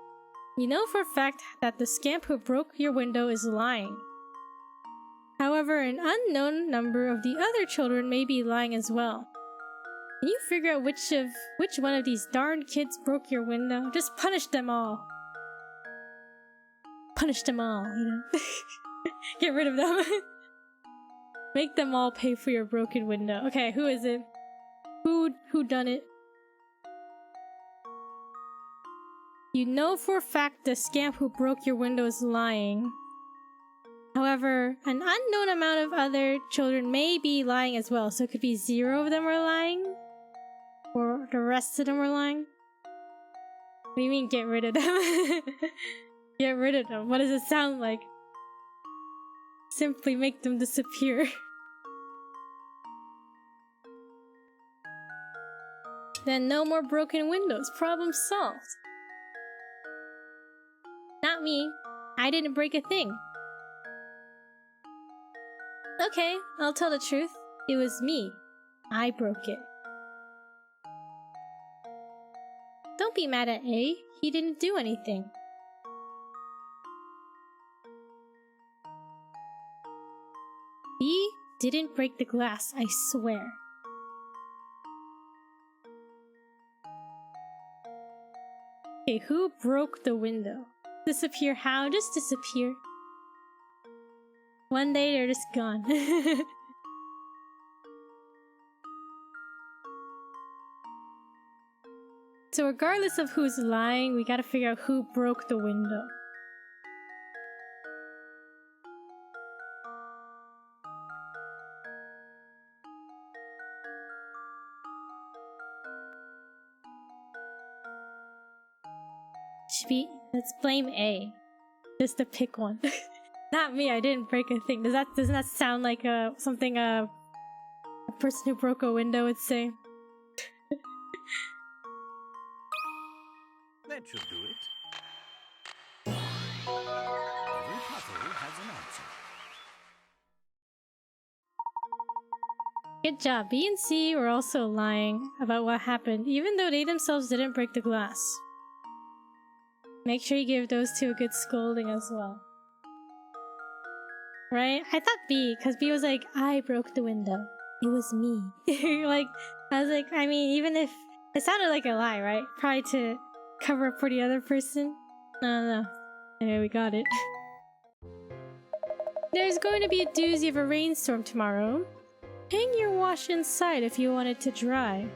You know for a fact that the scamp who broke your window is lying. However, an unknown number of the other children may be lying as well. Can you figure out which one of these darned kids broke your window? Just punish them all. Punish them all, you know? Get rid of them. Make them all pay for your broken window. Okay, who is it? Who done it? You know for a fact the scamp who broke your window is lying. However, an unknown amount of other children may be lying as well, so it could be 0 of them are lying? Or the rest of them are lying? What do you mean, get rid of them? Get rid of them. What does it sound like? Simply make them disappear. Then no more broken windows. Problem solved. Not me. I didn't break a thing. Okay, I'll tell the truth. It was me. I broke it. Don't be mad at A. He didn't do anything. B didn't break the glass, I swear. Okay, who broke the window? Disappear how? Just disappear. One day they're just gone. So regardless of who's lying, we gotta figure out who broke the window. Let's blame A. Just to pick one. Not me, I didn't break a thing. Doesn't that sound like something a person who broke a window would say? That should do it. Every puzzle has an answer. Good job. B and C were also lying about what happened, even though they themselves didn't break the glass. Make sure you give those two a good scolding as well. Right? I thought B, because B was like, I broke the window. It was me. Like, I was like, I mean, even if... It sounded like a lie, right? Probably to cover up for the other person. No. Anyway, we got it. There's going to be a doozy of a rainstorm tomorrow. Hang your wash inside if you want it to dry.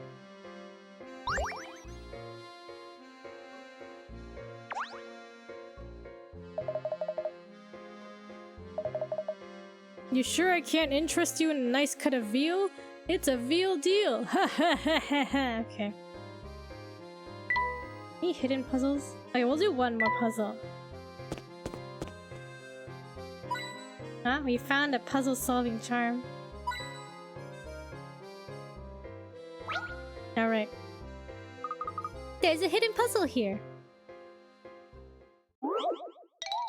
You sure I can't interest you in a nice cut of veal? It's a veal deal! Ha ha ha ha ha! Okay. Any hidden puzzles? Okay, we'll do one more puzzle. Ah, we found a puzzle solving charm. Alright. There's a hidden puzzle here.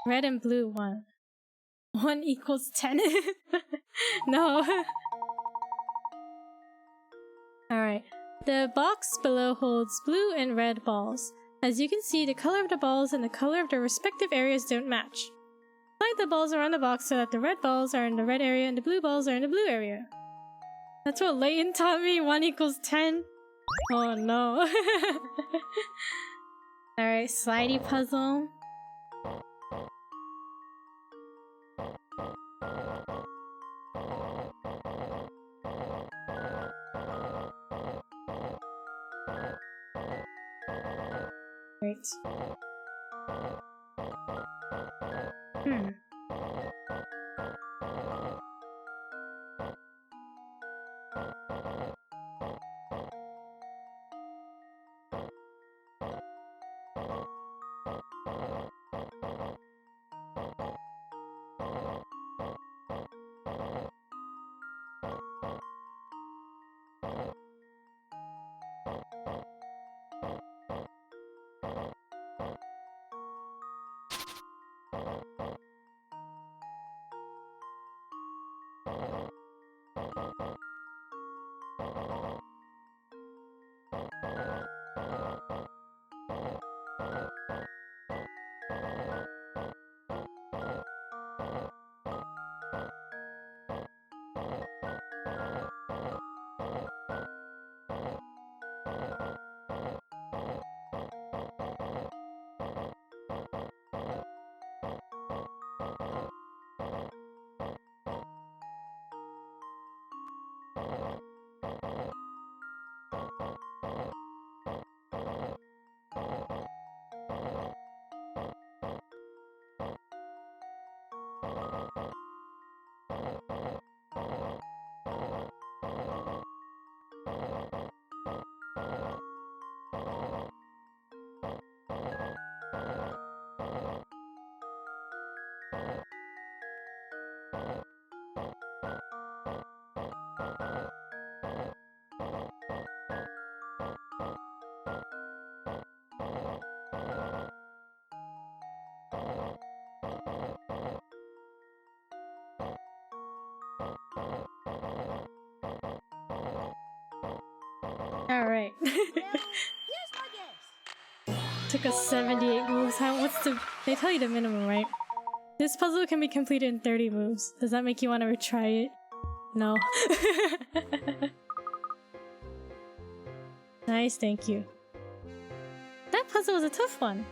Red and blue 1. 1 equals 10. No. Alright. The box below holds blue and red balls. As you can see, the color of the balls and the color of their respective areas don't match. Slide the balls around the box so that the red balls are in the red area and the blue balls are in the blue area. That's what Layton taught me, 1 equals 10. Oh no. Alright, slidey puzzle. Great. Alright. Well, here's my guess. Took us 78 moves. What's the... They tell you the minimum, right? This puzzle can be completed in 30 moves. Does that make you want to retry it? No. Nice, thank you. That puzzle was a tough one.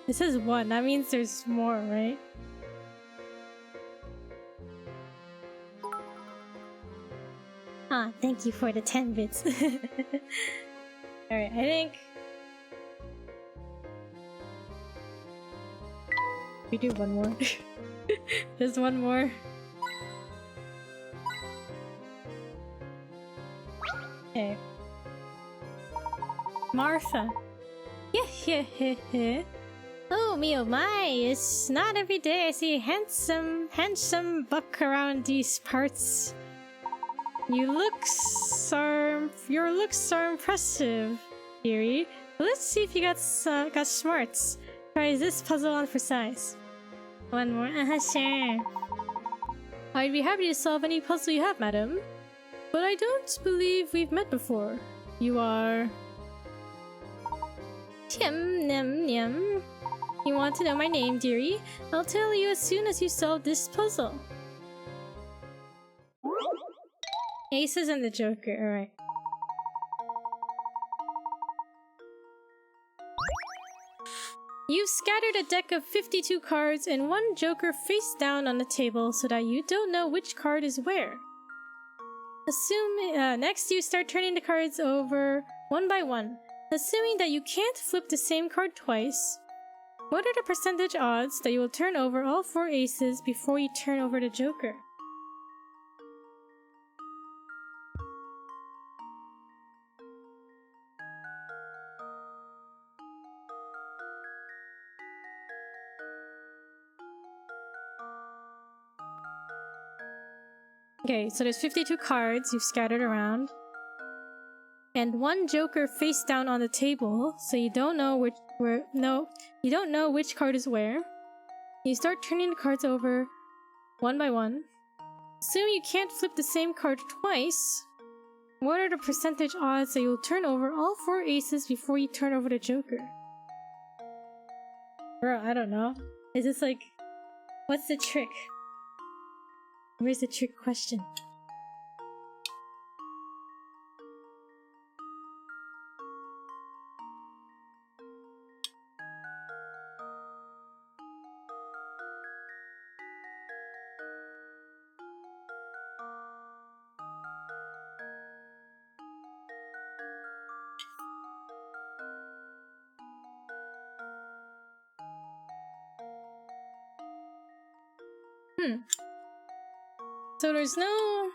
It says 1, that means there's more, right? Ah, thank you for the 10 bits. Alright, I think... we do one more. Just one more. Okay. Martha. Yeah. Oh me oh my, it's not every day I see a handsome buck around these parts. Your looks are impressive, dearie. Let's see if you got smarts. Try this puzzle on for size. One more, sure. I'd be happy to solve any puzzle you have, madam. But I don't believe we've met before. You are... Nyam. You want to know my name, dearie? I'll tell you as soon as you solve this puzzle. Aces and the Joker, alright. You've scattered a deck of 52 cards and one Joker face down on the table so that you don't know which card is where. Next you start turning the cards over one by one. Assuming that you can't flip the same card twice, what are the percentage odds that you will turn over all 4 aces before you turn over the Joker? Okay, so there's 52 cards you've scattered around. and one joker face down on the table, so you don't know which card is where. You start turning the cards over one by one. Assume you can't flip the same card twice. What are the percentage odds that you'll turn over all 4 aces before you turn over the joker? Bro, I don't know. Is this like... what's the trick? Where's the trick question? So there's no...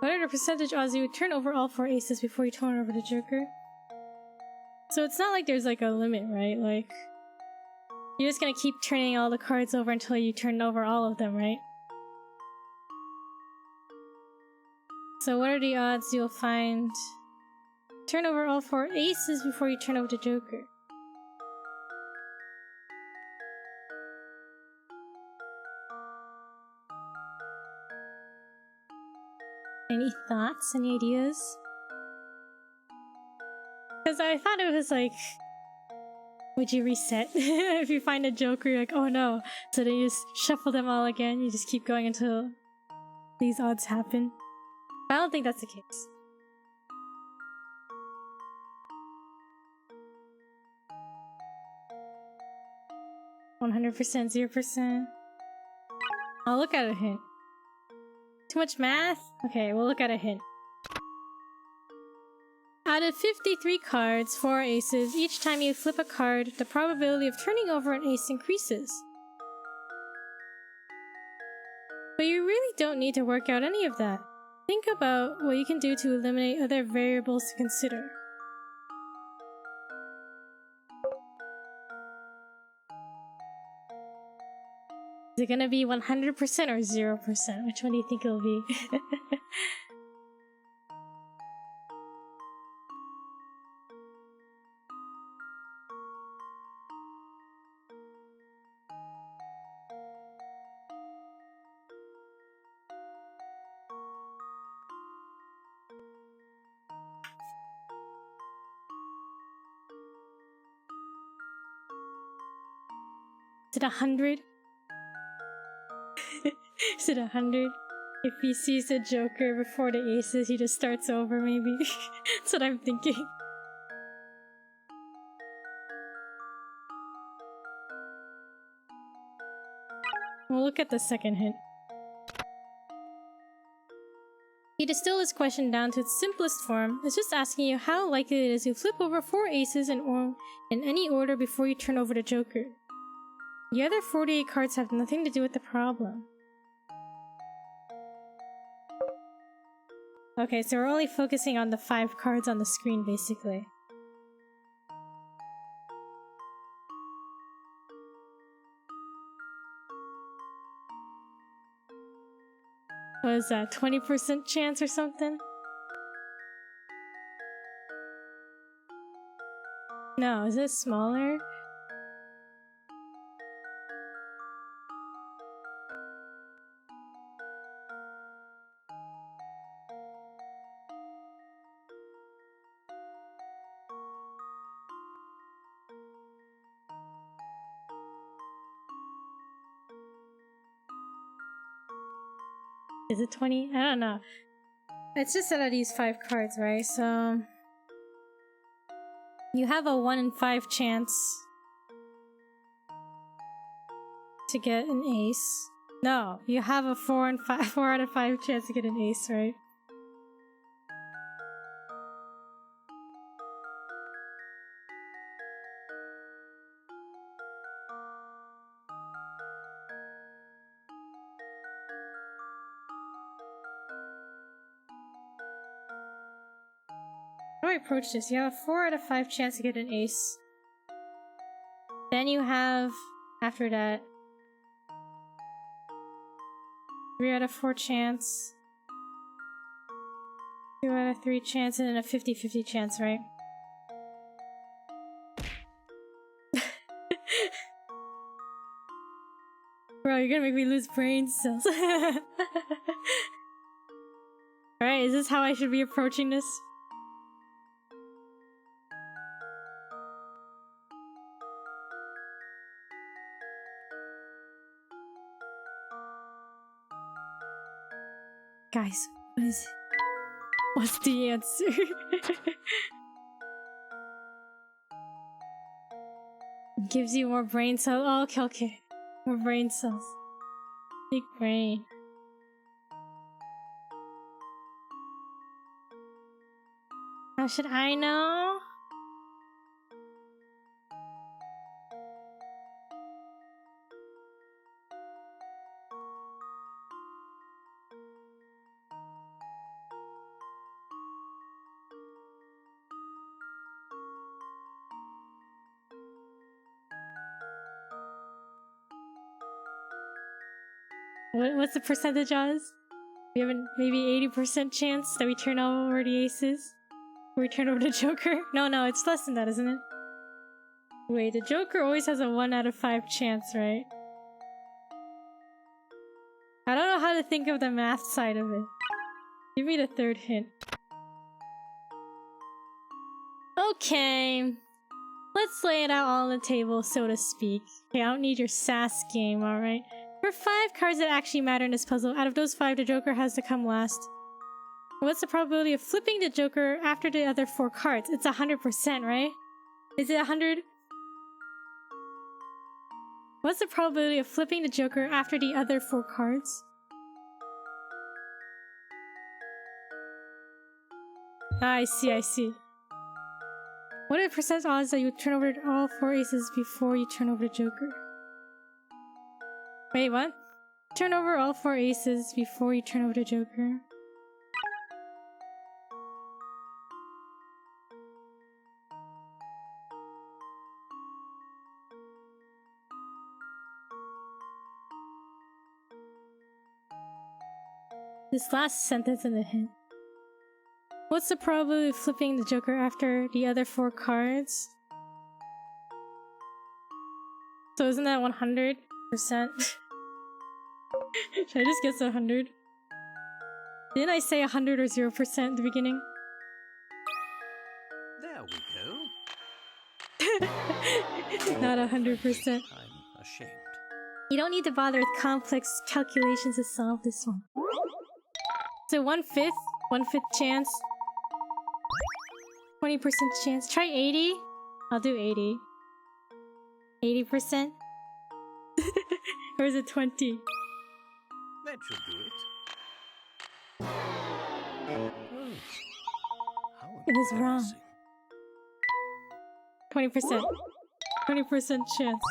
what are the percentage odds you would turn over all 4 aces before you turn over the joker? So it's not like there's like a limit, right? Like, you're just gonna keep turning all the cards over until you turn over all of them, right? So what are the odds you'll find... turn over all 4 aces before you turn over the joker? Any thoughts? Any ideas? Because I thought it was like... would you reset? If you find a joker, you're like, oh no. So then you just shuffle them all again. You just keep going until these odds happen. I don't think that's the case. %, 0%. I'll look at a hint. Too much math? Okay, we'll look at a hint. Out of 53 cards, 4 aces, each time you flip a card, the probability of turning over an ace increases. But you really don't need to work out any of that. Think about what you can do to eliminate other variables to consider. Is it gonna be 100% or 0%? Which one do you think it'll be? Is it 100? Is it 100? If he sees a joker before the aces, he just starts over, maybe? That's what I'm thinking. We'll look at the second hint. He distilled his question down to its simplest form. It's just asking you how likely it is you flip over 4 aces in any order before you turn over the joker. The other 48 cards have nothing to do with the problem. Okay, so we're only focusing on the 5 cards on the screen, basically. What is that, 20% chance or something? No, is it smaller? Is it 20? I don't know. It's just out of these 5 cards, right? So... you have a 1 in 5 chance to get an ace. No, you have a 4 out of 5 chance to get an ace, right? How do I approach this? You have a 4 out of 5 chance to get an ace. Then you have, after that, 3 out of 4 chance. 2 out of 3 chance, and then a 50-50 chance, right? Bro, you're gonna make me lose brain cells. Alright, is this how I should be approaching this? Guys, what is it? What's the answer? Gives you more brain cells. Oh, okay, okay. More brain cells. Big brain. How should I know? What's the percentage odds? We have a maybe 80% chance that we turn over the aces. Or we turn over the Joker? No, it's less than that, isn't it? Wait, the Joker always has a 1 out of 5 chance, right? I don't know how to think of the math side of it. Give me the third hint. Okay. Let's lay it out all on the table, so to speak. Okay, I don't need your sass game, alright? There are 5 cards that actually matter in this puzzle. Out of those 5, the Joker has to come last. What's the probability of flipping the Joker after the other 4 cards? It's 100%, right? Is it 100? What's the probability of flipping the Joker after the other 4 cards? Ah, I see. What are the percent odds that you turn over all 4 aces before you turn over the Joker? Wait, what? Turn over all 4 aces before you turn over the Joker. This last sentence in the hint. What's the probability of flipping the Joker after the other 4 cards? So isn't that 100%? Should I just guess 100? Didn't I say 100 or 0% at the beginning? There we go. Not 100%. I'm ashamed. You don't need to bother with complex calculations to solve this one. So 1/5? 1/5 chance? 20% chance? Try 80? I'll do 80. 80%? Or is it 20? That should do it. Oh, how It was wrong. embarrassing. 20%. 20% chance.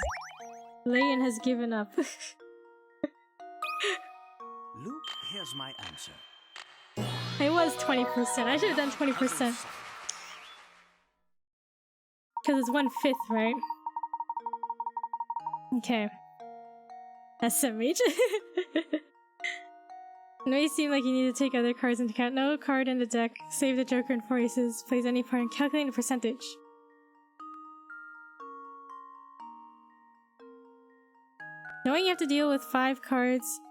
Layton has given up. Luke, here's my answer. It was 20%. I should have done 20%. Because it's 1/5, right? Okay. SMH? No, you seem like you need to take other cards into account. No card in the deck. Save the Joker and 4 aces. Plays any part in calculating the percentage. Knowing you have to deal with 5 cards,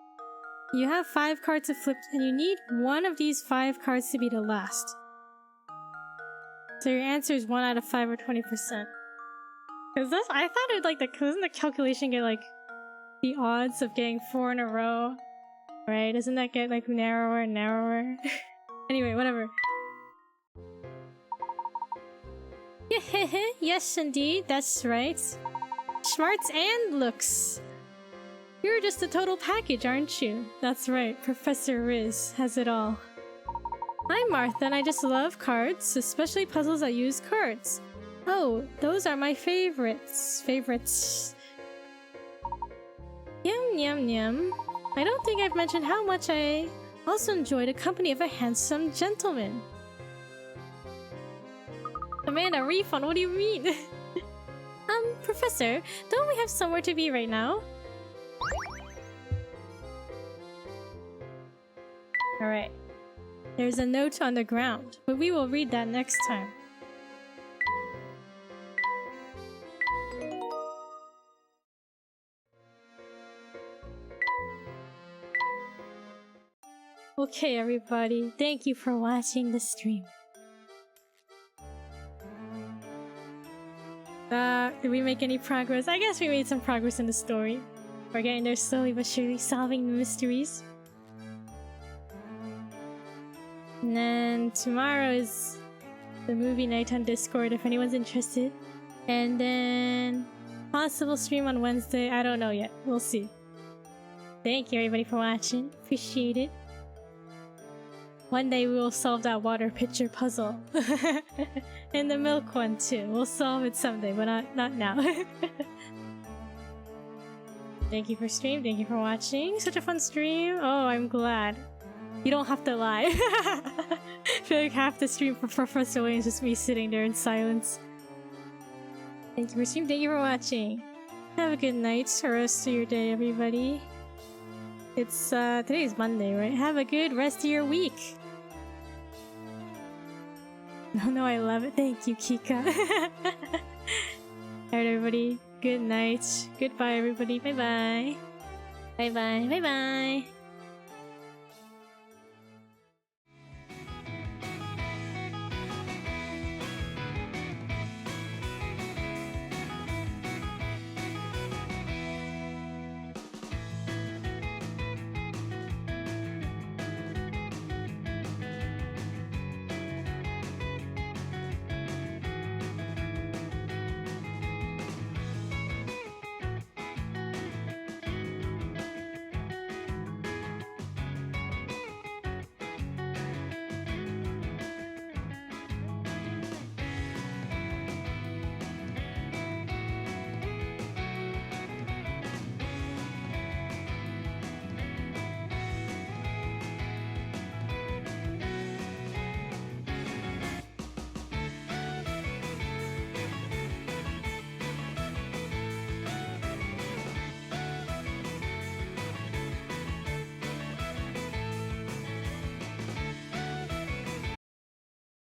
you have 5 cards to flip, and you need one of these 5 cards to be the last. So your answer is 1 out of 5 or 20%. Cause this, I thought it like doesn't the calculation get like the odds of getting 4 in a row, right? Doesn't that get like narrower and narrower? Anyway, whatever. Yes, indeed, that's right. Smarts and looks. You're just a total package, aren't you? That's right, Professor Riz has it all. I'm Martha and I just love cards, especially puzzles that use cards. Oh, those are my favorites. Yum yum yum. I don't think I've mentioned how much I also enjoy the company of a handsome gentleman. Amanda, refund, what do you mean? Professor, don't we have somewhere to be right now? Alright. There's a note on the ground, but we will read that next time. Okay, everybody. Thank you for watching the stream. Did we make any progress? I guess we made some progress in the story. We're getting there slowly but surely, solving the mysteries. And then tomorrow is the movie night on Discord if anyone's interested. And then possible stream on Wednesday. I don't know yet. We'll see. Thank you everybody for watching. Appreciate it. One day we will solve that water pitcher puzzle. And the milk one too. We'll solve it someday, but not now. Thank you for stream. Thank you for watching. Such a fun stream. Oh, I'm glad. You don't have to lie. I feel like half the stream for Professor Layton is just me sitting there in silence. Thank you for stream. Thank you for watching. Have a good night or rest of your day, everybody. It's today's Monday, right? Have a good rest of your week. No, I love it. Thank you, Kika. Alright, everybody. Good night. Goodbye, everybody. Bye-bye. Bye-bye. Bye-bye.